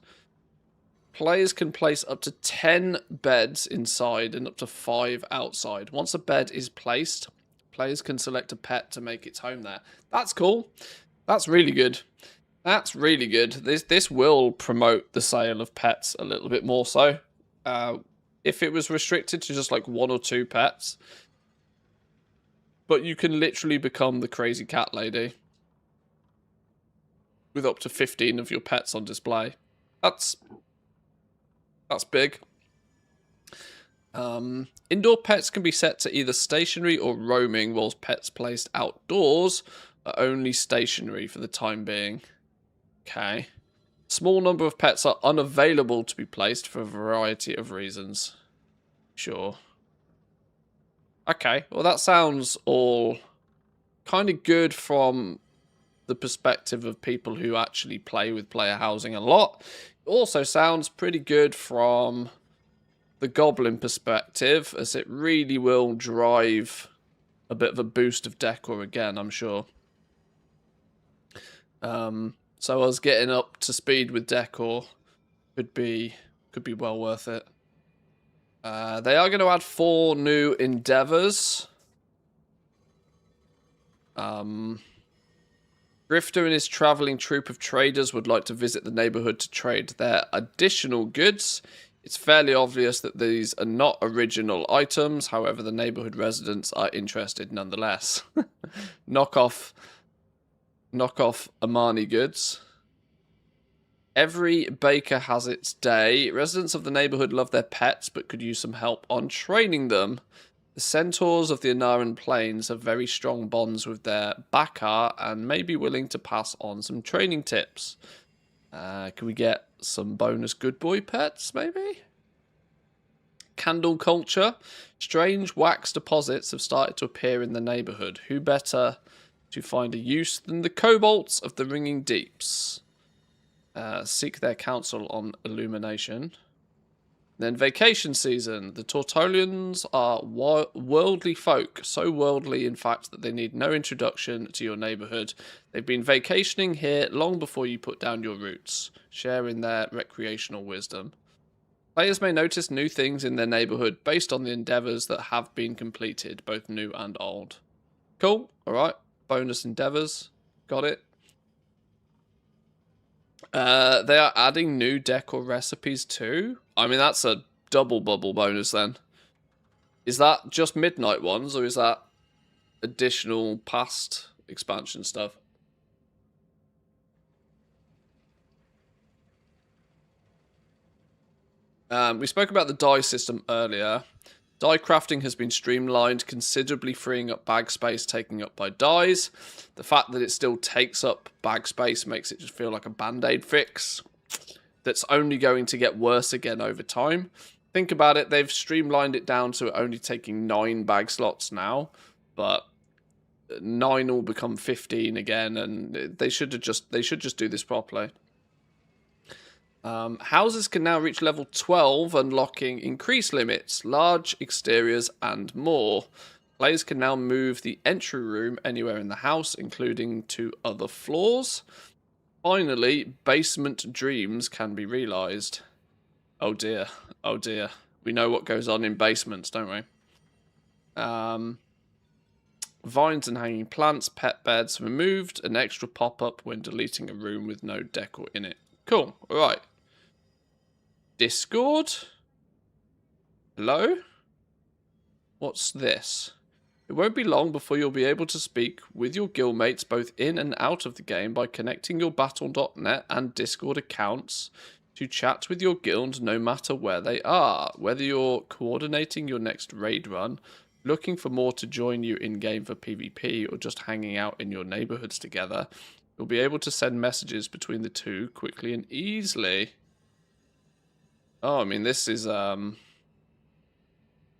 Players can place up to 10 beds inside and up to 5 outside. Once a bed is placed, players can select a pet to make its home there. That's cool. That's really good. That's really good. This will promote the sale of pets a little bit more so. If it was restricted to just like 1 or 2 pets. But you can literally become the crazy cat lady with up to 15 of your pets on display. That's big. Indoor pets can be set to either stationary or roaming, whilst pets placed outdoors are only stationary for the time being. Okay. Small number of pets are unavailable to be placed for a variety of reasons. Sure. Okay, well that sounds all kind of good from the perspective of people who actually play with player housing a lot. Also sounds pretty good from the goblin perspective, as it really will drive a bit of a boost of decor again, I'm sure. So us getting up to speed with decor could be well worth it. They are going to add 4 new endeavors. Grifter and his traveling troupe of traders would like to visit the neighborhood to trade their additional goods. It's fairly obvious that these are not original items, however the neighborhood residents are interested nonetheless. Knockoff Amani goods. Every baker has its day. Residents of the neighborhood love their pets, but could use some help on training them. The centaurs of the Anaran Plains have very strong bonds with their Bakar and may be willing to pass on some training tips. Can we get some bonus good boy pets, maybe? Candle culture. Strange wax deposits have started to appear in the neighborhood. Who better to find a use than the kobolds of the Ringing Deeps? Seek their counsel on illumination. Then vacation season. The Tortolians are worldly folk, so worldly in fact that they need no introduction to your neighborhood. They've been vacationing here long before you put down your roots, sharing their recreational wisdom. Players may notice new things in their neighborhood based on the endeavors that have been completed, both new and old. Cool. All right. Bonus endeavors. Got it. They are adding new decor recipes too. I mean, that's a double bubble bonus then. Is that just midnight ones, or is that additional past expansion stuff? We spoke about the dye system earlier. Dye crafting has been streamlined, considerably freeing up bag space taken up by dyes. The fact that it still takes up bag space makes it just feel like a band-aid fix that's only going to get worse again over time. Think about it, they've streamlined it down to only taking 9 bag slots now, but 9 will become 15 again, and they should just do this properly. Houses can now reach level 12, unlocking increased limits, large exteriors, and more. Players can now move the entry room anywhere in the house, including to other floors. Finally, basement dreams can be realised. Oh dear, oh dear. We know what goes on in basements, don't we? Vines and hanging plants, pet beds removed, an extra pop-up when deleting a room with no decor in it. Cool, alright. Discord? Hello? What's this? It won't be long before you'll be able to speak with your guildmates both in and out of the game by connecting your Battle.net and Discord accounts to chat with your guild no matter where they are. Whether you're coordinating your next raid run, looking for more to join you in-game for PvP, or just hanging out in your neighborhoods together, you'll be able to send messages between the two quickly and easily. Oh, I mean, this is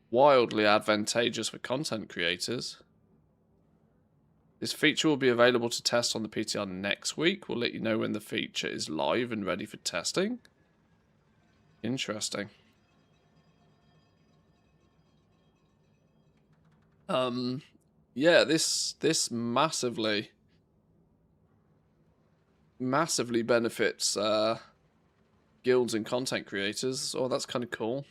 wildly advantageous for content creators. This feature will be available to test on the PTR next week. We'll let you know when the feature is live and ready for testing. Interesting. Yeah, this massively benefits guilds and content creators. Oh, that's kind of cool.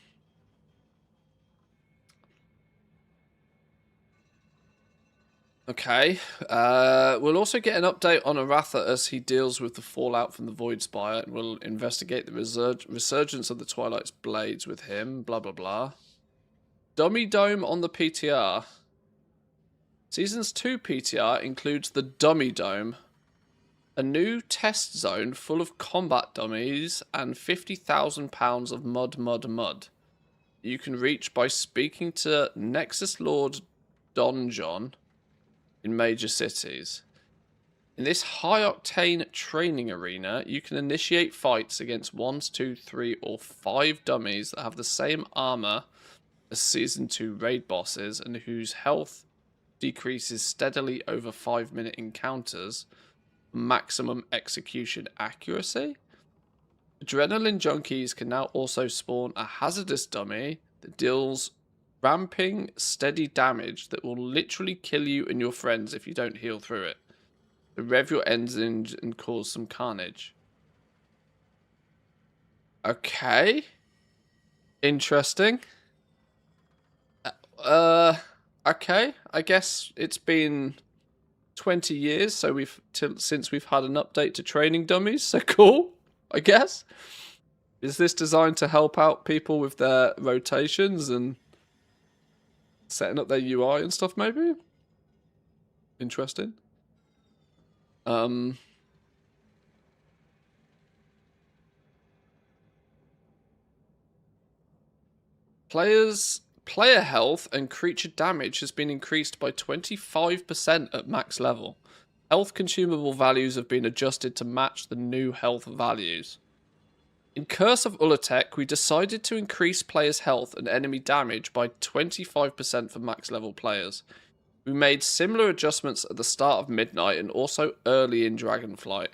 Okay, we'll also get an update on Aratha as he deals with the fallout from the Void Spire, and we'll investigate the resurgence of the Twilight's blades with him, blah blah blah. Dummy Dome on the PTR. Seasons 2 PTR includes the Dummy Dome, a new test zone full of combat dummies and £50,000 of mud. You can reach by speaking to Nexus Lord Donjon in major cities. In this high-octane training arena, you can initiate fights against 1, 2, 3, or 5 dummies that have the same armor as Season 2 raid bosses and whose health decreases steadily over 5-minute encounters. Maximum execution accuracy. Adrenaline junkies can now also spawn a hazardous dummy that deals ramping steady damage that will literally kill you and your friends if you don't heal through it. To rev your engine and cause some carnage. Okay. Interesting. Okay. I guess it's been 20 years since we've had an update to training dummies, so cool, I guess. Is this designed to help out people with their rotations and setting up their UI and stuff, maybe? Interesting. Player health and creature damage has been increased by 25% at max level. Health consumable values have been adjusted to match the new health values. In Curse of Ulatek, we decided to increase players' health and enemy damage by 25% for max level players. We made similar adjustments at the start of Midnight and also early in Dragonflight.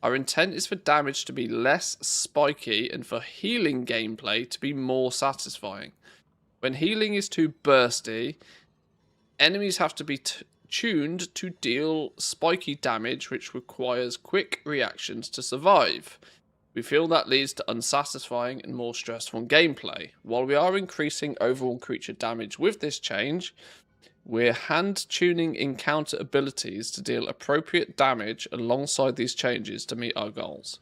Our intent is for damage to be less spiky and for healing gameplay to be more satisfying. When healing is too bursty, enemies have to be tuned to deal spiky damage, which requires quick reactions to survive. We feel that leads to unsatisfying and more stressful gameplay. While we are increasing overall creature damage with this change, we're hand-tuning encounter abilities to deal appropriate damage alongside these changes to meet our goals.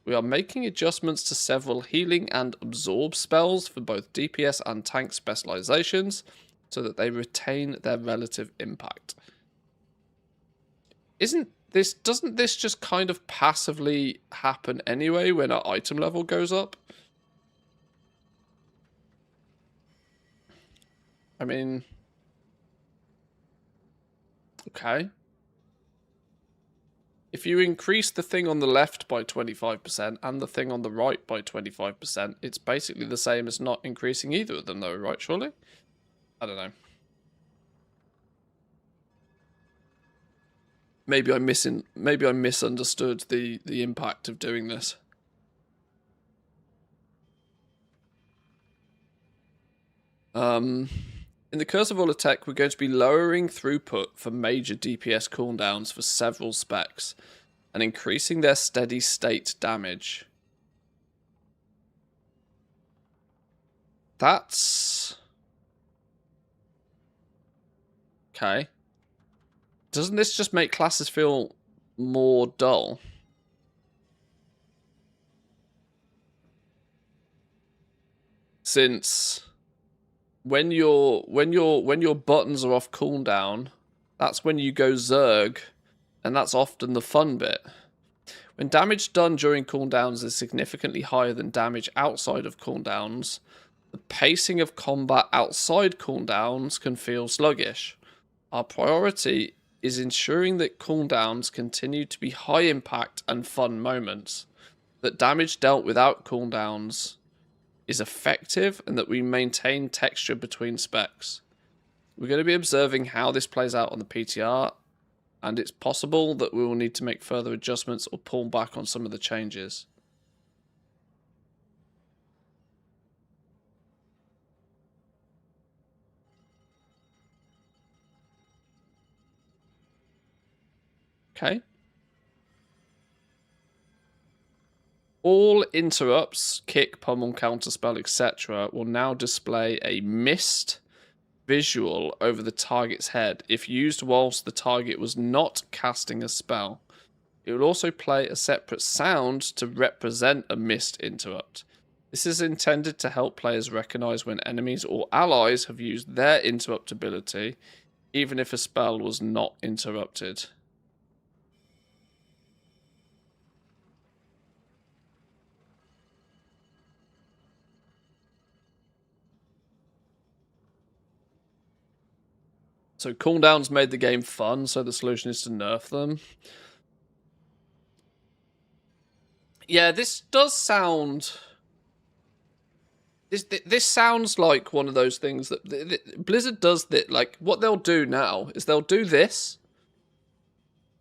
We are making adjustments to several healing and absorb spells for both DPS and tank specializations so that they retain their relative impact. Doesn't this just kind of passively happen anyway when our item level goes up? I mean, okay. If you increase the thing on the left by 25% and the thing on the right by 25%, it's basically the same as not increasing either of them though, right, surely? I don't know. Maybe I misunderstood the impact of doing this. In the Curse of Tech, we're going to be lowering throughput for major DPS cooldowns for several specs and increasing their steady state damage. That's okay. Doesn't this just make classes feel more dull? Since when your buttons are off cooldown, that's when you go Zerg, and that's often the fun bit. When damage done during cooldowns is significantly higher than damage outside of cooldowns, the pacing of combat outside cooldowns can feel sluggish. Our priority is ensuring that cooldowns continue to be high impact and fun moments, that damage dealt without cooldowns is effective, and that we maintain texture between specs. We're going to be observing how this plays out on the PTR, and it's possible that we will need to make further adjustments or pull back on some of the changes. Okay. All interrupts, kick, pummel, counterspell, etc. will now display a mist visual over the target's head if used whilst the target was not casting a spell. It will also play a separate sound to represent a mist interrupt. This is intended to help players recognize when enemies or allies have used their interrupt ability, even if a spell was not interrupted. So cooldowns made the game fun, so the solution is to nerf them. Yeah, this does sound... This sounds like one of those things that Blizzard does that. Like, what they'll do now is they'll do this.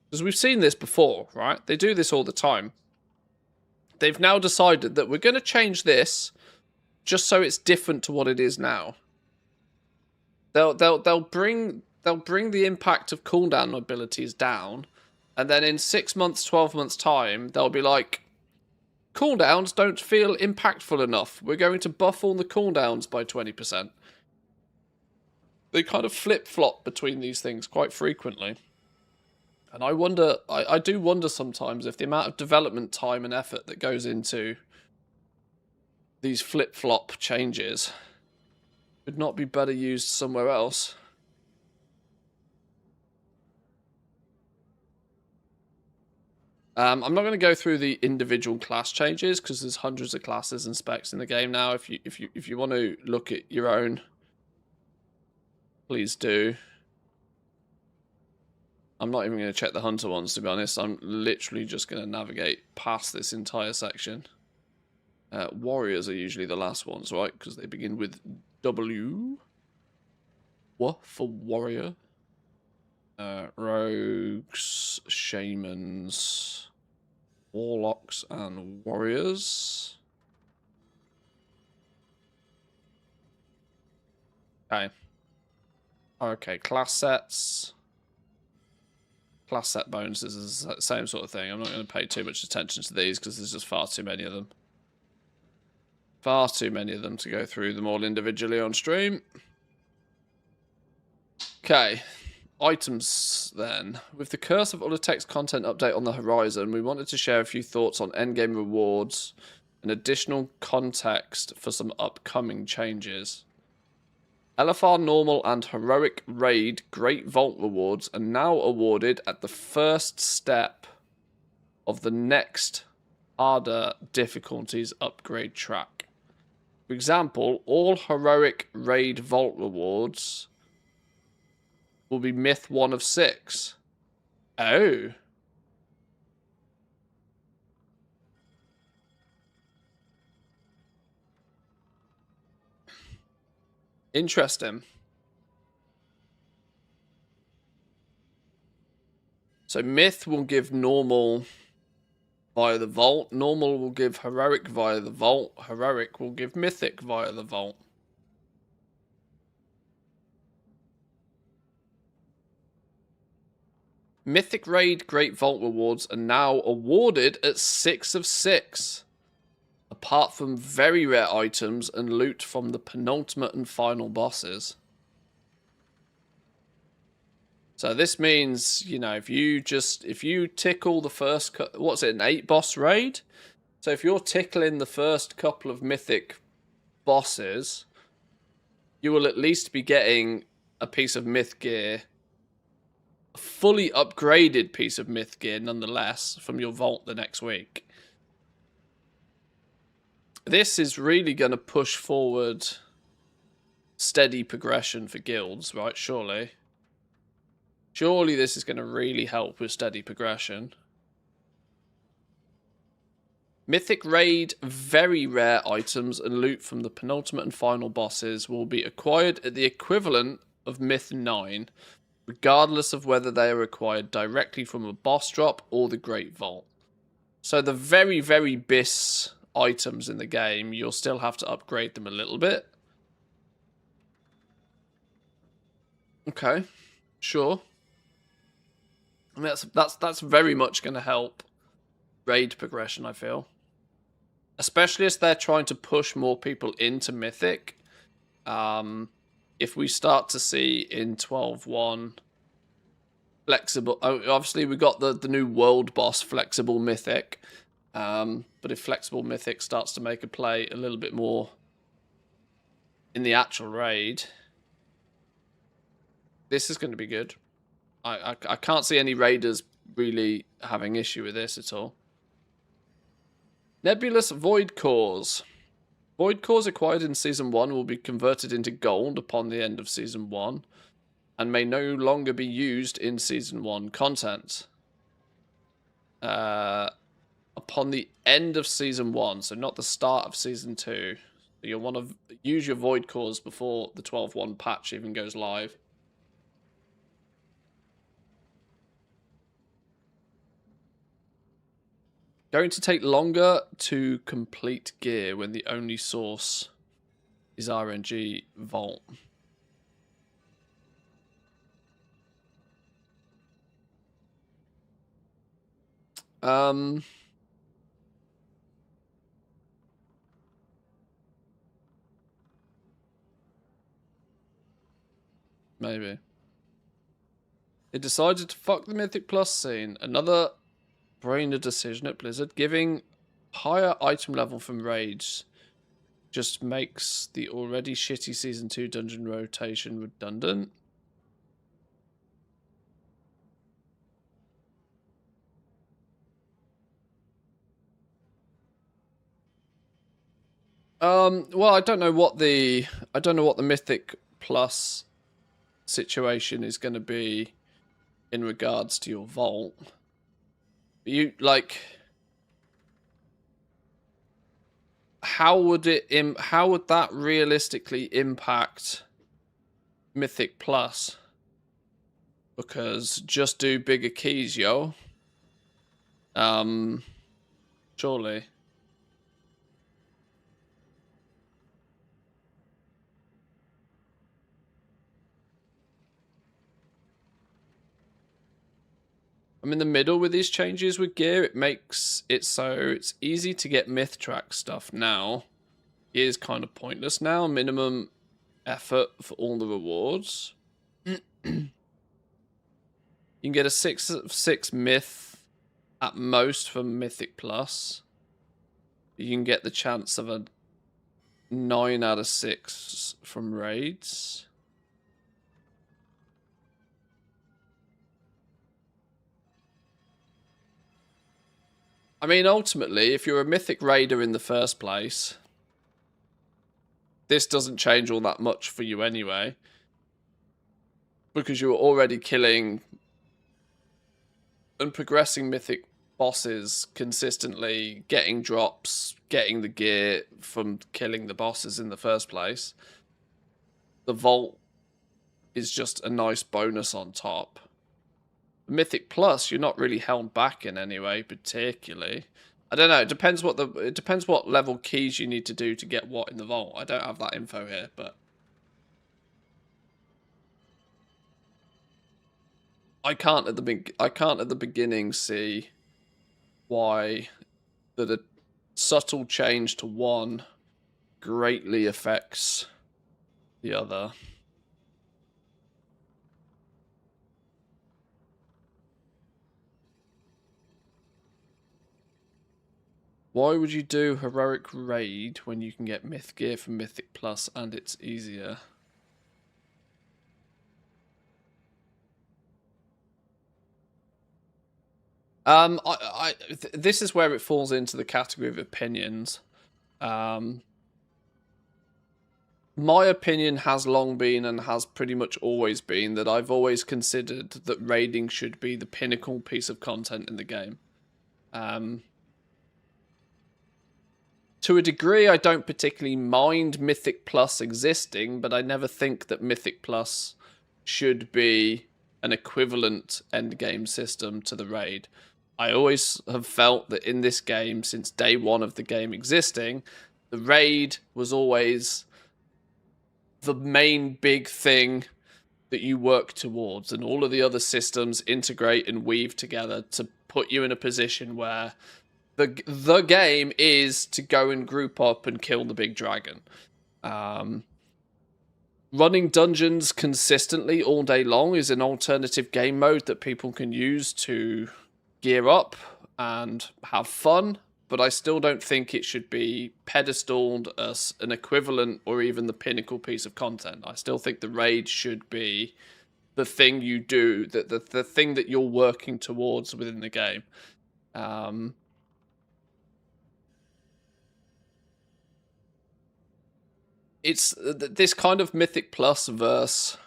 Because we've seen this before, right? They do this all the time. They've now decided that we're going to change this just so it's different to what it is now. They'll bring the impact of cooldown abilities down, and then in 6 months, 12 months time, they'll be like, cooldowns don't feel impactful enough. We're going to buff all the cooldowns by 20%. They kind of flip-flop between these things quite frequently. And I wonder, I do wonder sometimes if the amount of development time and effort that goes into these flip-flop changes would not be better used somewhere else. I'm not going to go through the individual class changes because there's hundreds of classes and specs in the game now. If you want to look at your own, please do. I'm not even going to check the hunter ones, to be honest. I'm literally just going to navigate past this entire section. Warriors are usually the last ones, right? Because they begin with W. What for warrior? Rogues, shamans, warlocks, and warriors. Okay. Okay, class sets. Class set bonuses is the same sort of thing. I'm not going to pay too much attention to these because there's just far too many of them. Far too many of them to go through them all individually on stream. Okay. Items, then. With the Curse of Other Text content update on the horizon, we wanted to share a few thoughts on endgame rewards and additional context for some upcoming changes. LFR Normal and Heroic Raid Great Vault rewards are now awarded at the first step of the next harder difficulties upgrade track. For example, all Heroic Raid Vault rewards will be Myth 1 of 6. Oh. Interesting. So Myth will give normal via the vault. Normal will give Heroic via the vault. Heroic will give Mythic via the vault. Mythic Raid Great Vault rewards are now awarded at 6 of 6. Apart from very rare items and loot from the penultimate and final bosses. So this means, you know, if you tickle the first, what's it, an 8 boss raid? So if you're tickling the first couple of mythic bosses, you will at least be getting a piece of myth gear, a fully upgraded piece of myth gear nonetheless, from your vault the next week. This is really going to push forward steady progression for guilds, right? Surely. Surely this is going to really help with steady progression. Mythic Raid very rare items and loot from the penultimate and final bosses will be acquired at the equivalent of Myth 9, regardless of whether they are acquired directly from a boss drop or the Great Vault. So the very, very BIS items in the game, you'll still have to upgrade them a little bit. Okay, sure. I mean, that's very much going to help raid progression, I feel. Especially as they're trying to push more people into Mythic. If we start to see in 12.1 flexible... obviously, we got the new world boss, Flexible Mythic. But if Flexible Mythic starts to make a play a little bit more in the actual raid, this is going to be good. I can't see any raiders really having issue with this at all. Nebulous Void Cores. Void Cores acquired in Season 1 will be converted into gold upon the end of Season 1 and may no longer be used in Season 1 content. Upon the end of Season 1, so not the start of Season 2. So you'll want to use your Void Cores before the 12.1 patch even goes live. Going to take longer to complete gear when the only source is RNG Vault. Maybe. It decided to fuck the Mythic Plus scene. Another brainer decision at Blizzard. Giving higher item level from raids just makes the already shitty Season 2 dungeon rotation redundant. Well, I don't know what the Mythic Plus situation is going to be in regards to your vault. You like, how would that realistically impact Mythic Plus? Because just do bigger keys, yo. Surely. I'm in the middle with these changes with gear. It makes it so it's easy to get myth track stuff now. It is kind of pointless now. Minimum effort for all the rewards. You can get a 6 of 6 myth at most from Mythic Plus. You can get the chance of a 9 out of 6 from raids. I mean, ultimately, if you're a Mythic Raider in the first place, this doesn't change all that much for you anyway. Because you're already killing and progressing Mythic bosses consistently, getting drops, getting the gear from killing the bosses in the first place. The Vault is just a nice bonus on top. Mythic Plus, you're not really held back in any way particularly. I don't know. It depends what level keys you need to do to get what in the Vault. I don't have that info here, but I can't at the beginning see why that a subtle change to one greatly affects the other. Why would you do Heroic Raid when you can get Myth Gear from Mythic Plus and it's easier? This is where it falls into the category of opinions. My opinion has long been and has pretty much always been that I've always considered that raiding should be the pinnacle piece of content in the game. To a degree, I don't particularly mind Mythic Plus existing, but I never think that Mythic Plus should be an equivalent endgame system to the raid. I always have felt that in this game, since day one of the game existing, the raid was always the main big thing that you work towards, and all of the other systems integrate and weave together to put you in a position where the game is to go and group up and kill the big dragon. Running dungeons consistently all day long is an alternative game mode that people can use to gear up and have fun, but I still don't think it should be pedestaled as an equivalent or even the pinnacle piece of content. I still think the raid should be the thing you do, the thing that you're working towards within the game. It's this kind of Mythic Plus verse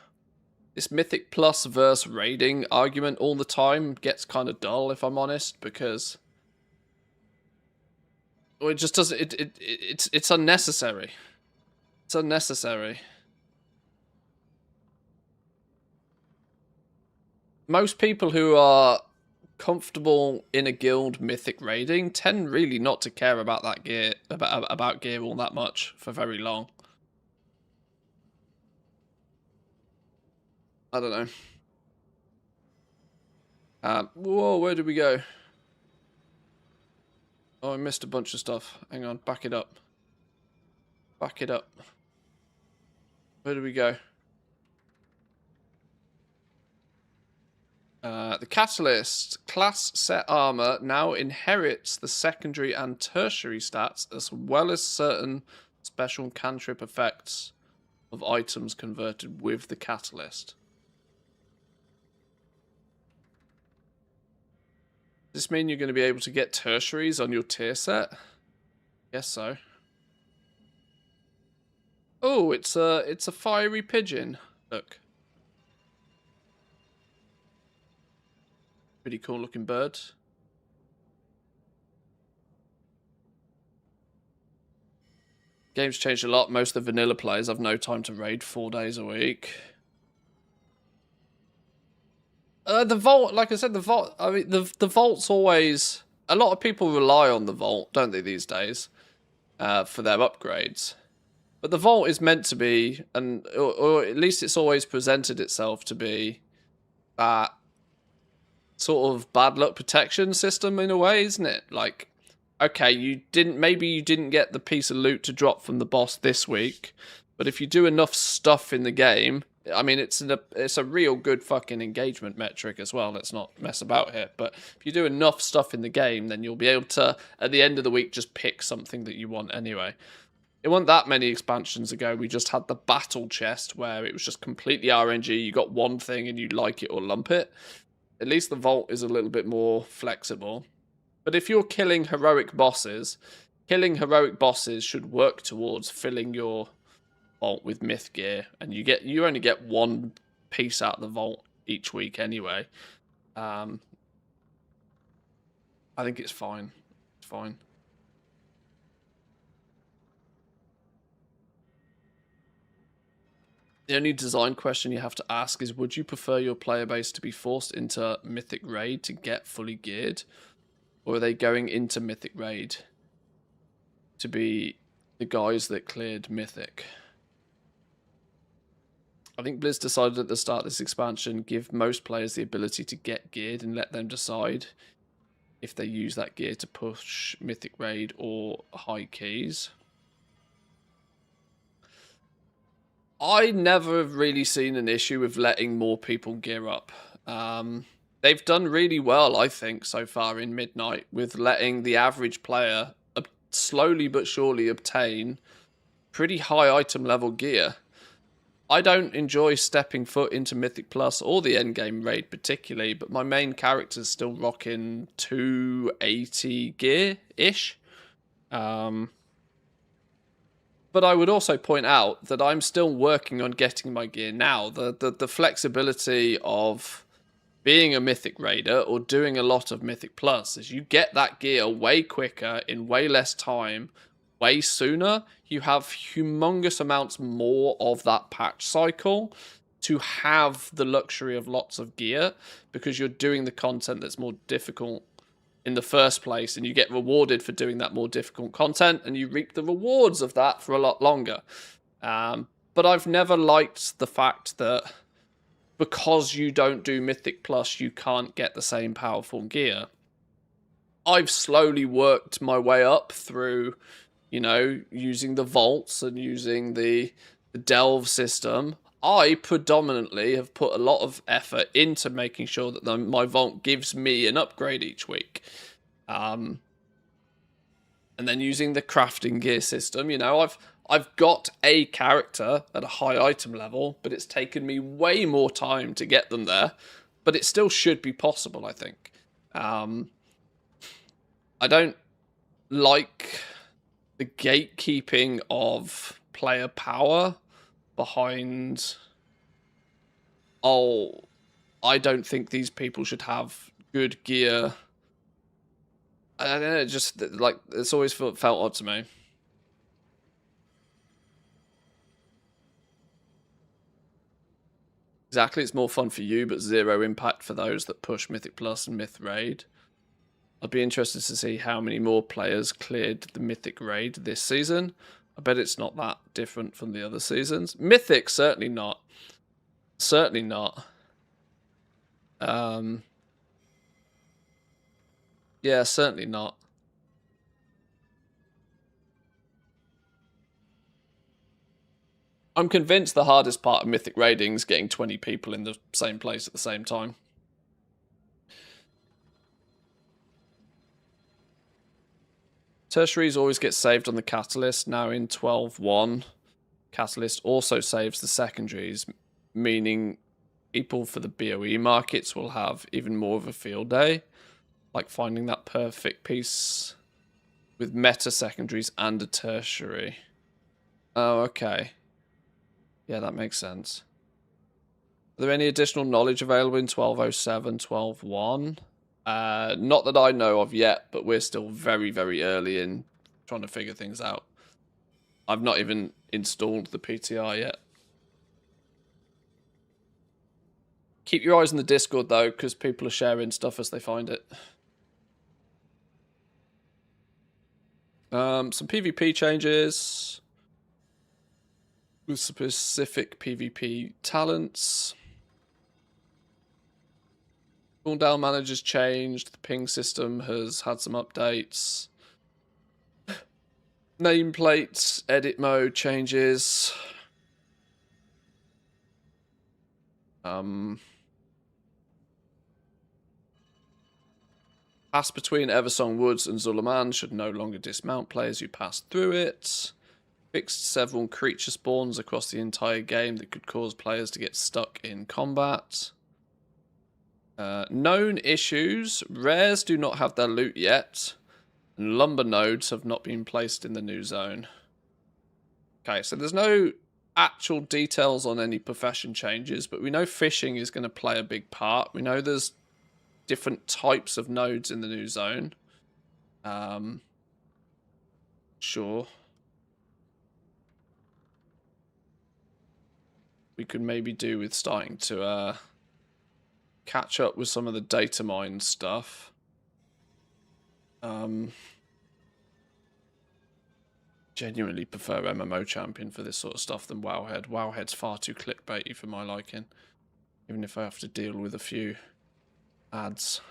raiding argument all the time gets kind of dull, if I'm honest, because it just doesn't. It's unnecessary. It's unnecessary. Most people who are comfortable in a guild Mythic raiding tend really not to care about that gear about gear all that much for very long. I don't know. Whoa, where did we go? Oh, I missed a bunch of stuff. Hang on, back it up. Back it up. Where did we go? The Catalyst. Class set armor now inherits the secondary and tertiary stats as well as certain special cantrip effects of items converted with the Catalyst. Does this mean you're going to be able to get tertiaries on your tier set? Guess so. Oh, it's a fiery pigeon. Look. Pretty cool looking bird. Game's changed a lot. Most of the vanilla players have no time to raid 4 days a week. The Vault, like I said, the Vault, I mean, the Vault's always... A lot of people rely on the Vault, don't they, these days, for their upgrades. But the Vault is meant to be, or at least it's always presented itself to be, that sort of bad luck protection system in a way, isn't it? Like, okay, maybe you didn't get the piece of loot to drop from the boss this week, but if you do enough stuff in the game, I mean, it's a real good fucking engagement metric as well. Let's not mess about here. But if you do enough stuff in the game, then you'll be able to, at the end of the week, just pick something that you want anyway. It wasn't that many expansions ago. We just had the battle chest where it was just completely RNG. You got one thing and you like it or lump it. At least the vault is a little bit more flexible. But if you're killing heroic bosses should work towards filling your vault with myth gear, and you only get one piece out of the vault each week anyway. I think it's fine. It's fine. The only design question you have to ask is, would you prefer your player base to be forced into Mythic Raid to get fully geared? Or are they going into Mythic Raid to be the guys that cleared Mythic? I think Blizz decided at the start of this expansion, give most players the ability to get geared and let them decide if they use that gear to push Mythic Raid or high keys. I never have really seen an issue with letting more people gear up. They've done really well, I think, so far in Midnight with letting the average player slowly but surely obtain pretty high item level gear. I don't enjoy stepping foot into Mythic Plus or the endgame raid particularly, but my main character's still rocking 280 gear-ish. But I would also point out that I'm still working on getting my gear now. The flexibility of being a Mythic Raider or doing a lot of Mythic Plus is you get that gear way quicker, in way less time, way sooner. You have humongous amounts more of that patch cycle to have the luxury of lots of gear, because you're doing the content that's more difficult in the first place, and you get rewarded for doing that more difficult content, and you reap the rewards of that for a lot longer. But I've never liked the fact that because you don't do Mythic Plus, you can't get the same powerful gear. I've slowly worked my way up through, you know, using the vaults and using the delve system. I predominantly have put a lot of effort into making sure that my vault gives me an upgrade each week. And then using the crafting gear system, you know, I've got a character at a high item level, but it's taken me way more time to get them there. But it still should be possible, I think. I don't like the gatekeeping of player power behind, oh, I don't think these people should have good gear. I don't know, just like, it's always felt odd to me. Exactly, it's more fun for you, but zero impact for those that push Mythic Plus and Myth Raid. I'd be interested to see how many more players cleared the Mythic Raid this season. I bet it's not that different from the other seasons. Mythic, certainly not. Certainly not. Yeah, certainly not. I'm convinced the hardest part of Mythic raiding is getting 20 people in the same place at the same time. Tertiaries always get saved on the Catalyst. Now in 12.1, Catalyst also saves the secondaries, meaning people for the BOE markets will have even more of a field day, like finding that perfect piece with meta secondaries and a tertiary. Oh, okay. Yeah, that makes sense. Are there any additional knowledge available in 12.07, 12.1? Not that I know of yet, but we're still very, very early in trying to figure things out. I've not even installed the PTR yet. Keep your eyes on the Discord, though, because people are sharing stuff as they find it. Some PvP changes with specific PvP talents. Cooldown manager's changed. The ping system has had some updates. Nameplates, edit mode changes. Pass between Eversong Woods and Zulaman should no longer dismount players who pass through it. Fixed several creature spawns across the entire game that could cause players to get stuck in combat. Known issues. Rares do not have their loot yet. And lumber nodes have not been placed in the new zone. Okay, so there's no actual details on any profession changes, but we know fishing is going to play a big part. We know there's different types of nodes in the new zone. Sure. We could maybe do with starting to catch up with some of the data mine stuff. Genuinely prefer MMO Champion for this sort of stuff than Wowhead. Wowhead's far too clickbaity for my liking, even if I have to deal with a few ads.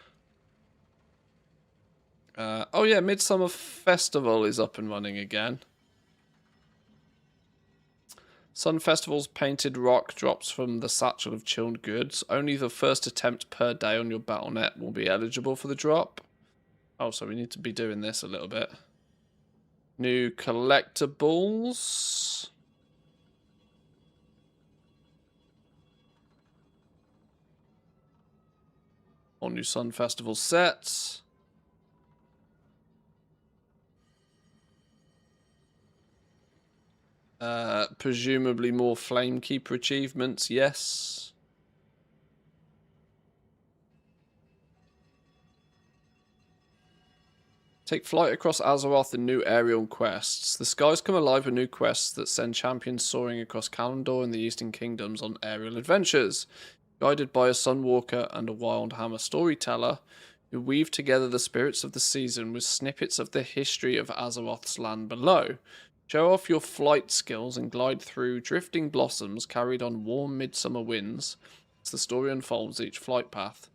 Oh yeah, Midsummer Festival is up and running again. Sun Festival's painted rock drops from the Satchel of Chilled Goods. Only the first attempt per day on your Battle.net will be eligible for the drop. Oh, so we need to be doing this a little bit. New collectibles. All new Sun Festival sets. Presumably more Flamekeeper achievements, yes. Take flight across Azeroth in new aerial quests. The skies come alive with new quests that send champions soaring across Kalimdor and the Eastern Kingdoms on aerial adventures. Guided by a Sunwalker and a Wildhammer storyteller, who weave together the spirits of the season with snippets of the history of Azeroth's land below. Show off your flight skills and glide through drifting blossoms carried on warm midsummer winds as the story unfolds each flight path.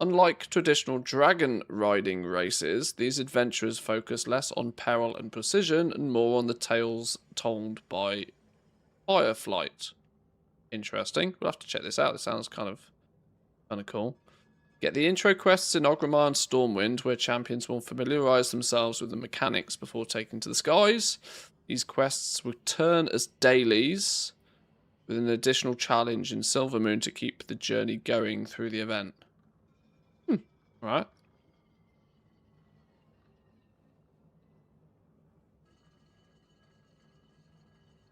Unlike traditional dragon riding races, these adventurers focus less on peril and precision and more on the tales told by Fireflight. Interesting. We'll have to check this out. This sounds kind of cool. Get the intro quests in Orgrimmar and Stormwind, where champions will familiarise themselves with the mechanics before taking to the skies. These quests return as dailies, with an additional challenge in Silvermoon to keep the journey going through the event. Right.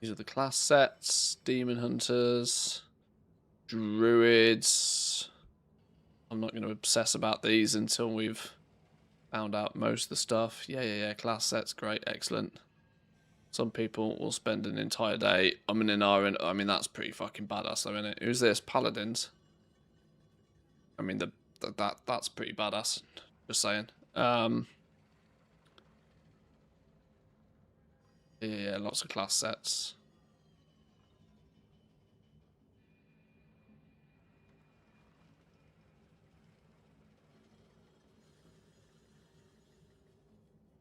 These are the class sets. Demon Hunters. Druids. I'm not going to obsess about these until we've found out most of the stuff. Yeah. Class sets, great, excellent. Some people will spend an entire day umming and ahhing. I mean, that's pretty fucking badass, though, isn't it? Who's this? Paladins. I mean, that's pretty badass. Just saying. Yeah, lots of class sets.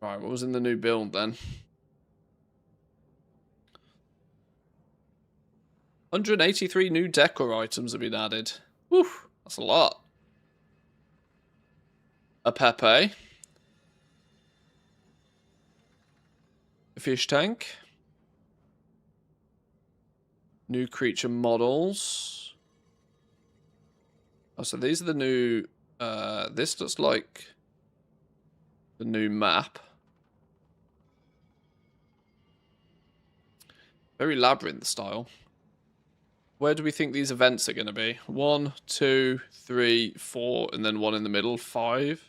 Right, what was in the new build then? 183 new decor items have been added. Whew, that's a lot. A Pepe. A fish tank. New creature models. Oh, so these are the new... this looks like the new map. Very labyrinth style. Where do we think these events are going to be? 1, 2, 3, 4, and then one in the middle. 5.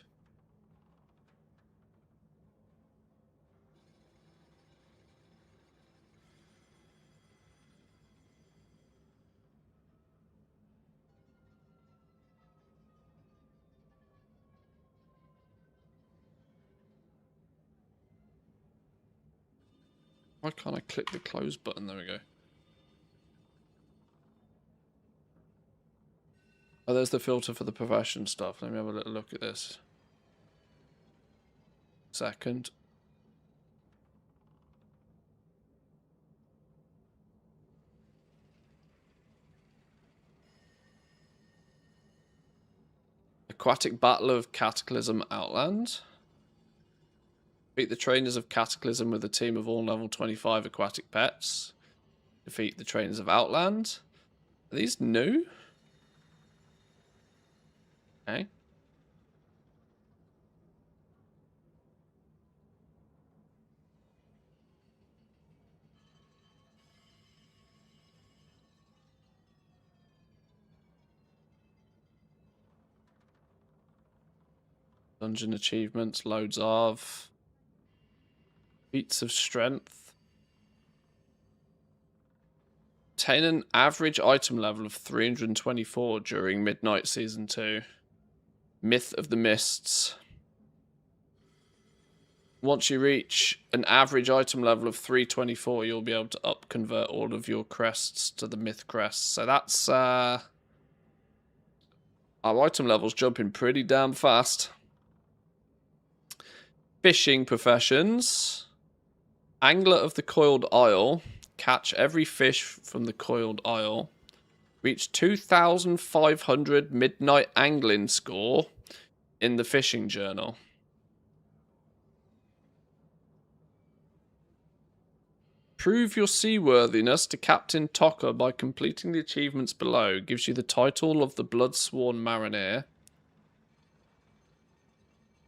Why can't I click the close button? There we go. Oh, there's the filter for the profession stuff. Let me have a little look at this. Second. Aquatic Battle of Cataclysm Outland. Defeat the trainers of Cataclysm with a team of all level 25 aquatic pets. Defeat the trainers of Outland. Are these new? Okay. Dungeon achievements, loads of. Feats of strength. Obtain an average item level of 324 during Midnight Season 2. Myth of the Mists. Once you reach an average item level of 324, you'll be able to convert all of your crests to the myth crests. So that's our item level's jumping pretty damn fast. Fishing professions. Angler of the Coiled Isle. Catch every fish from the Coiled Isle. Reach 2,500 midnight angling score in the fishing journal. Prove your seaworthiness to Captain Tocker by completing the achievements below. Gives you the title of the Bloodsworn Mariner.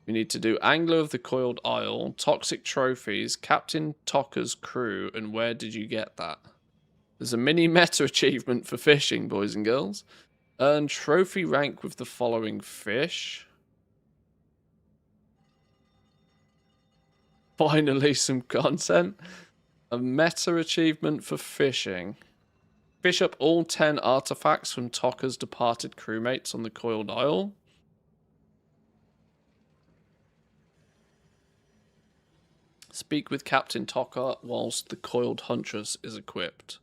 We need to do Angler of the Coiled Isle, Toxic Trophies, Captain Tocker's Crew, and where did you get that? There's a mini meta achievement for fishing, boys and girls. Earn trophy rank with the following fish. Finally, some content. A meta achievement for fishing. Fish up all 10 artifacts from Tocker's departed crewmates on the Coiled Isle. Speak with Captain Tocker whilst the Coiled Huntress is equipped.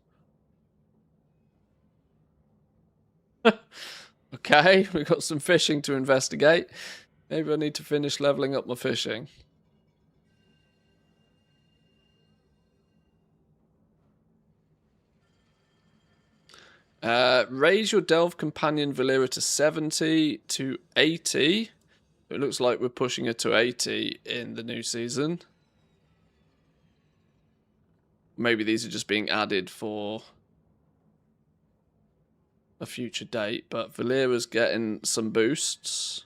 Okay, we've got some fishing to investigate. Maybe I need to finish leveling up my fishing. Raise your Delve Companion Valera to 70 to 80. It looks like we're pushing her to 80 in the new season. Maybe these are just being added for a future date, but Valera's getting some boosts.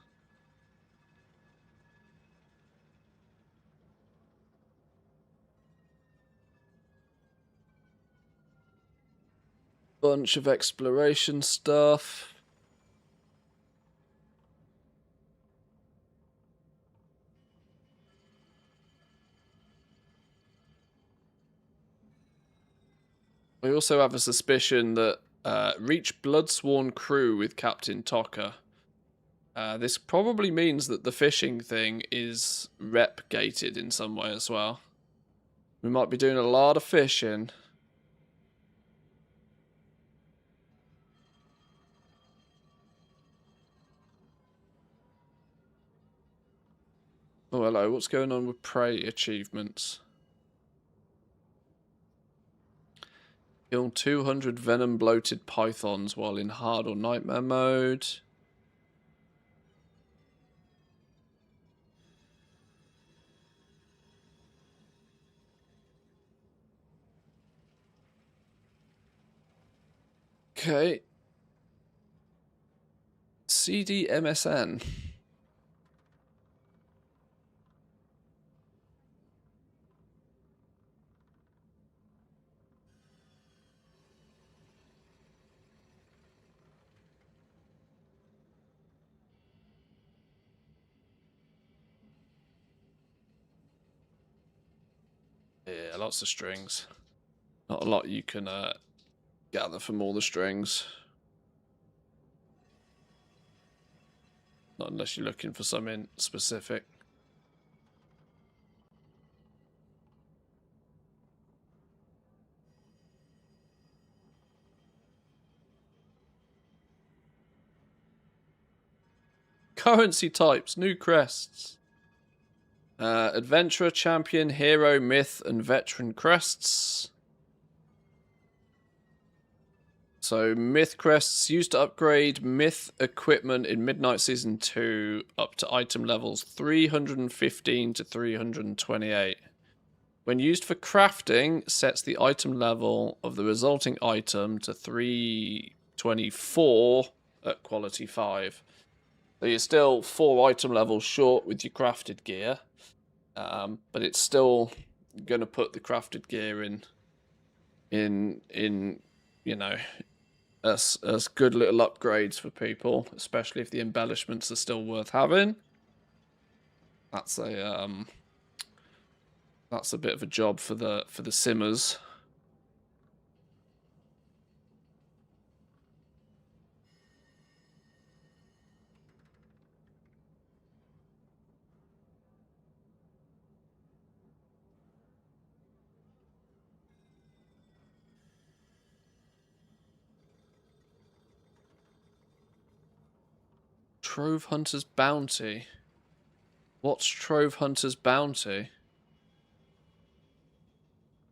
Bunch of exploration stuff. We also have a suspicion that reach Bloodsworn Crew with Captain Tocker. This probably means that the fishing thing is rep gated in some way as well. We might be doing a lot of fishing. Oh, hello. What's going on with prey achievements? Kill 200 venom-bloated pythons while in hard or nightmare mode. Okay. CDMSN. Yeah, lots of strings. Not a lot you can gather from all the strings. Not unless you're looking for something specific. currency types, new crests. Adventurer, Champion, Hero, Myth, and Veteran crests. So Myth crests used to upgrade Myth equipment in Midnight Season 2 up to item levels 315 to 328. When used for crafting, sets the item level of the resulting item to 324 at quality 5. So you're still 4 item levels short with your crafted gear, but it's still going to put the crafted gear in you know, as good little upgrades for people, especially if the embellishments are still worth having. That's a bit of a job for the simmers. Trove Hunter's Bounty. What's Trove Hunter's Bounty?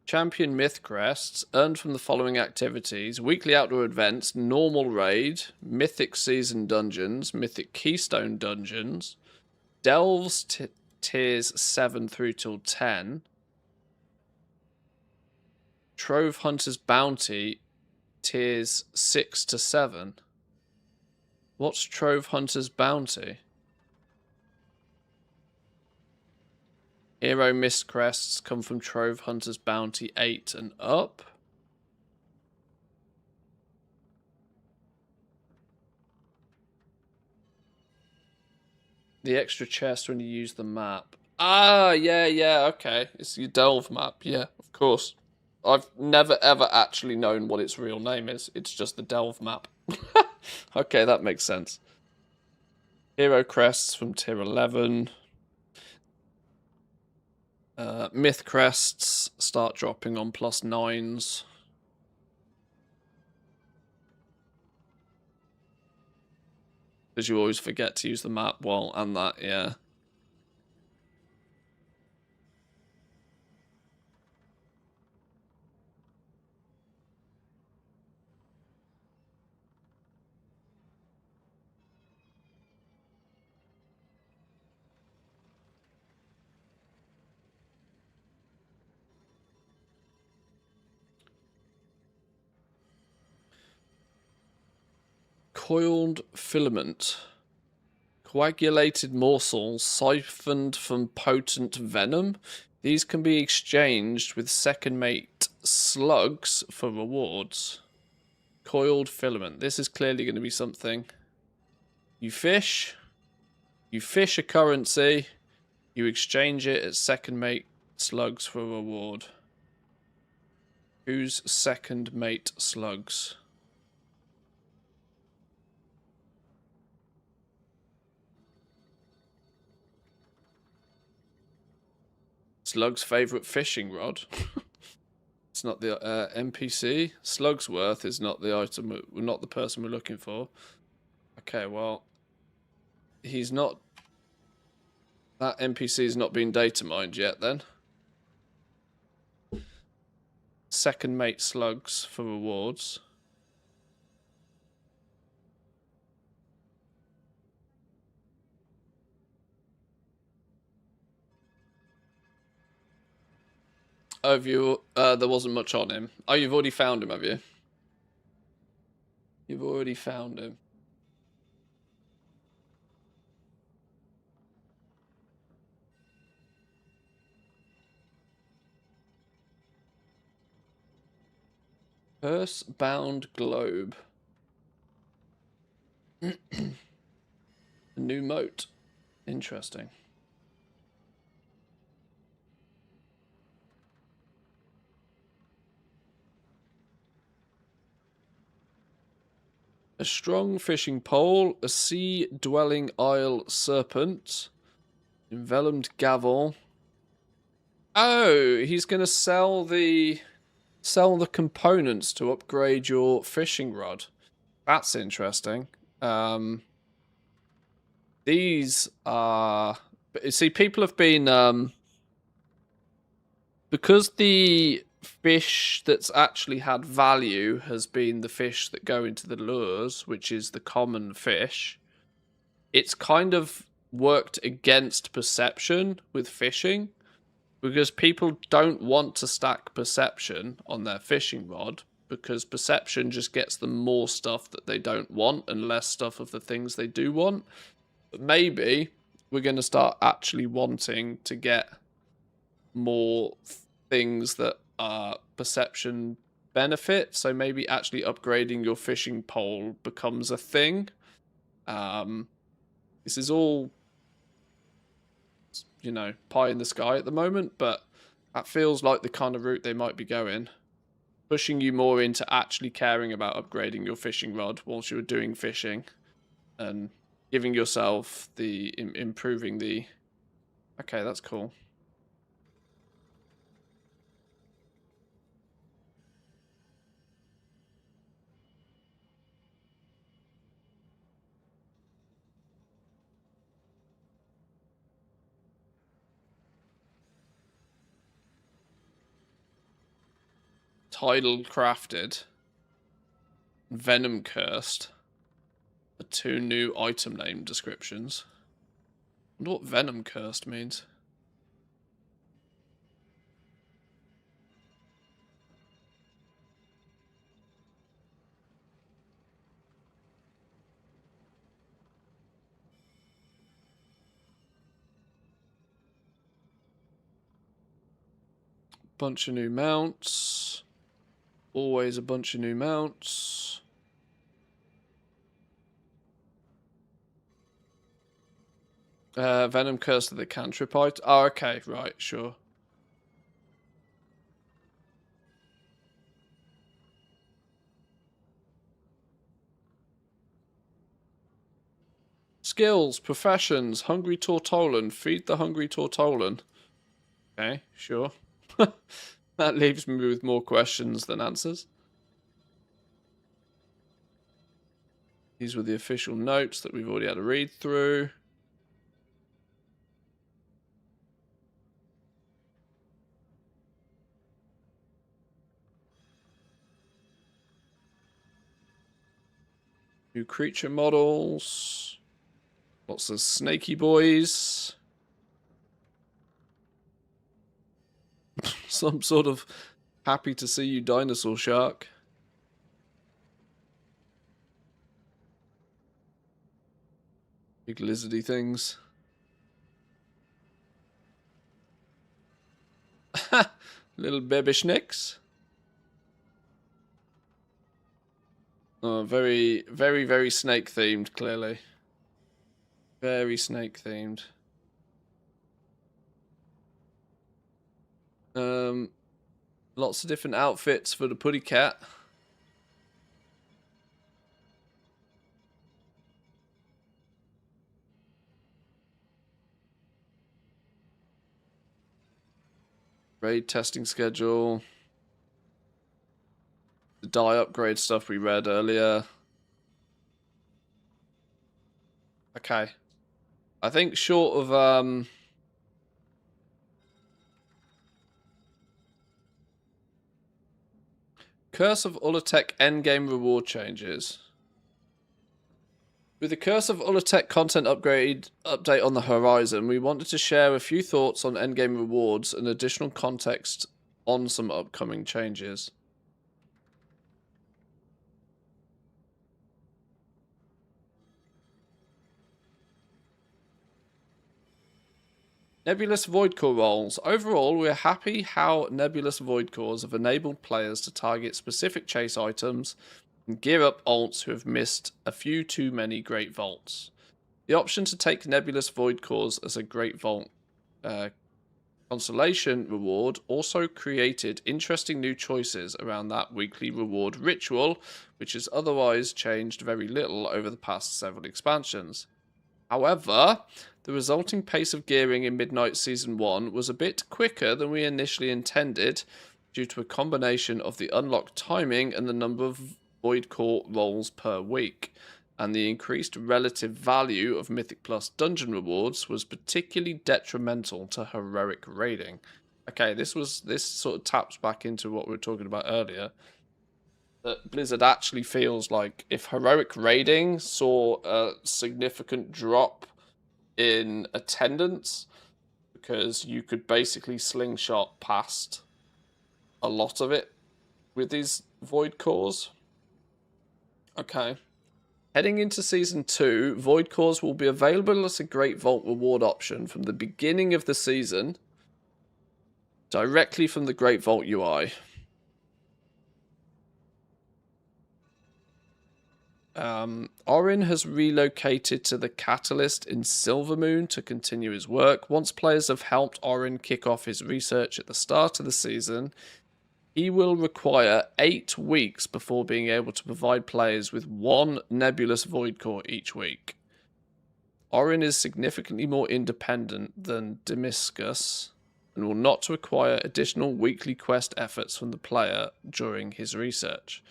Champion Myth crests earned from the following activities: weekly outdoor events, normal raid, mythic season dungeons, mythic keystone dungeons, delves tiers 7 through till 10, Trove Hunter's Bounty tiers 6 to 7. What's Trove Hunter's Bounty? Hero Mist crests come from Trove Hunter's Bounty 8 and up. The extra chest when you use the map. Ah, yeah, okay. It's your Delve map, yeah, of course. I've never ever actually known what its real name is. It's just the Delve map. Okay, that makes sense. Hero crests from tier 11. Myth crests start dropping on +9s. Because you always forget to use the map while and that, yeah. Coiled filament. Coagulated morsels siphoned from potent venom. These can be exchanged with second mate slugs for rewards. Coiled filament. This is clearly going to be something. You fish a currency, you exchange it at second mate slugs for a reward. Who's second mate slugs? Slug's favourite fishing rod. It's not the NPC. Slugsworth is not the item, not the person we're looking for. Okay, well, he's not. That NPC's not been data mined yet. Then. Second mate slugs for rewards. Oh, have you, there wasn't much on him. Oh, you've already found him, have you? You've already found him. Purse-bound globe. A new moat. Interesting. A strong fishing pole, a sea-dwelling isle serpent, envenomed gavel. Oh, he's going to sell the components to upgrade your fishing rod. That's interesting. these are... See, people have been... because the fish that's actually had value has been the fish that go into the lures, which is the common fish, it's kind of worked against perception with fishing, because people don't want to stack perception on their fishing rod, because perception just gets them more stuff that they don't want and less stuff of the things they do want. But maybe we're going to start actually wanting to get more things that are perception benefit. So maybe actually upgrading your fishing pole becomes a thing. This is all, you know, pie in the sky at the moment, but that feels like the kind of route they might be going. Pushing you more into actually caring about upgrading your fishing rod whilst you're doing fishing, and giving yourself the improving the... Okay, that's cool. Tidal crafted, Venom cursed, are 2 new item name descriptions. I wonder what Venom cursed means. Bunch of new mounts. Always a bunch of new mounts. Venom curse of the cantrip item. Oh, okay, right, sure. Skills, professions, hungry Tortolan, feed the hungry Tortolan. Okay, sure. That leaves me with more questions than answers. These were the official notes that we've already had a read through. New creature models. Lots of snaky boys. Some sort of happy to see you dinosaur shark. Big lizardy things. Little baby snakes. Oh, very, very, very snake themed, clearly. Very snake themed. Lots of different outfits for the putty cat. Raid testing schedule. The dye upgrade stuff we read earlier. Okay. I think short of Curse of Ulatek endgame reward changes. With the Curse of Ulatek content update on the horizon, we wanted to share a few thoughts on endgame rewards and additional context on some upcoming changes. Nebulous Void Core roles. Overall, we're happy how Nebulous Void Cores have enabled players to target specific chase items and gear up alts who have missed a few too many Great Vaults. The option to take Nebulous Void Cores as a Great Vault consolation reward also created interesting new choices around that weekly reward ritual, which has otherwise changed very little over the past several expansions. However, the resulting pace of gearing in Midnight Season 1 was a bit quicker than we initially intended due to a combination of the unlock timing and the number of Void Core rolls per week. and the increased relative value of Mythic Plus dungeon rewards was particularly detrimental to heroic raiding. Okay, this sort of taps back into what we were talking about earlier. That Blizzard actually feels like if heroic raiding saw a significant drop in attendance, because you could basically slingshot past a lot of it with these void cores. Okay. Heading into Season 2, Void Cores will be available as a Great Vault reward option from the beginning of the season, directly from the Great Vault UI. Orin has relocated to the Catalyst in Silvermoon to continue his work. Once players have helped Orin kick off his research at the start of the season, he will require 8 weeks before being able to provide players with 1 Nebulous Void Core each week. Orin is significantly more independent than Demiscus and will not require additional weekly quest efforts from the player during his research.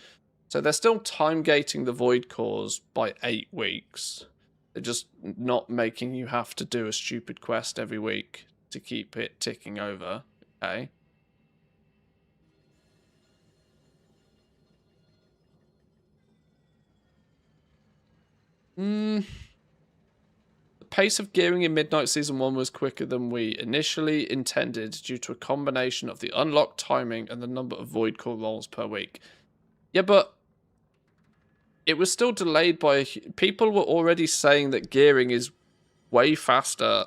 So they're still time gating the Void Cores by 8 weeks. They're just not making you have to do a stupid quest every week to keep it ticking over. Okay. The pace of gearing in Midnight Season 1 was quicker than we initially intended due to a combination of the unlocked timing and the number of Void Core rolls per week. Yeah, but it was still delayed by... People were already saying that gearing is way faster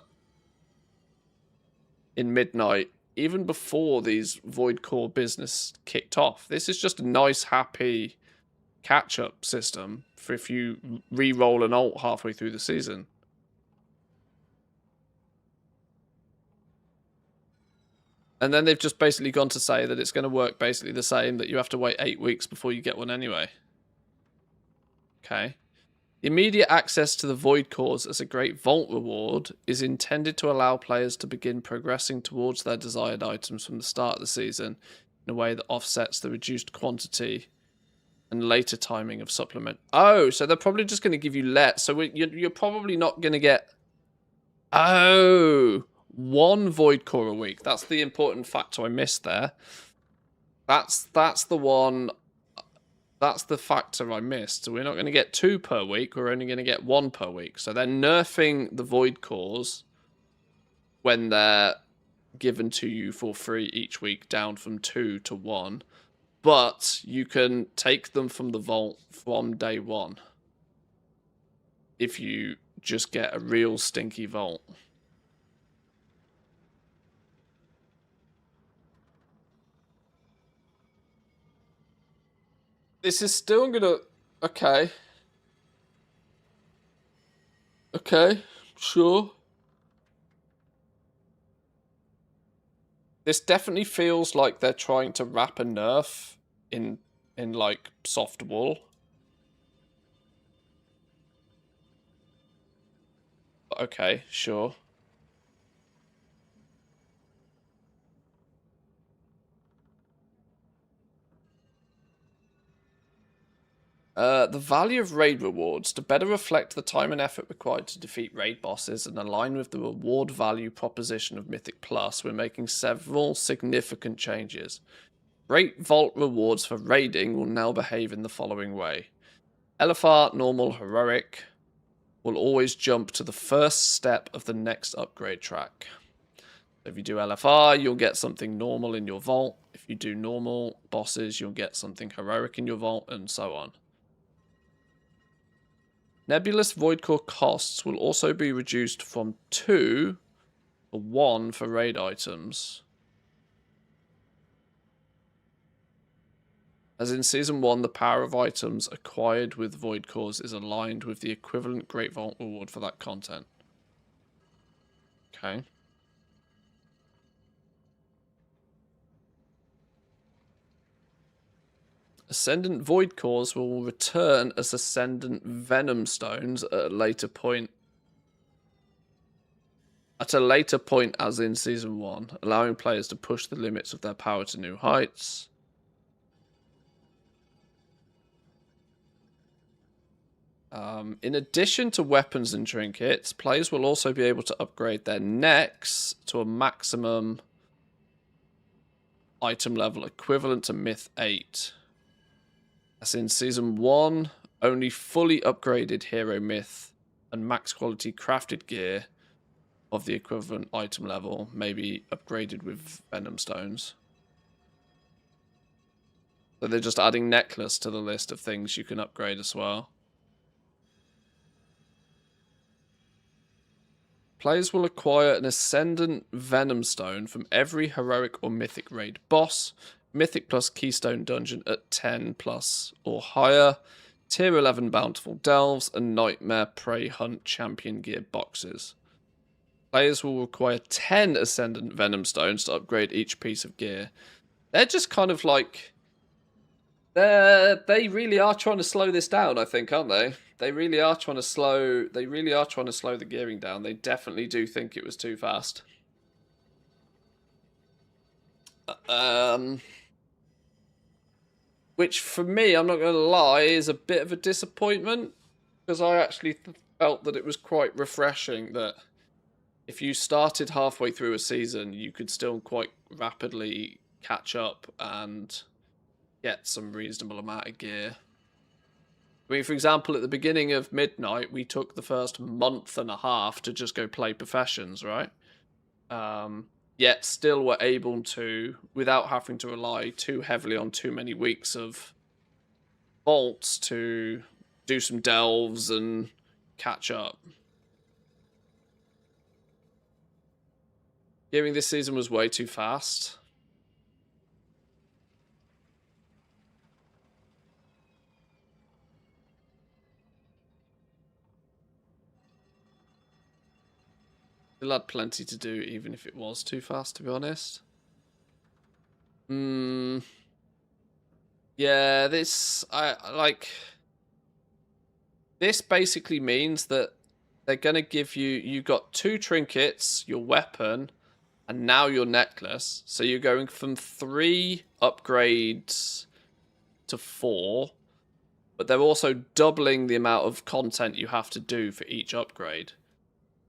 in Midnight, even before these Void Core business kicked off. This is just a nice, happy catch-up system for if you re-roll an ult halfway through the season. And then they've just basically gone to say that it's going to work basically the same, that you have to wait 8 weeks before you get one anyway. Okay. Immediate access to the Void Cores as a Great Vault reward is intended to allow players to begin progressing towards their desired items from the start of the season in a way that offsets the reduced quantity and later timing of supplement. Oh, so they're probably just going to give you so you're probably not going to get... Oh, 1 Void Core a week. That's the important factor I missed there. That's the one... That's the factor I missed. So we're not going to get 2 per week. We're only going to get 1 per week. So they're nerfing the Void Cores when they're given to you for free each week, down from 2 to 1. But you can take them from the vault from day 1 if you just get a real stinky vault. This is still gonna... Okay. Okay, sure. This definitely feels like they're trying to wrap a nerf in like soft wool. Okay, sure. The value of raid rewards to better reflect the time and effort required to defeat raid bosses and align with the reward value proposition of Mythic Plus, we're making several significant changes. Great Vault rewards for raiding will now behave in the following way. LFR, Normal, Heroic will always jump to the first step of the next upgrade track. If you do LFR, you'll get something normal in your vault. If you do normal bosses, you'll get something heroic in your vault, and so on. Nebulous Void Core costs will also be reduced from 2 to 1 for raid items. As in Season 1, the power of items acquired with Void Cores is aligned with the equivalent Great Vault reward for that content. Okay. Ascendant Void Cores will return as Ascendant Venom Stones at a later point. At a later point as in Season 1, allowing players to push the limits of their power to new heights. In addition to weapons and trinkets, players will also be able to upgrade their necks to a maximum item level equivalent to Myth 8. As in Season 1, only fully upgraded hero myth and max quality crafted gear of the equivalent item level may be upgraded with Venom Stones. So they're just adding necklace to the list of things you can upgrade as well. Players will acquire an Ascendant Venom Stone from every heroic or mythic raid boss, mythic plus keystone dungeon at 10 plus or higher, tier 11 bountiful delves, and nightmare prey hunt champion gear boxes. Players will require 10 Ascendant Venom Stones to upgrade each piece of gear. They're just kind of like... They really are trying to slow this down, I think, aren't they? They really are trying to slow the gearing down. They definitely do think it was too fast. Which for me, I'm not going to lie, is a bit of a disappointment, because I actually felt that it was quite refreshing that if you started halfway through a season, you could still quite rapidly catch up and get some reasonable amount of gear. I mean, for example, at the beginning of Midnight, we took the first month and a half to just go play Professions, right? Yet still were able to, without having to rely too heavily on too many weeks of vaults, to do some delves and catch up. Gearing this season was way too fast. Still had plenty to do, even if it was too fast, to be honest. Yeah, this basically means that they're gonna give you got 2 trinkets, your weapon, and now your necklace. So you're going from 3 upgrades to 4, but they're also doubling the amount of content you have to do for each upgrade.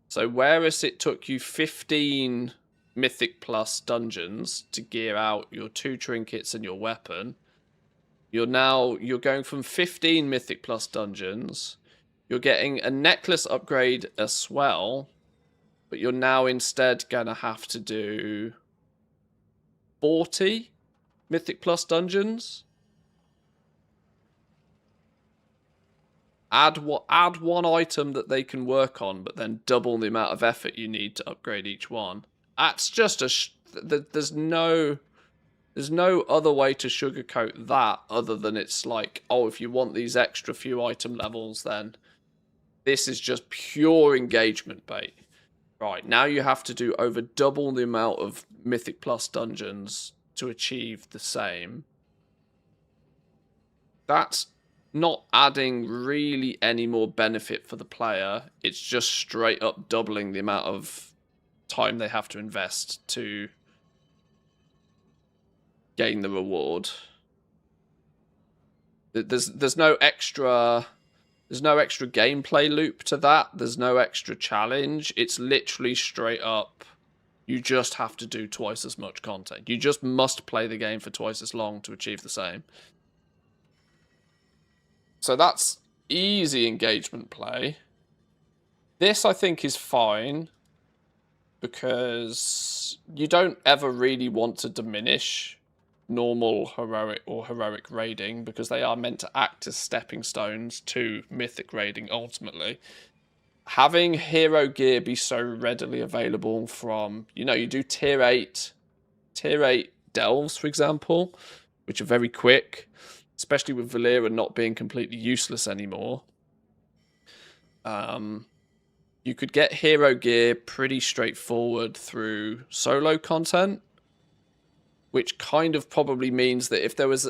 So whereas it took you 15 Mythic Plus dungeons to gear out your 2 trinkets and your weapon, you're going from 15 Mythic Plus dungeons, you're getting a necklace upgrade as well, but you're now instead going to have to do 40 Mythic Plus dungeons. Add one item that they can work on, but then double the amount of effort you need to upgrade each one. That's just there's no other way to sugarcoat that other than it's like, oh, if you want these extra few item levels, then this is just pure engagement bait. Right, now you have to do over double the amount of Mythic Plus dungeons to achieve the same. That's not adding really any more benefit for the player. It's just straight up doubling the amount of time they have to invest to gain the reward. There's no extra gameplay loop to that. There's no extra challenge. It's literally straight up, you just have to do twice as much content. You just must play the game for twice as long to achieve the same. So that's easy engagement play. This, I think, is fine because you don't ever really want to diminish normal heroic or heroic raiding because they are meant to act as stepping stones to mythic raiding ultimately. Having hero gear be so readily available from, you do tier 8 delves, for example, which are very quick, especially with Valera not being completely useless anymore. You could get hero gear pretty straightforward through solo content, which kind of probably means that if there was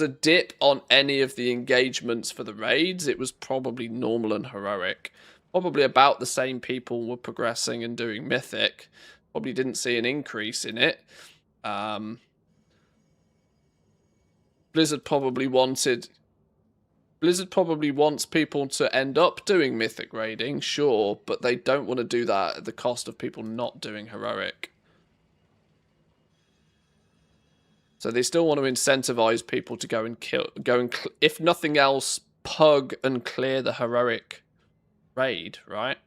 a dip on any of the engagements for the raids, it was probably normal and heroic. Probably about the same people were progressing and doing mythic. Probably didn't see an increase in it. Blizzard probably wanted Blizzard probably wants people to end up doing Mythic raiding, sure, but they don't want to do that at the cost of people not doing Heroic. So they still want to incentivize people to go and if nothing else, pug and clear the Heroic raid, right?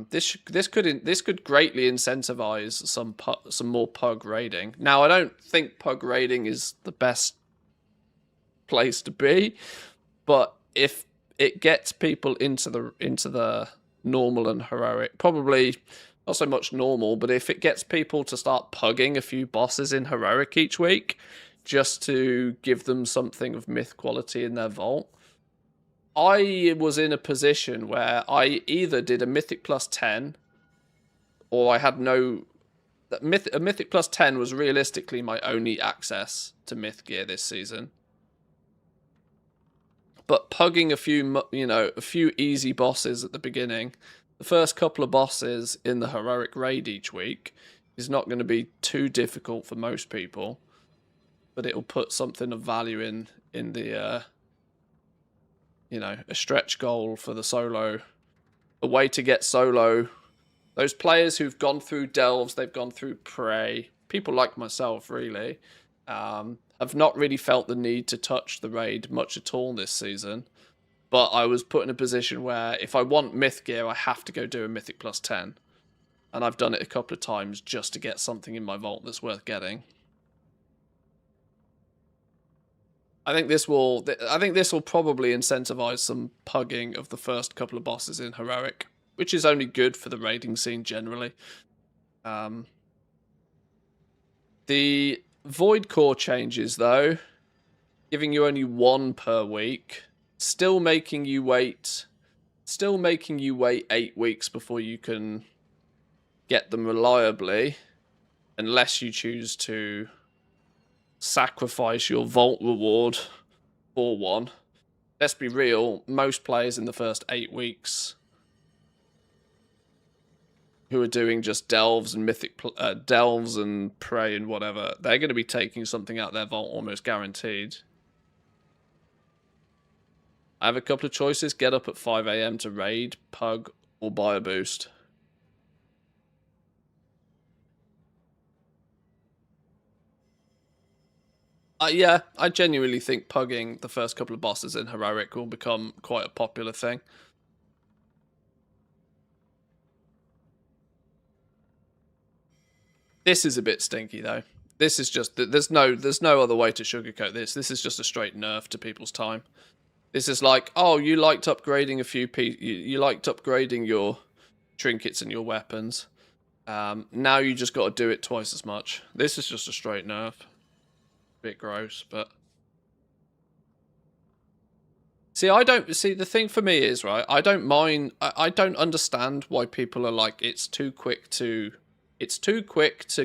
This could greatly incentivize some more pug raiding. Now, I don't think pug raiding is the best place to be, but if it gets people into the normal and Heroic, probably not so much normal, but if it gets people to start pugging a few bosses in Heroic each week, just to give them something of myth quality in their vault. I was in a position where I either did a Mythic plus 10, or I had no... A Mythic plus 10 was realistically my only access to myth gear this season. But pugging a few easy bosses at the beginning, the first couple of bosses in the Heroic raid each week is not going to be too difficult for most people, but it'll put something of value in the, a stretch goal for the solo, a way to get solo. Those players who've gone through Delves, they've gone through Prey, people like myself, really, I've not really felt the need to touch the raid much at all this season. But I was put in a position where if I want myth gear, I have to go do a Mythic plus 10. And I've done it a couple of times just to get something in my vault that's worth getting. I think this will probably incentivize some pugging of the first couple of bosses in Heroic, which is only good for the raiding scene generally. The Void Core changes, though, giving you only one per week, still making you wait 8 weeks before you can get them reliably, unless you choose to sacrifice your vault reward for one. Let's be real, most players in the first 8 weeks who are doing just delves and delves and prey and whatever, they're going to be taking something out of their vault almost guaranteed. I have a couple of choices: get up at 5 AM to raid, pug, or buy a boost. Yeah, I genuinely think pugging the first couple of bosses in Heroic will become quite a popular thing. This is a bit stinky, though. This is just... There's no other way to sugarcoat this. This is just a straight nerf to people's time. This is like, oh, you liked upgrading you liked upgrading your trinkets and your weapons. Now you just got to do it twice as much. This is just a straight nerf. Bit gross, but... See, the thing for me is, right, I don't mind... I don't understand why people are like, it's too quick to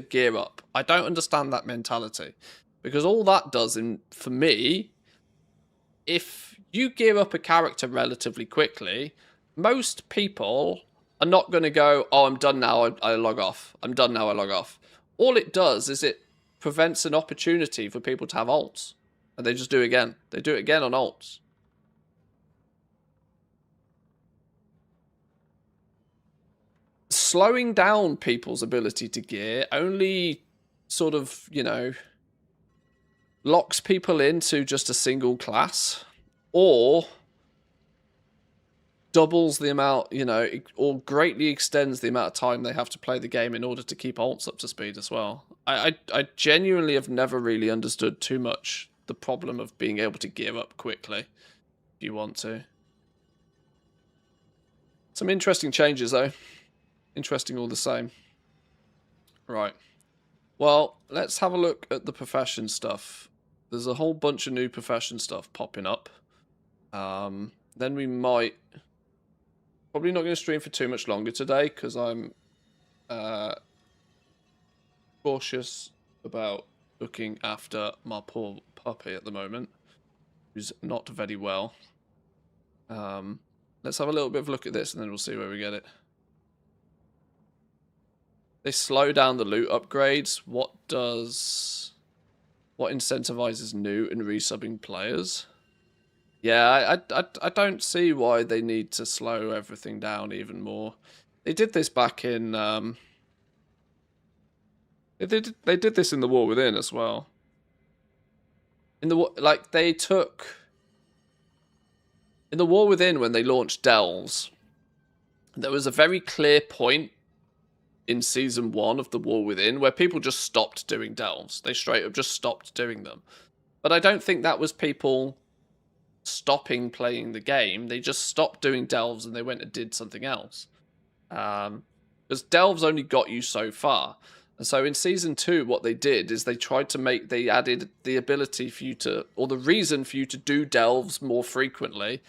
gear up. I don't understand that mentality, because all that does, for me, if you gear up a character relatively quickly, most people are not going to go, oh, I'm done now, I log off. I'm done now, I log off. All it does is it prevents an opportunity for people to have ults, and they just do it again. They do it again on ults. Slowing down people's ability to gear only sort of, locks people into just a single class, or doubles the amount, or greatly extends the amount of time they have to play the game in order to keep ults up to speed as well. I genuinely have never really understood too much the problem of being able to gear up quickly if you want to. Some interesting changes, though. Interesting all the same. Right. Well, let's have a look at the profession stuff. There's a whole bunch of new profession stuff popping up. Then we might... Probably not going to stream for too much longer today, because I'm cautious about looking after my poor puppy at the moment, who's not very well. Let's have a little bit of a look at this, and then we'll see where we get it. They slow down the loot upgrades. What incentivizes new and resubbing players? Yeah, I don't see why they need to slow everything down even more. They did this back in they did this in the War Within as well. In the like they took in the War Within when they launched Delves, there was a very clear point in season 1 of the War Within where people just stopped doing Delves. They straight up just stopped doing them. But I don't think that was people stopping playing the game. They just stopped doing Delves and they went and did something else. Because Delves only got you so far. And so in season 2, what they did is they added the ability for you to, or the reason for you to do Delves more frequently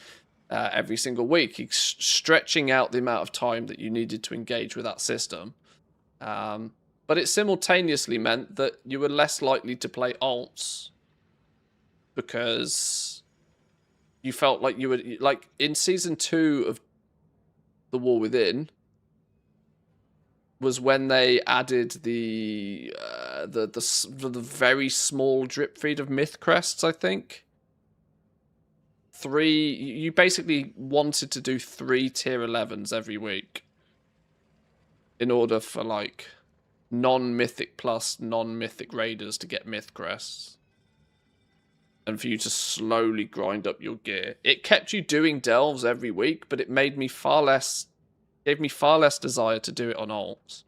every single week, stretching out the amount of time that you needed to engage with that system. But it simultaneously meant that you were less likely to play alts because you felt like you were, like in season 2 of The War Within was when they added the very small drip feed of myth crests, I think. You basically wanted to do 3 tier 11s every week in order for like non-mythic plus non-mythic raiders to get myth crests and for you to slowly grind up your gear. It kept you doing delves every week, but it made me gave me far less desire to do it on alts.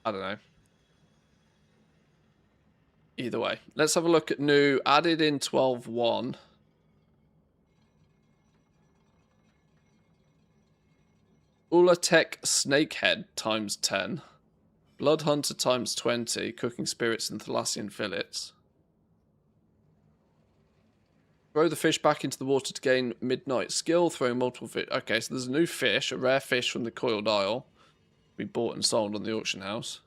I don't know. Either way, let's have a look at new added in 12.1. Ulatek Snakehead times 10. Blood Hunter times 20. Cooking Spirits and Thalassian Fillets. Throw the fish back into the water to gain midnight skill, throwing multiple fish. Okay, so there's a new fish, a rare fish from the Coiled Isle. We bought and sold on the auction house.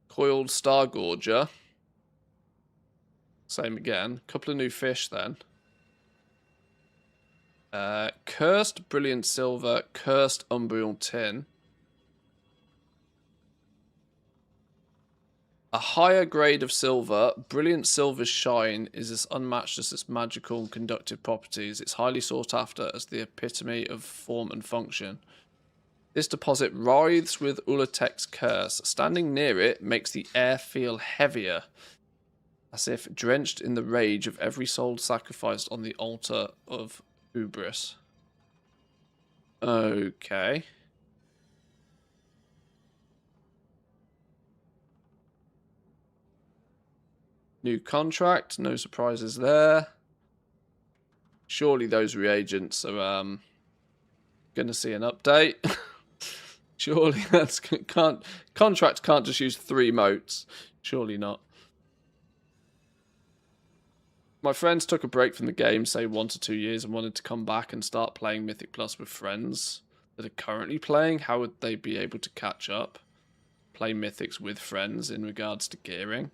Coiled Star Gorger. Same again. Couple of new fish then. Cursed Brilliant Silver, Cursed Umbreal Tin. A higher grade of silver, Brilliant Silver's shine is as unmatched as its magical and conductive properties. It's highly sought after as the epitome of form and function. This deposit writhes with Ulatek's curse. Standing near it makes the air feel heavier, as if drenched in the rage of every soul sacrificed on the altar of hubris. Okay. New contract, no surprises there. Surely those reagents are going to see an update. Surely that's contract can't just use 3 motes. Surely not. My friends took a break from the game, say 1 to 2 years, and wanted to come back and start playing Mythic Plus with friends that are currently playing. How would they be able to catch up? Play Mythics with friends in regards to gearing?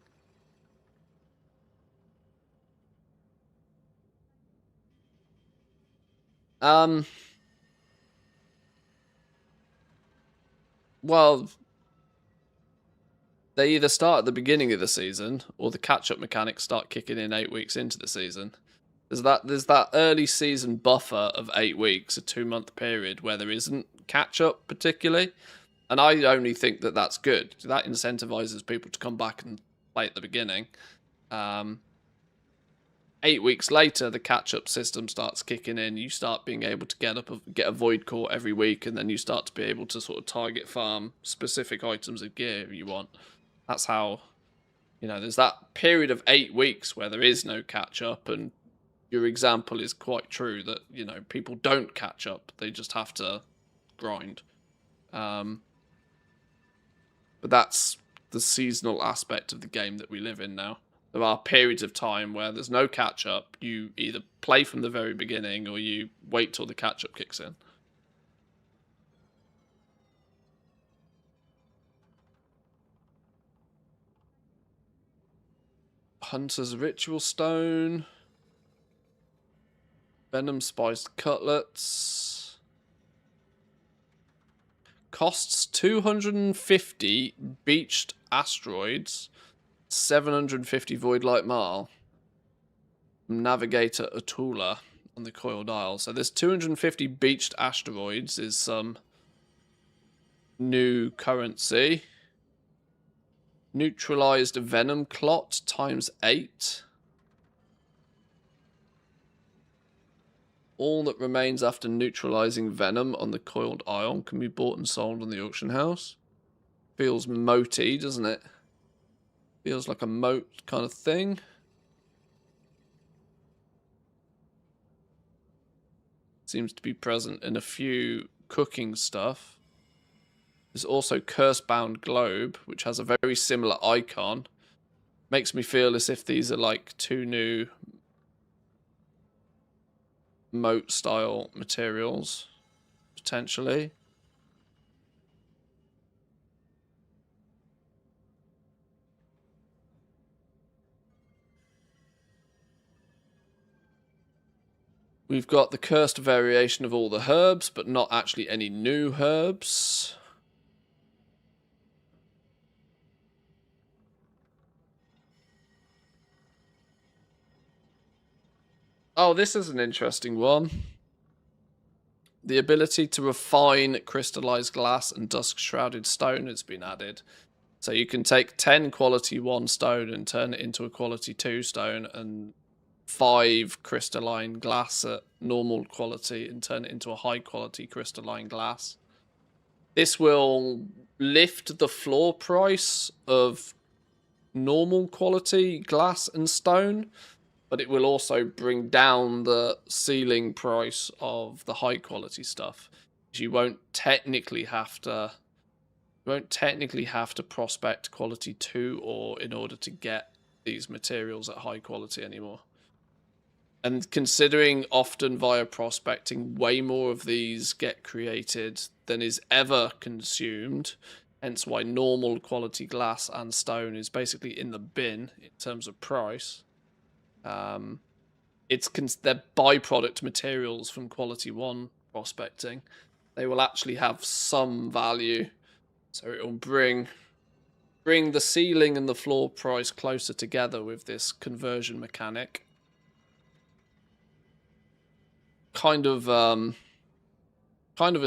Well, they either start at the beginning of the season or the catch-up mechanics start kicking in 8 weeks into the season. There's that early season buffer of 8 weeks, a 2-month period where there isn't catch-up particularly, and I only think that that's good. That incentivizes people to come back and play at the beginning. 8 weeks later, the catch-up system starts kicking in. You start being able to get a void core every week, and then you start to be able to sort of target farm specific items of gear you want. That's how, there's that period of 8 weeks where there is no catch-up, and your example is quite true that, people don't catch up. They just have to grind. But that's the seasonal aspect of the game that we live in now. There are periods of time where there's no catch-up. You either play from the very beginning or you wait till the catch-up kicks in. Hunter's Ritual Stone. Venom Spiced Cutlets. Costs 250 beached asteroids, 750 void light mile from Navigator Atula on the Coiled Isle. So there's 250 beached asteroids is some new currency. Neutralized venom clot times 8. All that remains after neutralizing venom on the Coiled Isle can be bought and sold on the auction house. Feels moaty, doesn't it? Feels like a moat kind of thing. Seems to be present in a few cooking stuff. There's also Curse-Bound Globe, which has a very similar icon. Makes me feel as if these are like two new moat-style materials, potentially. We've got the cursed variation of all the herbs, but not actually any new herbs. Oh, this is an interesting one. The ability to refine crystallized glass and dusk-shrouded stone has been added. So you can take 10 quality 1 stone and turn it into a quality 2 stone, and 5 crystalline glass at normal quality and turn it into a high quality crystalline glass. This will lift the floor price of normal quality glass and stone, but it will also bring down the ceiling price of the high quality stuff. You won't technically have to prospect quality 2 or in order to get these materials at high quality anymore. And considering often via prospecting, way more of these get created than is ever consumed, hence why normal quality glass and stone is basically in the bin in terms of price. They're byproduct materials from quality 1 prospecting. They will actually have some value, so it will bring the ceiling and the floor price closer together with this conversion mechanic. Kind of a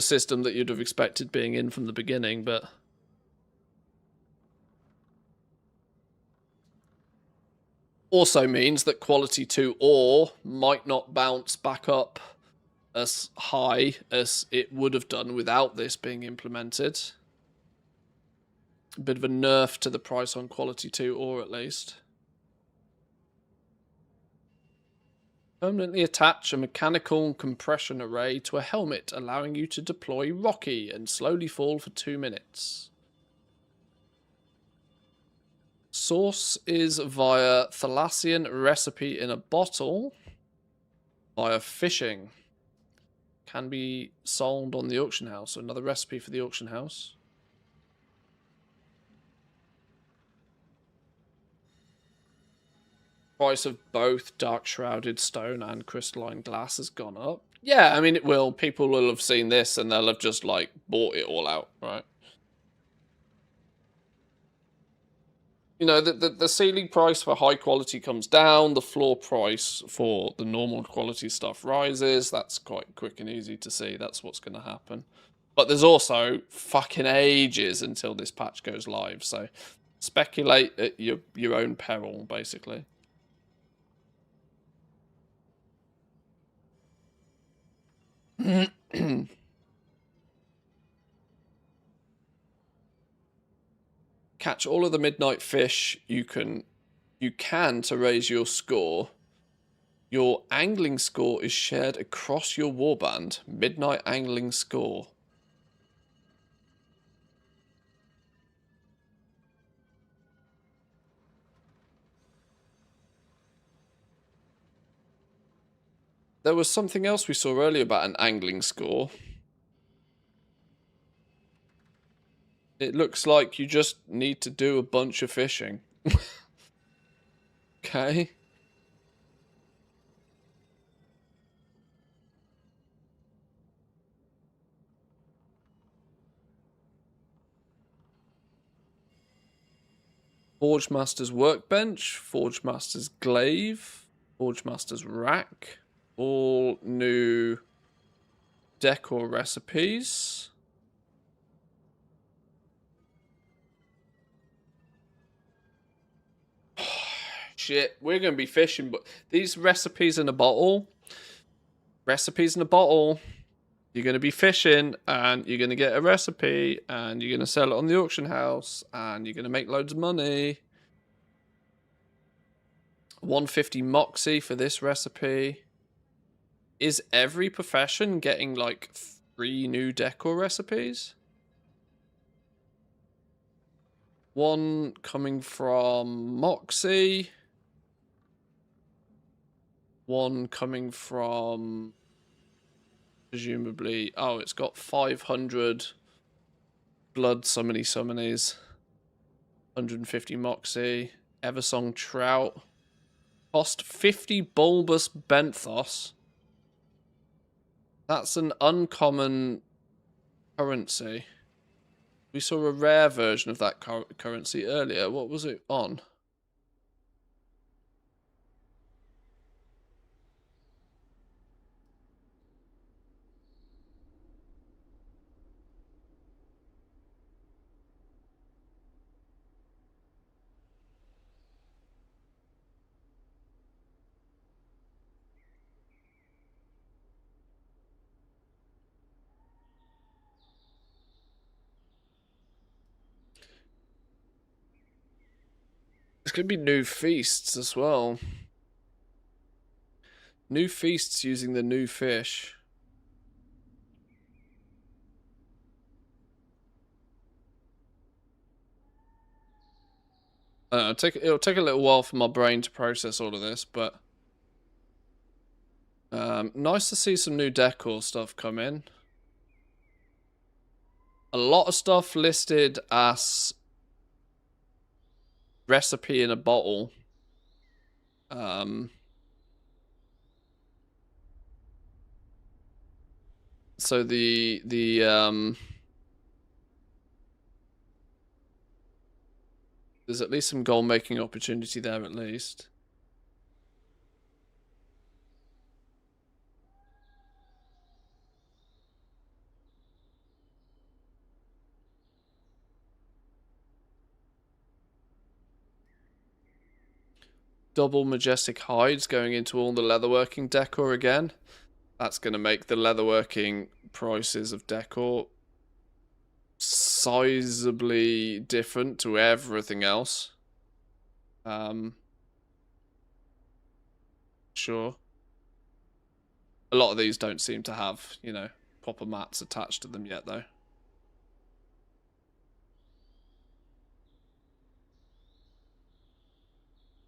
system that you'd have expected being in from the beginning, but also means that quality 2 ore might not bounce back up as high as it would have done without this being implemented. A bit of a nerf to the price on quality 2 ore, at least. Permanently attach a mechanical compression array to a helmet, allowing you to deploy Rocky and slowly fall for 2 minutes. Source is via Thalassian recipe in a bottle. Via fishing. Can be sold on the auction house. So another recipe for the auction house. Price of both dark shrouded stone and crystalline glass has gone up. Yeah, I mean it will. People will have seen this and they'll have just like bought it all out, right? You know, the ceiling price for high quality comes down, the floor price for the normal quality stuff rises. That's quite quick and easy to see. That's what's going to happen. But there's also fucking ages until this patch goes live, so speculate at your own peril, basically. Catch all of the midnight fish you can to raise your score. Your angling score is shared across your warband. Midnight angling score. There was something else we saw earlier about an angling score. It looks like you just need to do a bunch of fishing. Okay. Forge Master's Workbench, Forge Master's Glaive, Forge Master's Rack. All new decor recipes. Shit, we're going to be fishing, but these recipes in a bottle. Recipes in a bottle. You're going to be fishing, and you're going to get a recipe, and you're going to sell it on the auction house, and you're going to make loads of money. 150 Moxie for this recipe. Is every profession getting like 3 new decor recipes? One coming from Moxie. One coming from, presumably, oh, it's got 500 blood summonies. 150 Moxie. Eversong Trout. Cost 50 bulbous benthos. That's an uncommon currency. We saw a rare version of that currency earlier. What was it on? There's going to be new feasts as well. New feasts using the new fish. It'll take a little while for my brain to process all of this, but nice to see some new decor stuff come in. A lot of stuff listed as recipe in a bottle. So the there's at least some goal making opportunity there at least. Double majestic hides going into all the leatherworking decor again. That's going to make the leatherworking prices of decor sizably different to everything else. Sure. A lot of these don't seem to have, you know, proper mats attached to them yet, though.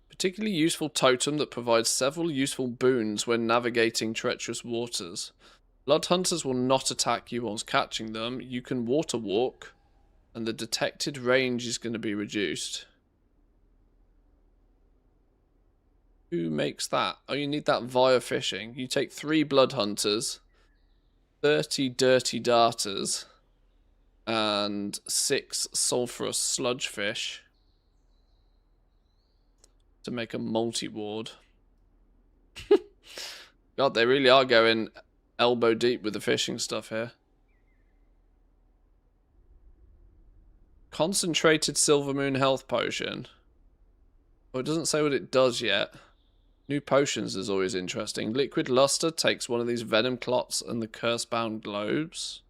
Particularly useful totem that provides several useful boons when navigating treacherous waters. Blood hunters will not attack you whilst catching them. You can water walk, and the detected range is going to be reduced. Who makes that? Oh, you need that via fishing. You take 3 blood hunters, 30 dirty darters, and 6 sulfurous sludge fish to make a multi-ward. God, they really are going elbow deep with the fishing stuff here. Concentrated Silver Moon health potion. Well, it doesn't say what it does yet. New potions is always interesting. Liquid Luster takes one of these venom clots and the curse-bound globes.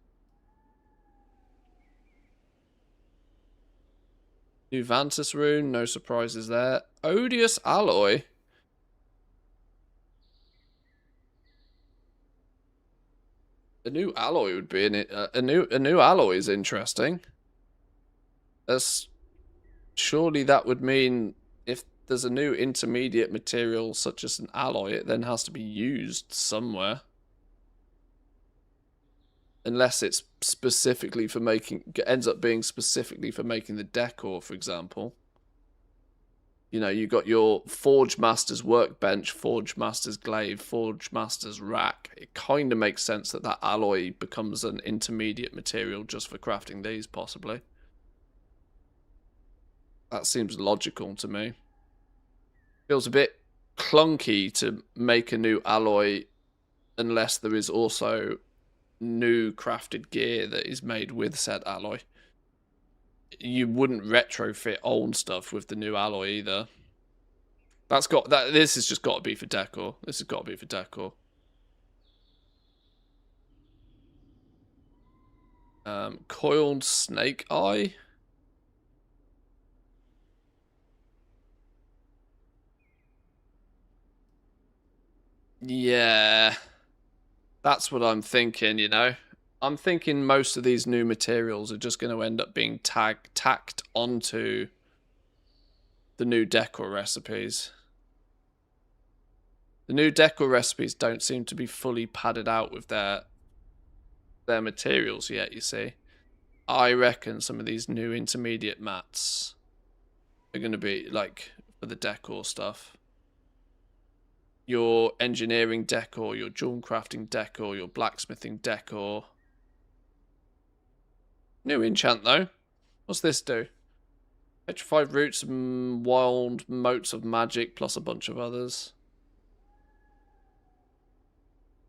New Vantis rune, no surprises there. Odious alloy. A new alloy would be in it. A new alloy is interesting. Surely that would mean if there's a new intermediate material such as an alloy, it then has to be used somewhere. Unless it's specifically for making, ends up being specifically for making the decor, for example. You know, you got your Forge Master's Workbench, Forge Master's Glaive, Forge Master's Rack. It kind of makes sense that that alloy becomes an intermediate material just for crafting these, possibly. That seems logical to me. Feels a bit clunky to make a new alloy unless there is also new crafted gear that is made with said alloy. You wouldn't retrofit old stuff with the new alloy either. This has just got to be for decor. This has got to be for decor. Coiled snake eye. Yeah. That's what I'm thinking, you know. I'm thinking most of these new materials are just going to end up being tacked onto the new decor recipes. The new decor recipes don't seem to be fully padded out with their materials yet, you see. I reckon some of these new intermediate mats are going to be, like, for the decor stuff. Your engineering decor, your jewel crafting decor, your blacksmithing decor. New enchant, though. What's this do? Petrified roots and wild motes of magic, plus a bunch of others.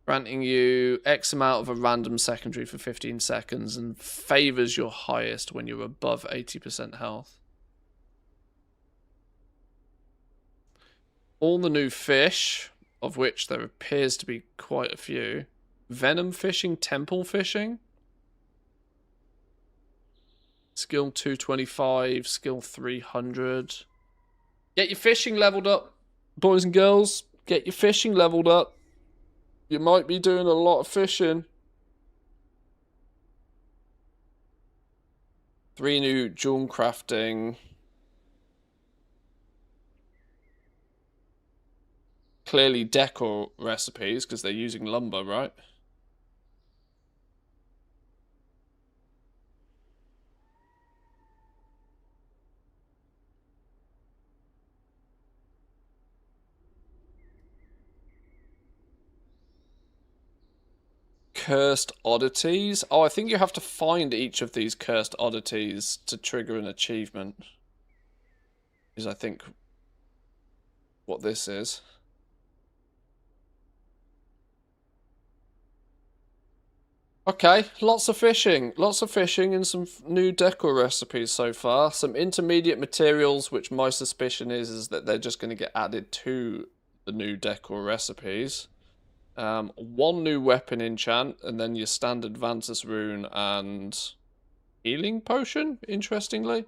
Granting you X amount of a random secondary for 15 seconds and favours your highest when you're above 80% health. All the new fish, of which there appears to be quite a few. Venom fishing, temple fishing. Skill 225, skill 300. Get your fishing leveled up, boys and girls. Get your fishing leveled up. You might be doing a lot of fishing. 3 new jewel crafting. Clearly decor recipes, because they're using lumber, right? Cursed oddities. Oh, I think you have to find each of these cursed oddities to trigger an achievement. Is, I think, what this is. Okay, lots of fishing and some new decor recipes so far. Some intermediate materials, which my suspicion is that they're just going to get added to the new decor recipes. 1 new weapon enchant, and then your standard Vantus rune and healing potion, interestingly.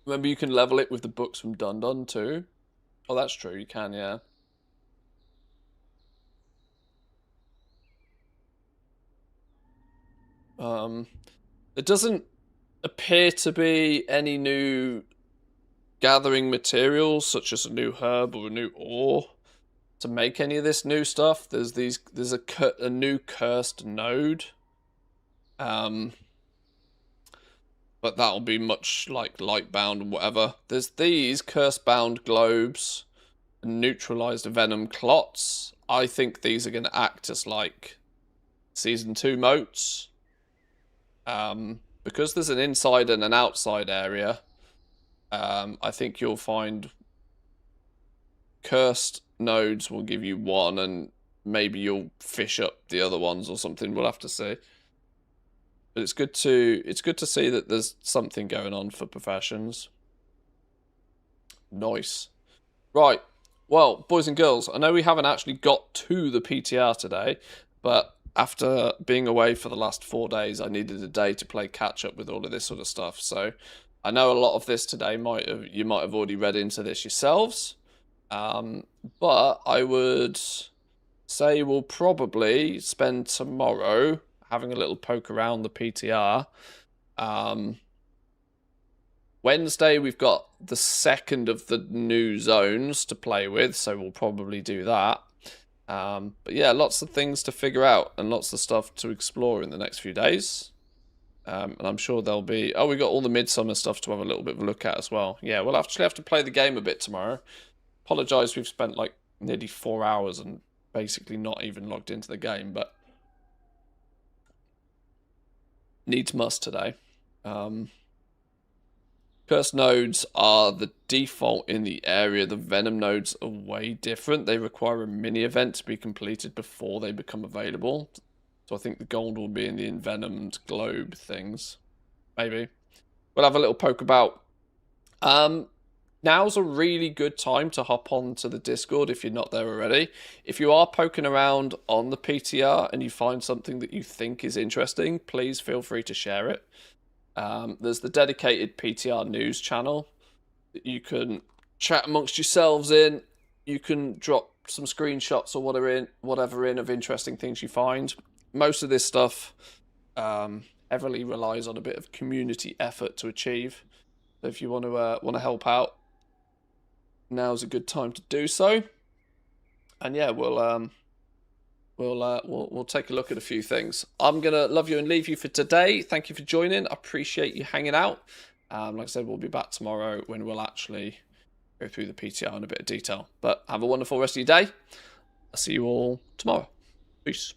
Remember, you can level it with the books from Dun Dun too. Oh, that's true, you can, yeah. There doesn't appear to be any new gathering materials, such as a new herb or a new ore, to make any of this new stuff. There's a new cursed node. But that'll be much like Lightbound and whatever. There's these Curse-bound globes and neutralized venom clots. I think these are going to act as like Season 2 motes. Because there's an inside and an outside area, I think you'll find cursed nodes will give you 1 and maybe you'll fish up the other ones or something. We'll have to see. But it's good to see that there's something going on for professions. Nice. Right. Well, boys and girls, I know we haven't actually got to the PTR today, but after being away for the last 4 days, I needed a day to play catch up with all of this sort of stuff. So I know a lot of this today you might have already read into this yourselves. But I would say we'll probably spend tomorrow having a little poke around the PTR. Wednesday, we've got the second of the new zones to play with, so we'll probably do that. But yeah, lots of things to figure out and lots of stuff to explore in the next few days. And I'm sure there'll be... Oh, we got all the Midsummer stuff to have a little bit of a look at as well. Yeah, we'll actually have to play the game a bit tomorrow. Apologise, we've spent like nearly 4 hours and basically not even logged into the game, but needs must today. Curse nodes are the default in the area. The Venom nodes are way different. They require a mini event to be completed before they become available. So I think the gold will be in the envenomed globe things. Maybe. We'll have a little poke about. Now's a really good time to hop on to the Discord if you're not there already. If you are poking around on the PTR and you find something that you think is interesting, please feel free to share it. There's the dedicated PTR news channel that you can chat amongst yourselves in. You can drop some screenshots or whatever in of interesting things you find. Most of this stuff heavily relies on a bit of community effort to achieve. So if you want to help out, now's a good time to do so. And yeah, we'll take a look at a few things. I'm gonna love you and leave you for today. Thank you for joining. I appreciate you hanging out. Like I said, we'll be back tomorrow when we'll actually go through the PTR in a bit of detail. But have a wonderful rest of your day. I'll see you all tomorrow. Peace.